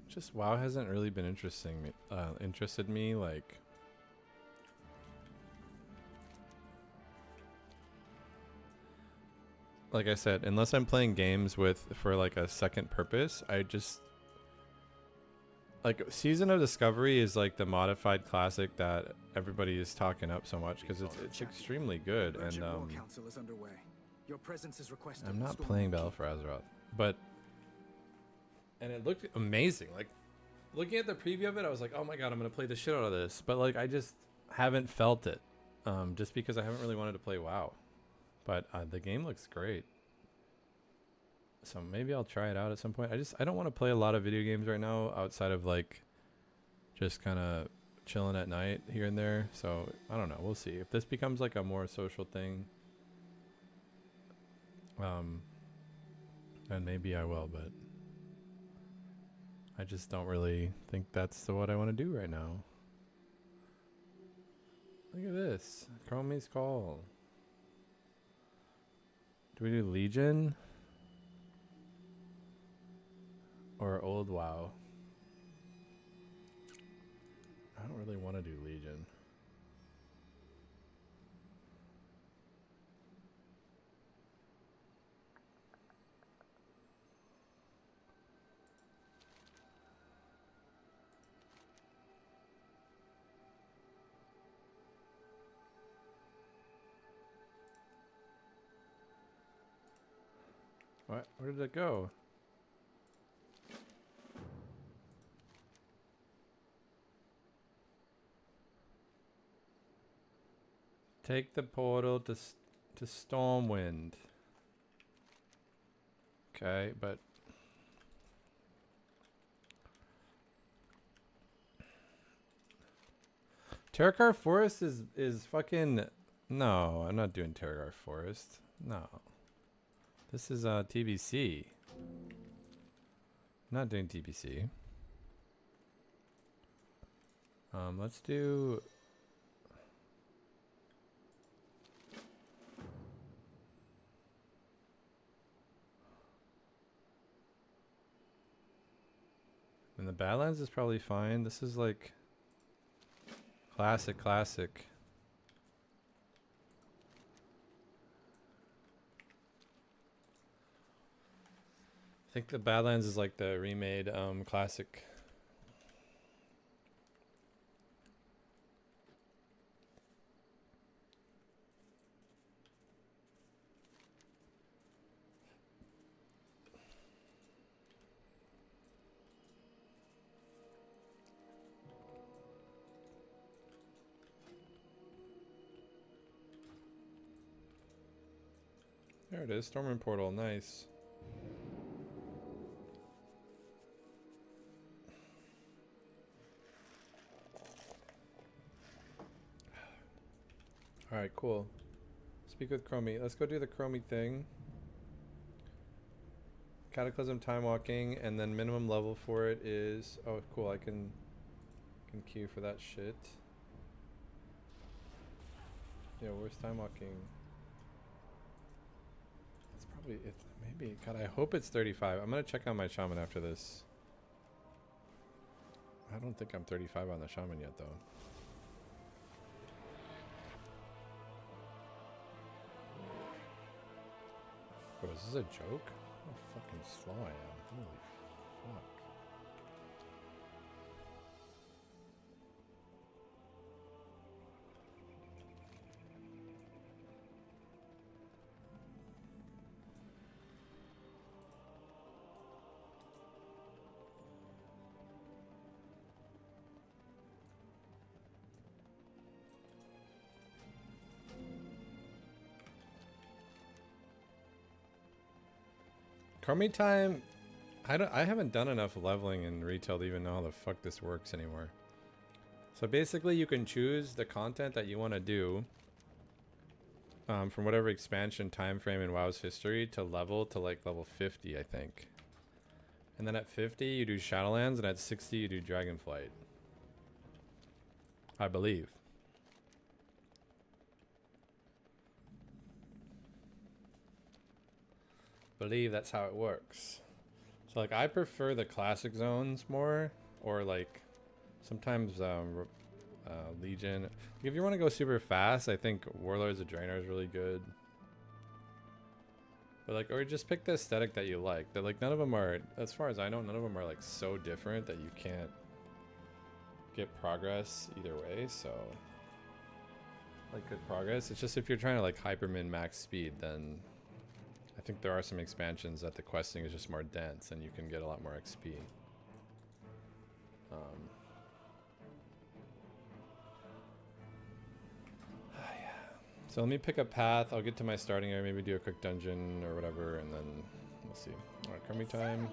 Just WoW hasn't really been interested me like. Like I said, unless I'm playing games for like a second purpose, I just like Season of Discovery is like the modified classic that everybody is talking up so much because it's extremely good. And I'm not playing Battle for Azeroth, but it looked amazing. Like looking at the preview of it, I was like, oh my god, I'm gonna play the shit out of this. But like I just haven't felt it, just because I haven't really wanted to play WoW. But the game looks great. So maybe I'll try it out at some point. I don't want to play a lot of video games right now outside of like just kind of chilling at night here and there. So I don't know. We'll see. If this becomes like a more social thing, then maybe I will, but I just don't really think that's what I want to do right now. Look at this. Chromie's Call. Do we do Legion? Or old WoW? I don't really want to do Legion. What? Where did it go? Take the portal to Stormwind. Okay, but Terracar Forest is fucking. No, I'm not doing Terracar Forest. No. This is TBC. Not doing TBC. Let's do. And the Badlands is probably fine. This is like classic. I think the Badlands is like the remade classic. There it is, Stormwind Portal, nice. Alright, cool. Speak with Chromie. Let's go do the Chromie thing. Cataclysm Time Walking, and then minimum level for it is... Oh, cool, I can queue for that shit. Yeah, where's Time Walking? It's probably... maybe... God, I hope it's 35. I'm gonna check on my Shaman after this. I don't think I'm 35 on the Shaman yet, though. Bro, is this a joke? How fucking slow I am. Holy fuck. Crummy time. I haven't done enough leveling in retail to even know how the fuck this works anymore. So basically you can choose the content that you want to do from whatever expansion time frame in WoW's history to level to like level 50, I think. And then at 50 you do Shadowlands, and at 60 you do Dragonflight. I believe. That's how it works. So like I prefer the classic zones more, or like sometimes Legion. If you want to go super fast, I think Warlords of Draenor is really good. But like, or just pick the aesthetic that you like. That like none of them are, as far as I know, none of them are like so different that you can't get progress either way. So like good progress. It's just if you're trying to like hyper min max speed, then I think there are some expansions that the questing is just more dense and you can get a lot more XP. Yeah. So let me pick a path. I'll get to my starting area, maybe do a quick dungeon or whatever, and then we'll see. Alright, crummy time.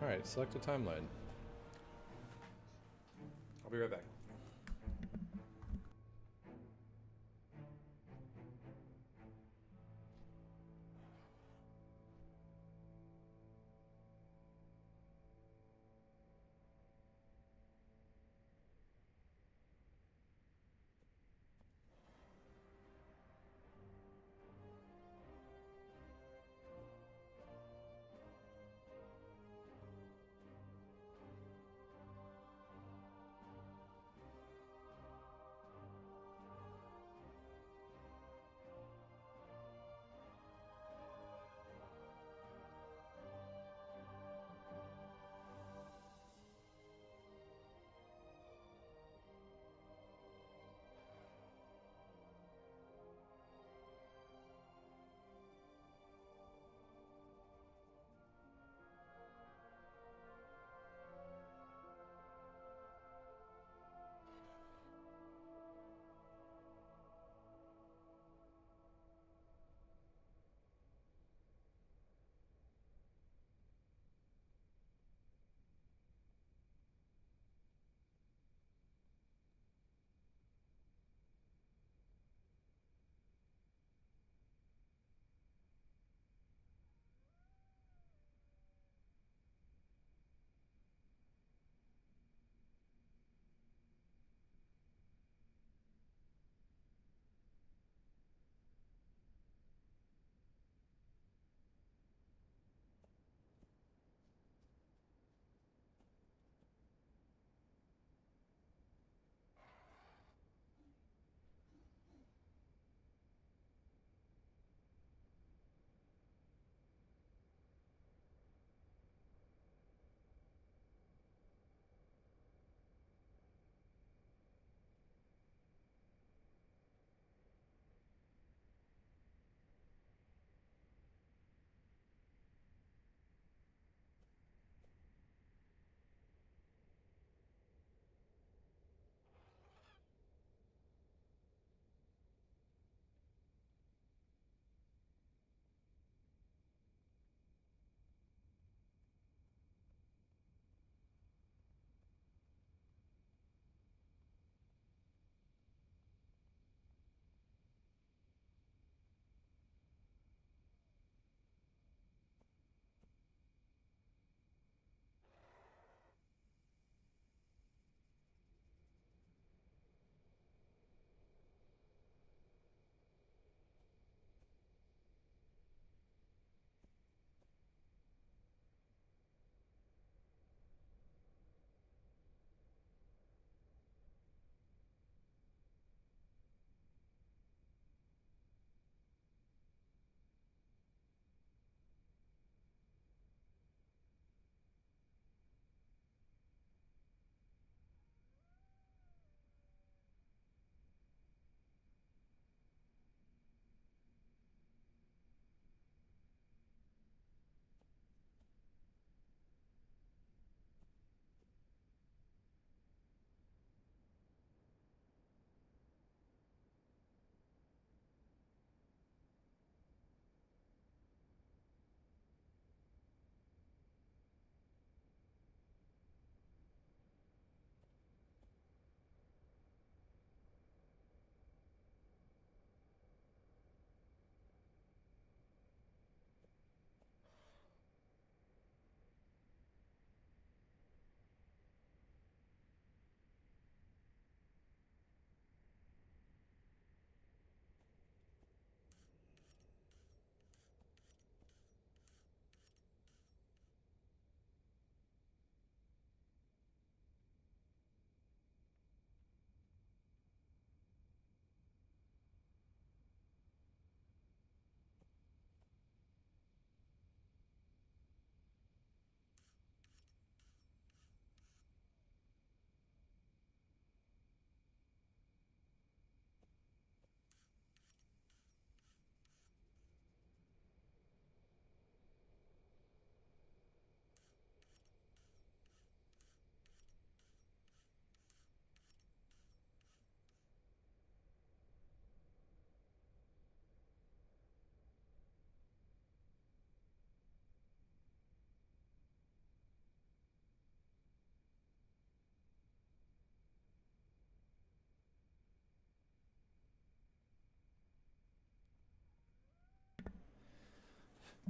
Alright, select a timeline. I'll be right back.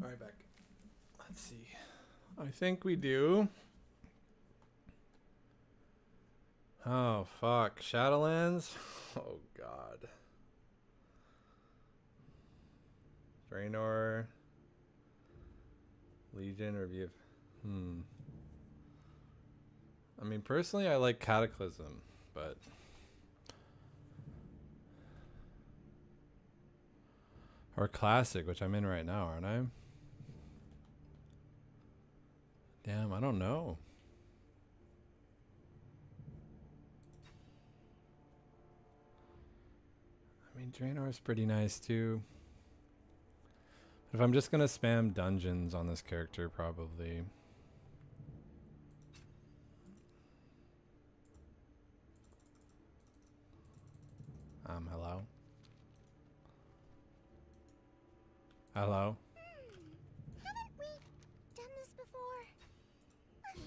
All right, back. Let's see. I think we do. Oh, fuck. Shadowlands? Oh, God. Draenor. Legion review. I mean, personally, I like Cataclysm, but... Or Classic, which I'm in right now, aren't I? Damn, I don't know. I mean, Draenor is pretty nice, too. If I'm just gonna spam dungeons on this character, probably. Hello? Hello? Haven't we done this before?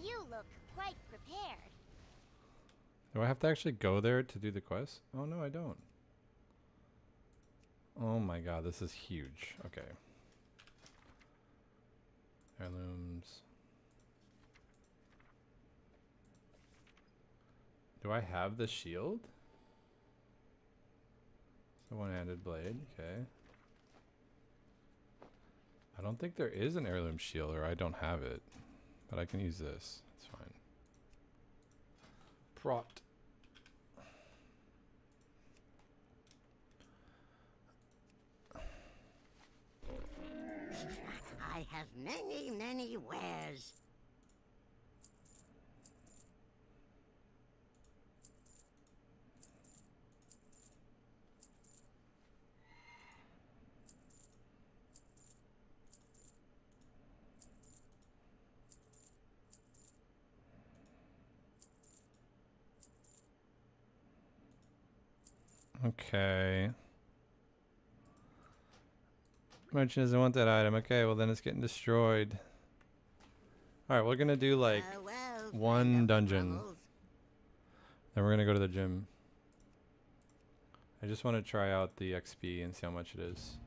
You look quite prepared. Do I have to actually go there to do the quest? Oh, no, I don't. Oh my god, this is huge. Okay. Heirlooms. Do I have the shield? It's a one-handed blade, okay. I don't think there is an heirloom shield, or I don't have it. But I can use this. It's fine. Prot. I have many, many wares. Okay. Merchant doesn't want that item. Okay, well then it's getting destroyed. Alright, we're gonna do like one dungeon. Then we're gonna go to the gym. I just want to try out the XP and see how much it is.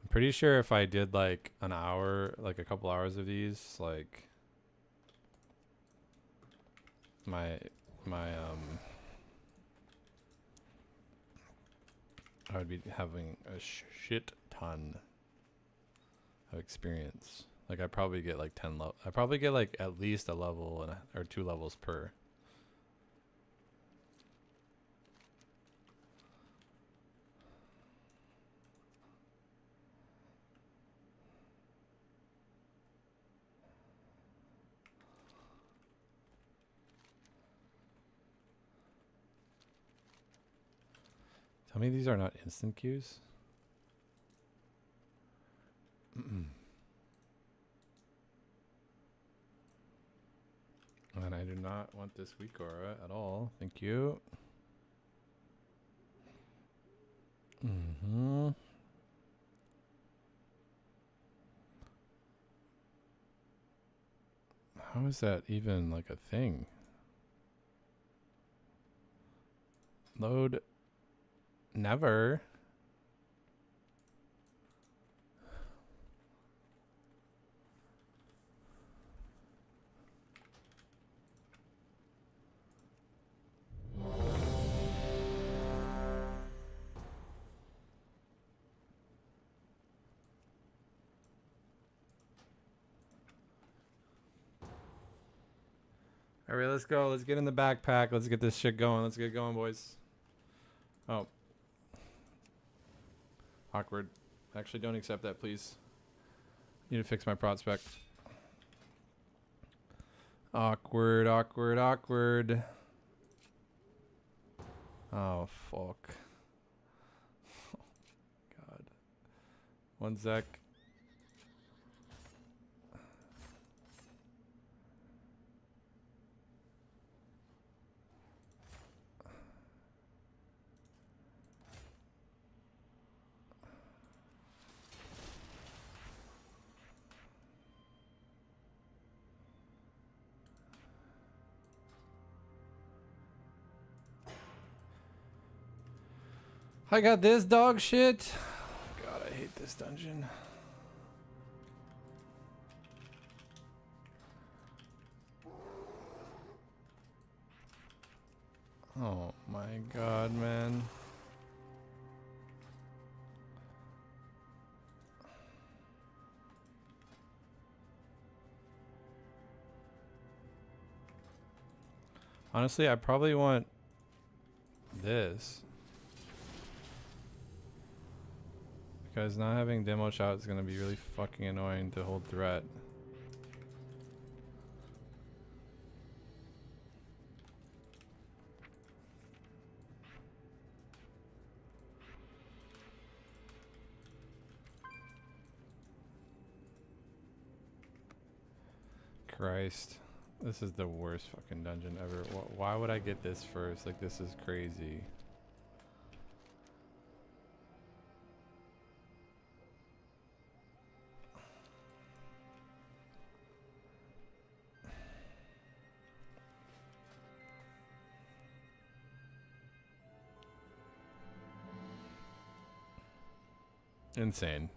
I'm pretty sure if I did like an hour, like a couple hours of these, like I would be having a shit ton of experience. Like I probably get like 10 level. I probably get like at least a level and or 2 levels per. Tell me these are not instant queues. And I do not want this weak aura at all. Thank you. How is that even like a thing? Load. Never. All right, let's go. Let's get in the backpack. Let's get this shit going. Let's get going, boys. Oh. Awkward. Actually, don't accept that, please. Need to fix my prospect. Awkward, awkward, awkward. Oh, fuck. Oh, God. One sec. I got this dog shit. God, I hate this dungeon. Oh my god, man. Honestly, I probably want this. Because not having demo shot is going to be really fucking annoying to hold threat. Christ. This is the worst fucking dungeon ever. Why would I get this first? Like, this is crazy. Insane.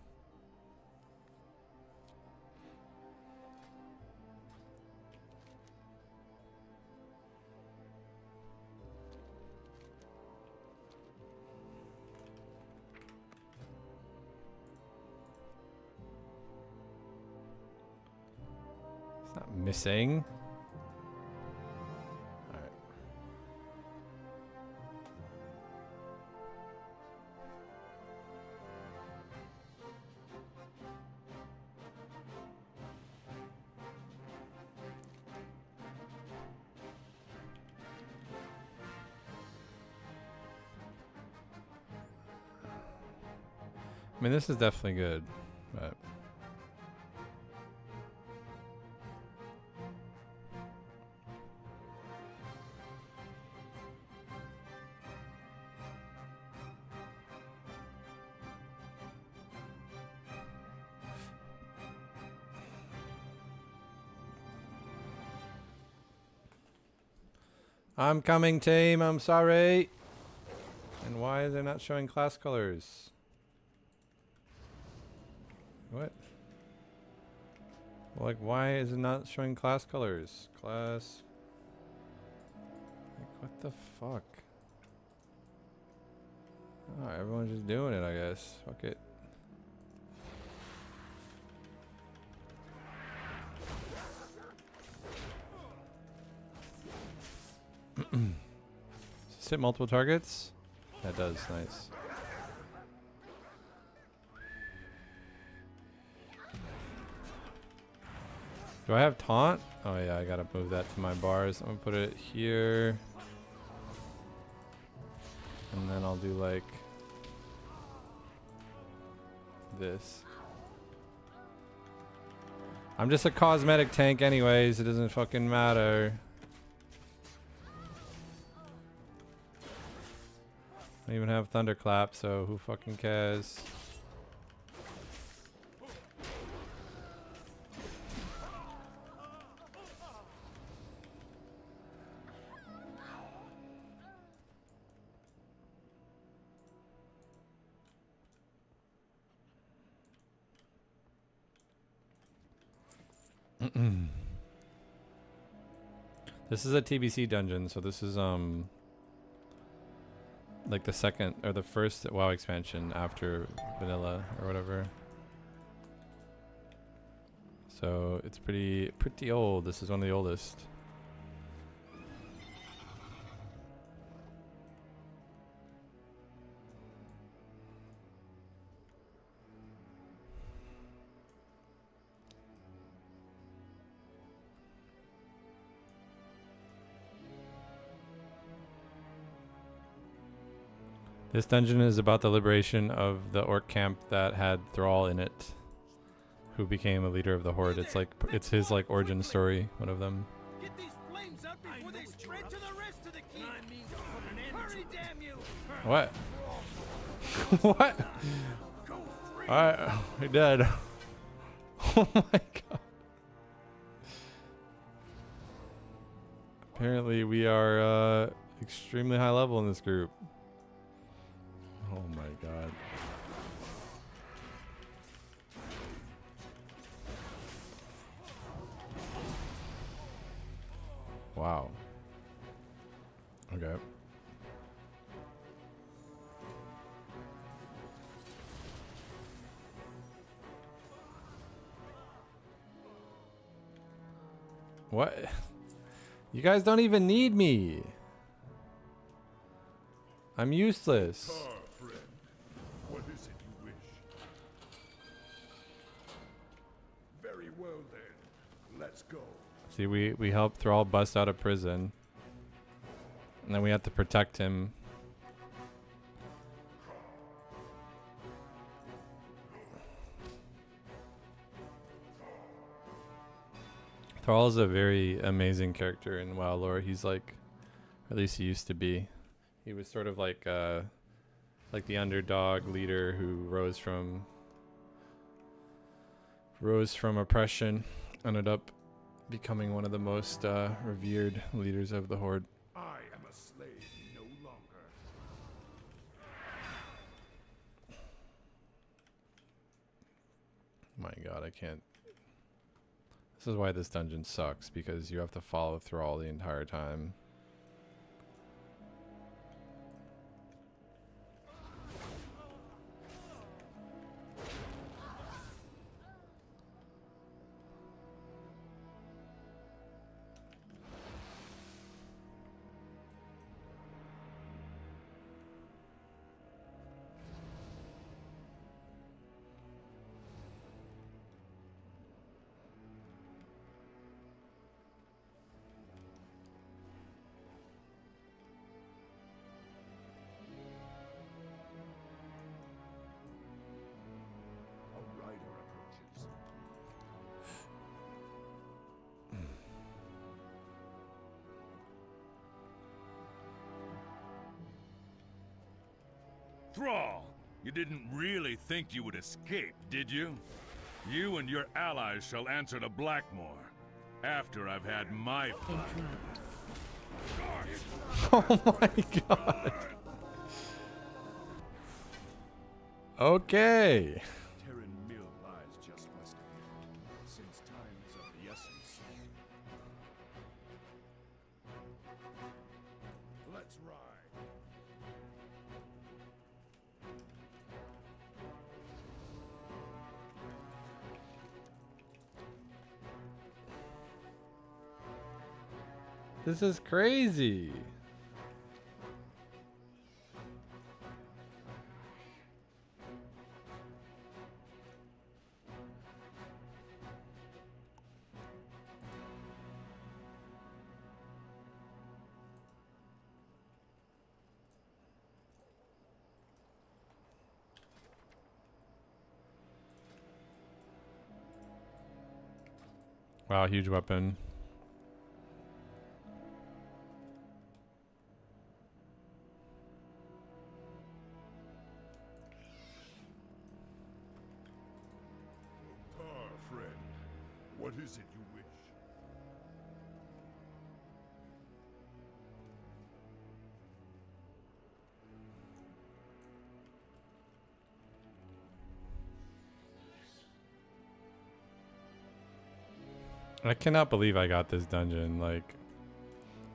It's not missing. Alright. I mean, this is definitely good, but I'm coming, team. I'm sorry. And why is it not showing class colors? What? Like, why is it not showing class colors? Class. Like, what the fuck? Oh, everyone's just doing it, I guess. Fuck it. Does this hit multiple targets? That does, nice. Do I have taunt? Oh yeah, I gotta move that to my bars. I'm gonna put it here. And then I'll do like this. I'm just a cosmetic tank anyways, it doesn't fucking matter. I don't even have thunderclap, so who fucking cares? This is a TBC dungeon, so this is like the second or the first WoW expansion after vanilla or whatever. So it's pretty old. This is one of the oldest. This dungeon is about the liberation of the orc camp that had Thrall in it, who became a leader of the Horde. It's like it's his like origin story, one of them. Get these flames up before they spread to the rest of the keep. Hurry, damn you! What? What? Alright, we're dead. Oh my god. Apparently we are extremely high level in this group. Oh my god. Wow. Okay. What? You guys don't even need me. I'm useless. Friend, what is it you wish? Very well then. Let's go. See, we helped Thrall bust out of prison. And then we have to protect him. Thrall is a very amazing character in WoW lore. He's like, at least he used to be. He was sort of like the underdog leader who rose from oppression, ended up becoming one of the most revered leaders of the Horde. I am a slave no longer. My god, I can't. This is why this dungeon sucks, because you have to follow Thrall the entire time. A rider approaches. Thrall, you didn't really think you would escape, did you? You and your allies shall answer to Blackmore after I've had my fun. Oh my god. Okay. Terran mill lies just west of here, since time is of the essence. Let's ride. This is crazy. Wow, huge weapon. Friend, what is it you wish? I cannot believe I got this dungeon. Like,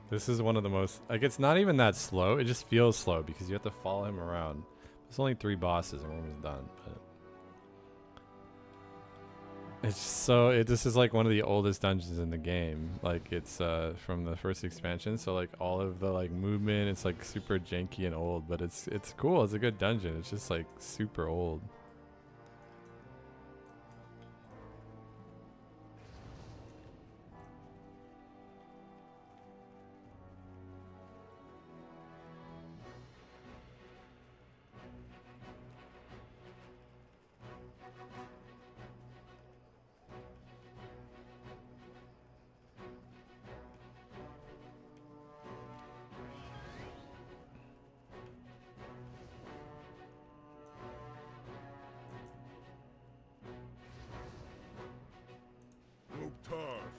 this is one of the most, like, it's not even that slow. It just feels slow because you have to follow him around. There's only 3 bosses and we're almost done. But it's so, this is like one of the oldest dungeons in the game. Like, it's from the first expansion. So like all of the like movement, it's like super janky and old, but it's cool. It's a good dungeon. It's just like super old.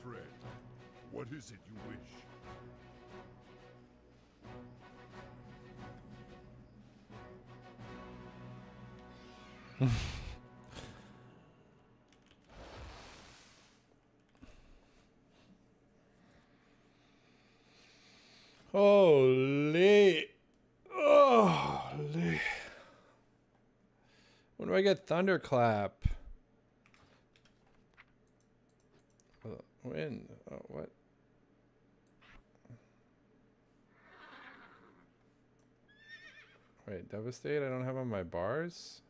Friend, what is it you wish? Holy. Holy. When do I get Thunderclap? When? Oh, what? Wait, Devastate? I don't have on my bars?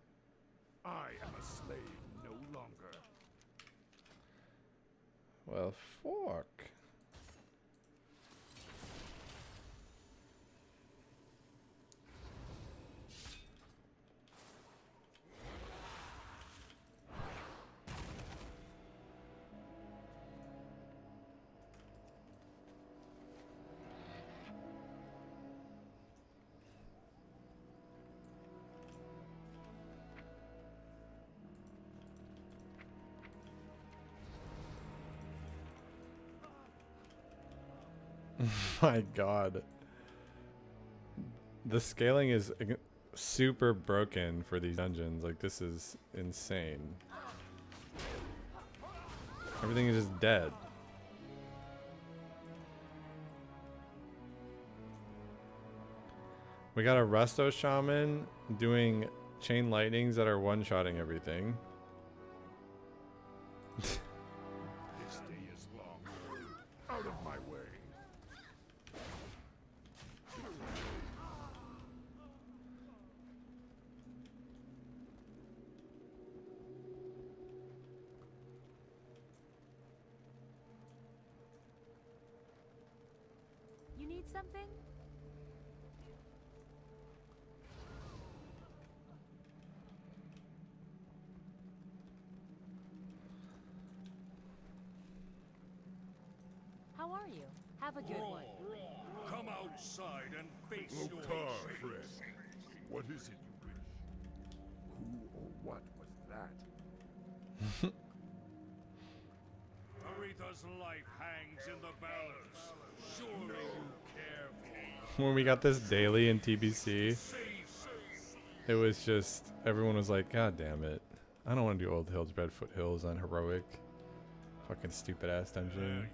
I am a slave no longer. Well, fuck. My god. The scaling is super broken for these dungeons. Like, this is insane. Everything is just dead. We got a Resto Shaman doing chain lightnings that are one-shotting everything. This day is long. Out of my way. You need something? How are you? Have a good one. Come outside and face your fate. Friend. What is it you wish? Who or what was that? Aretha's life hangs in the balance. Surely you care for When we got this daily in TBC, it was just, everyone was like, God damn it. I don't want to do Old Hills, Redfoot Hills on Heroic. Fucking stupid ass dungeon.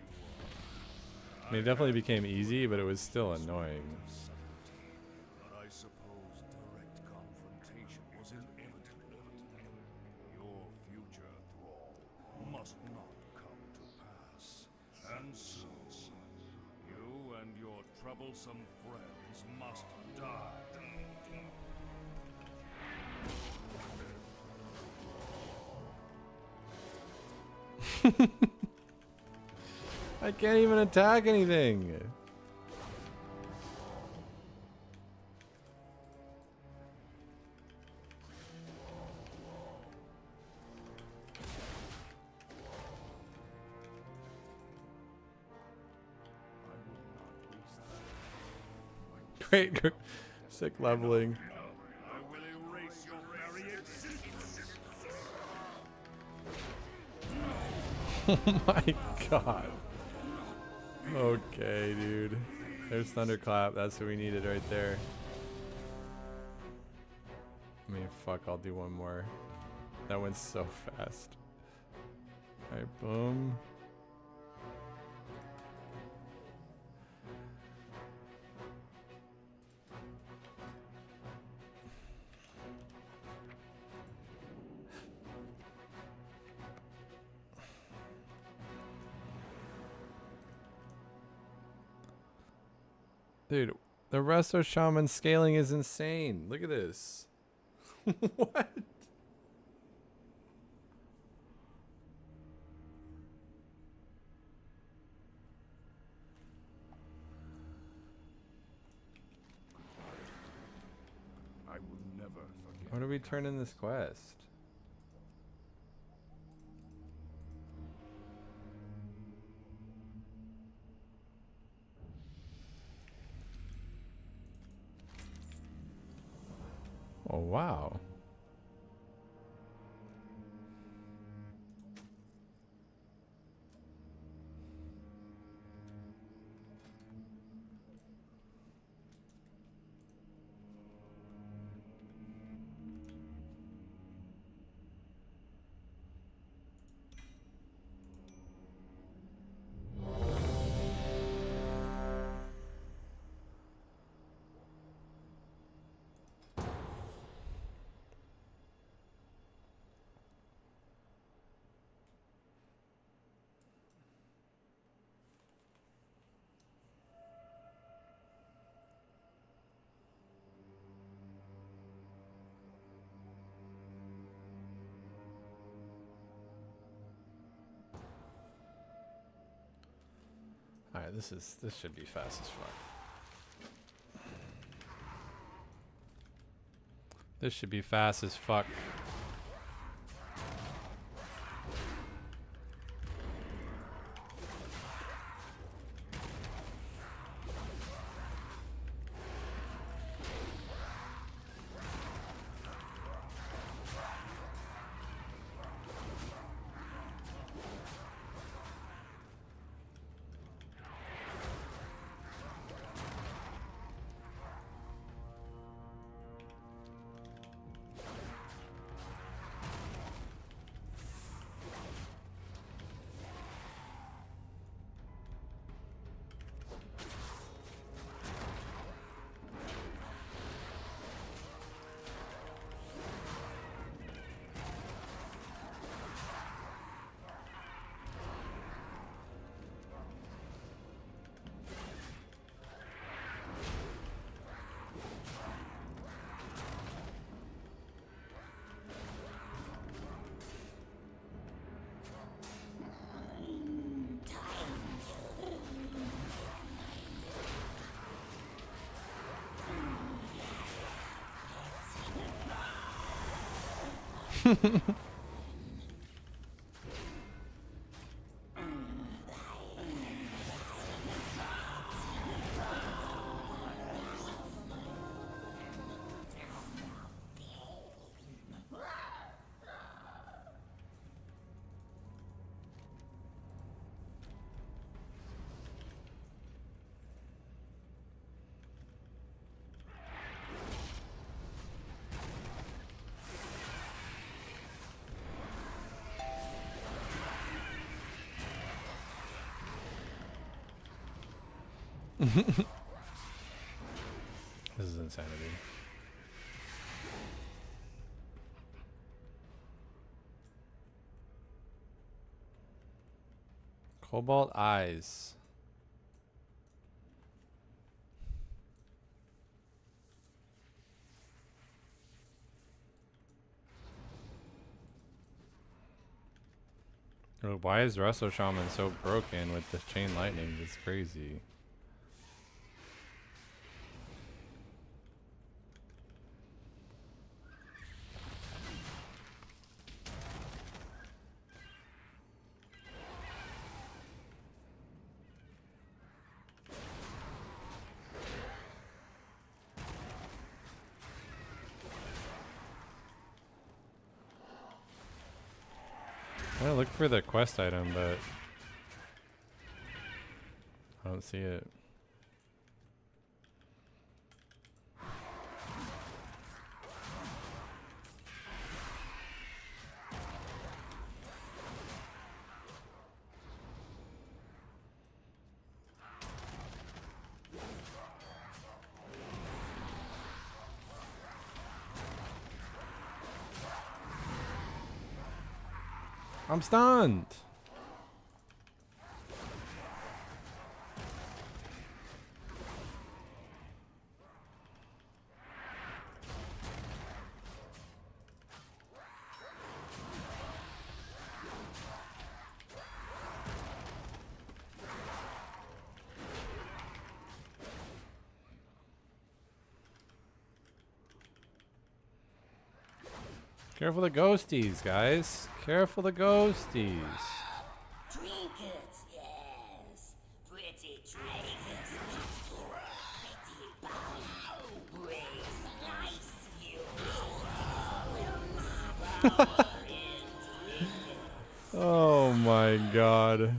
I mean, it definitely became easy, but it was still annoying. But I suppose direct confrontation was inevitable. Your future thrall must not come to pass. And soon, you and your troublesome friends must die. I can't even attack anything. Great, sick leveling. I will erase your very existence. Oh my god. Okay, dude. There's Thunderclap. That's what we needed right there. I mean, fuck, I'll do one more. That went so fast. Alright, boom. Dude, the Resto Shaman scaling is insane. Look at this. What? I will never forget. What do we turn in this quest? Oh, wow. Alright, this should be fast as fuck. This should be fast as fuck. This is insanity. Cobalt eyes. Why is Resto Shaman so broken with the chain lightning? It's crazy. I look for the quest item, but I don't see it. I'm stunned. Careful the ghosties, guys. Careful the ghosties. Trinkets, yes. Pretty trinkets. Pretty bow. Brave, nice you. Oh my god.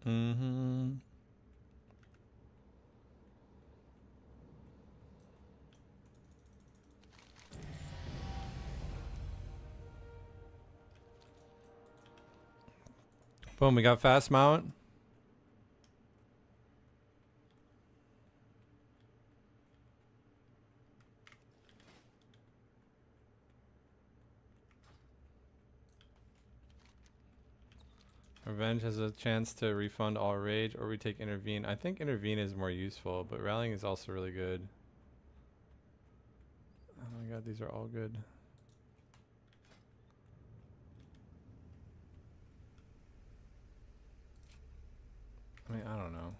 Mm-hmm. Boom, we got fast mount. Revenge has a chance to refund all rage, or we take intervene. I think intervene is more useful, but rallying is also really good. Oh my god, these are all good. I mean, I don't know.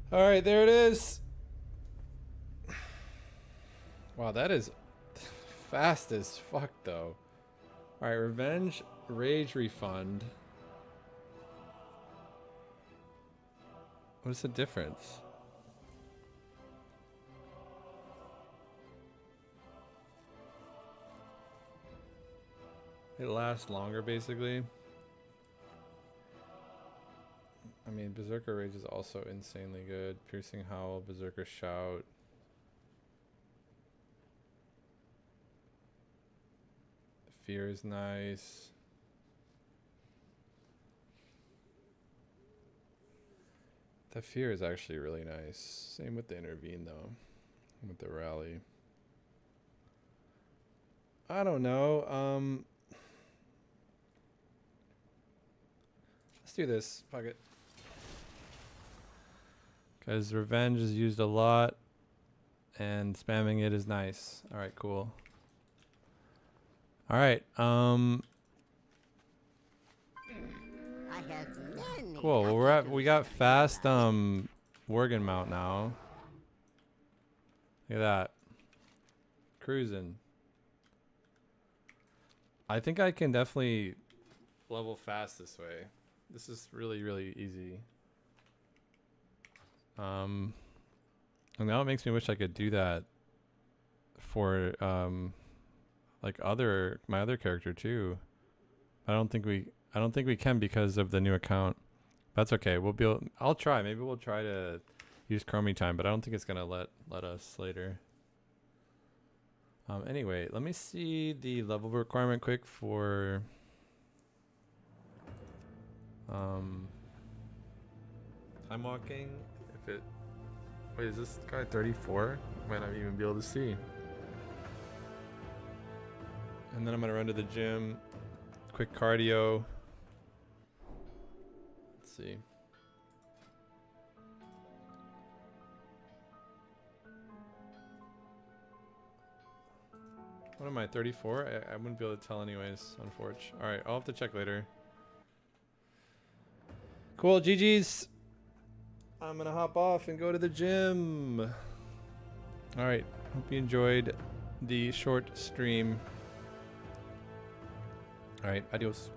All right, there it is. Wow, that is fast as fuck, though. All right, revenge, rage, refund. What's the difference? It lasts longer, basically. I mean, Berserker Rage is also insanely good. Piercing Howl, Berserker Shout. The Fear is nice. The Fear is actually really nice. Same with the Intervene, though. With the Rally. I don't know. Let's do this. Fuck it. Because revenge is used a lot, and spamming it is nice. All right, cool. All right, I have many. cool. Well, we got fast Worgen mount now. Look at that, cruising. I think I can definitely level fast this way. This is really, really easy. And now it makes me wish I could do that for like my other character too. I don't think we can because of the new account. That's okay. I'll try. Maybe we'll try to use Chromie time, but I don't think it's gonna let us later. Anyway, let me see the level requirement quick for time walking. Wait, is this guy 34? Might not even be able to see. And then I'm gonna run to the gym. Quick cardio. Let's see. What am I, 34? I wouldn't be able to tell anyways, unfortunately. Alright, I'll have to check later. Cool, GG's. I'm gonna hop off and go to the gym. Alright, hope you enjoyed the short stream. Alright, adios.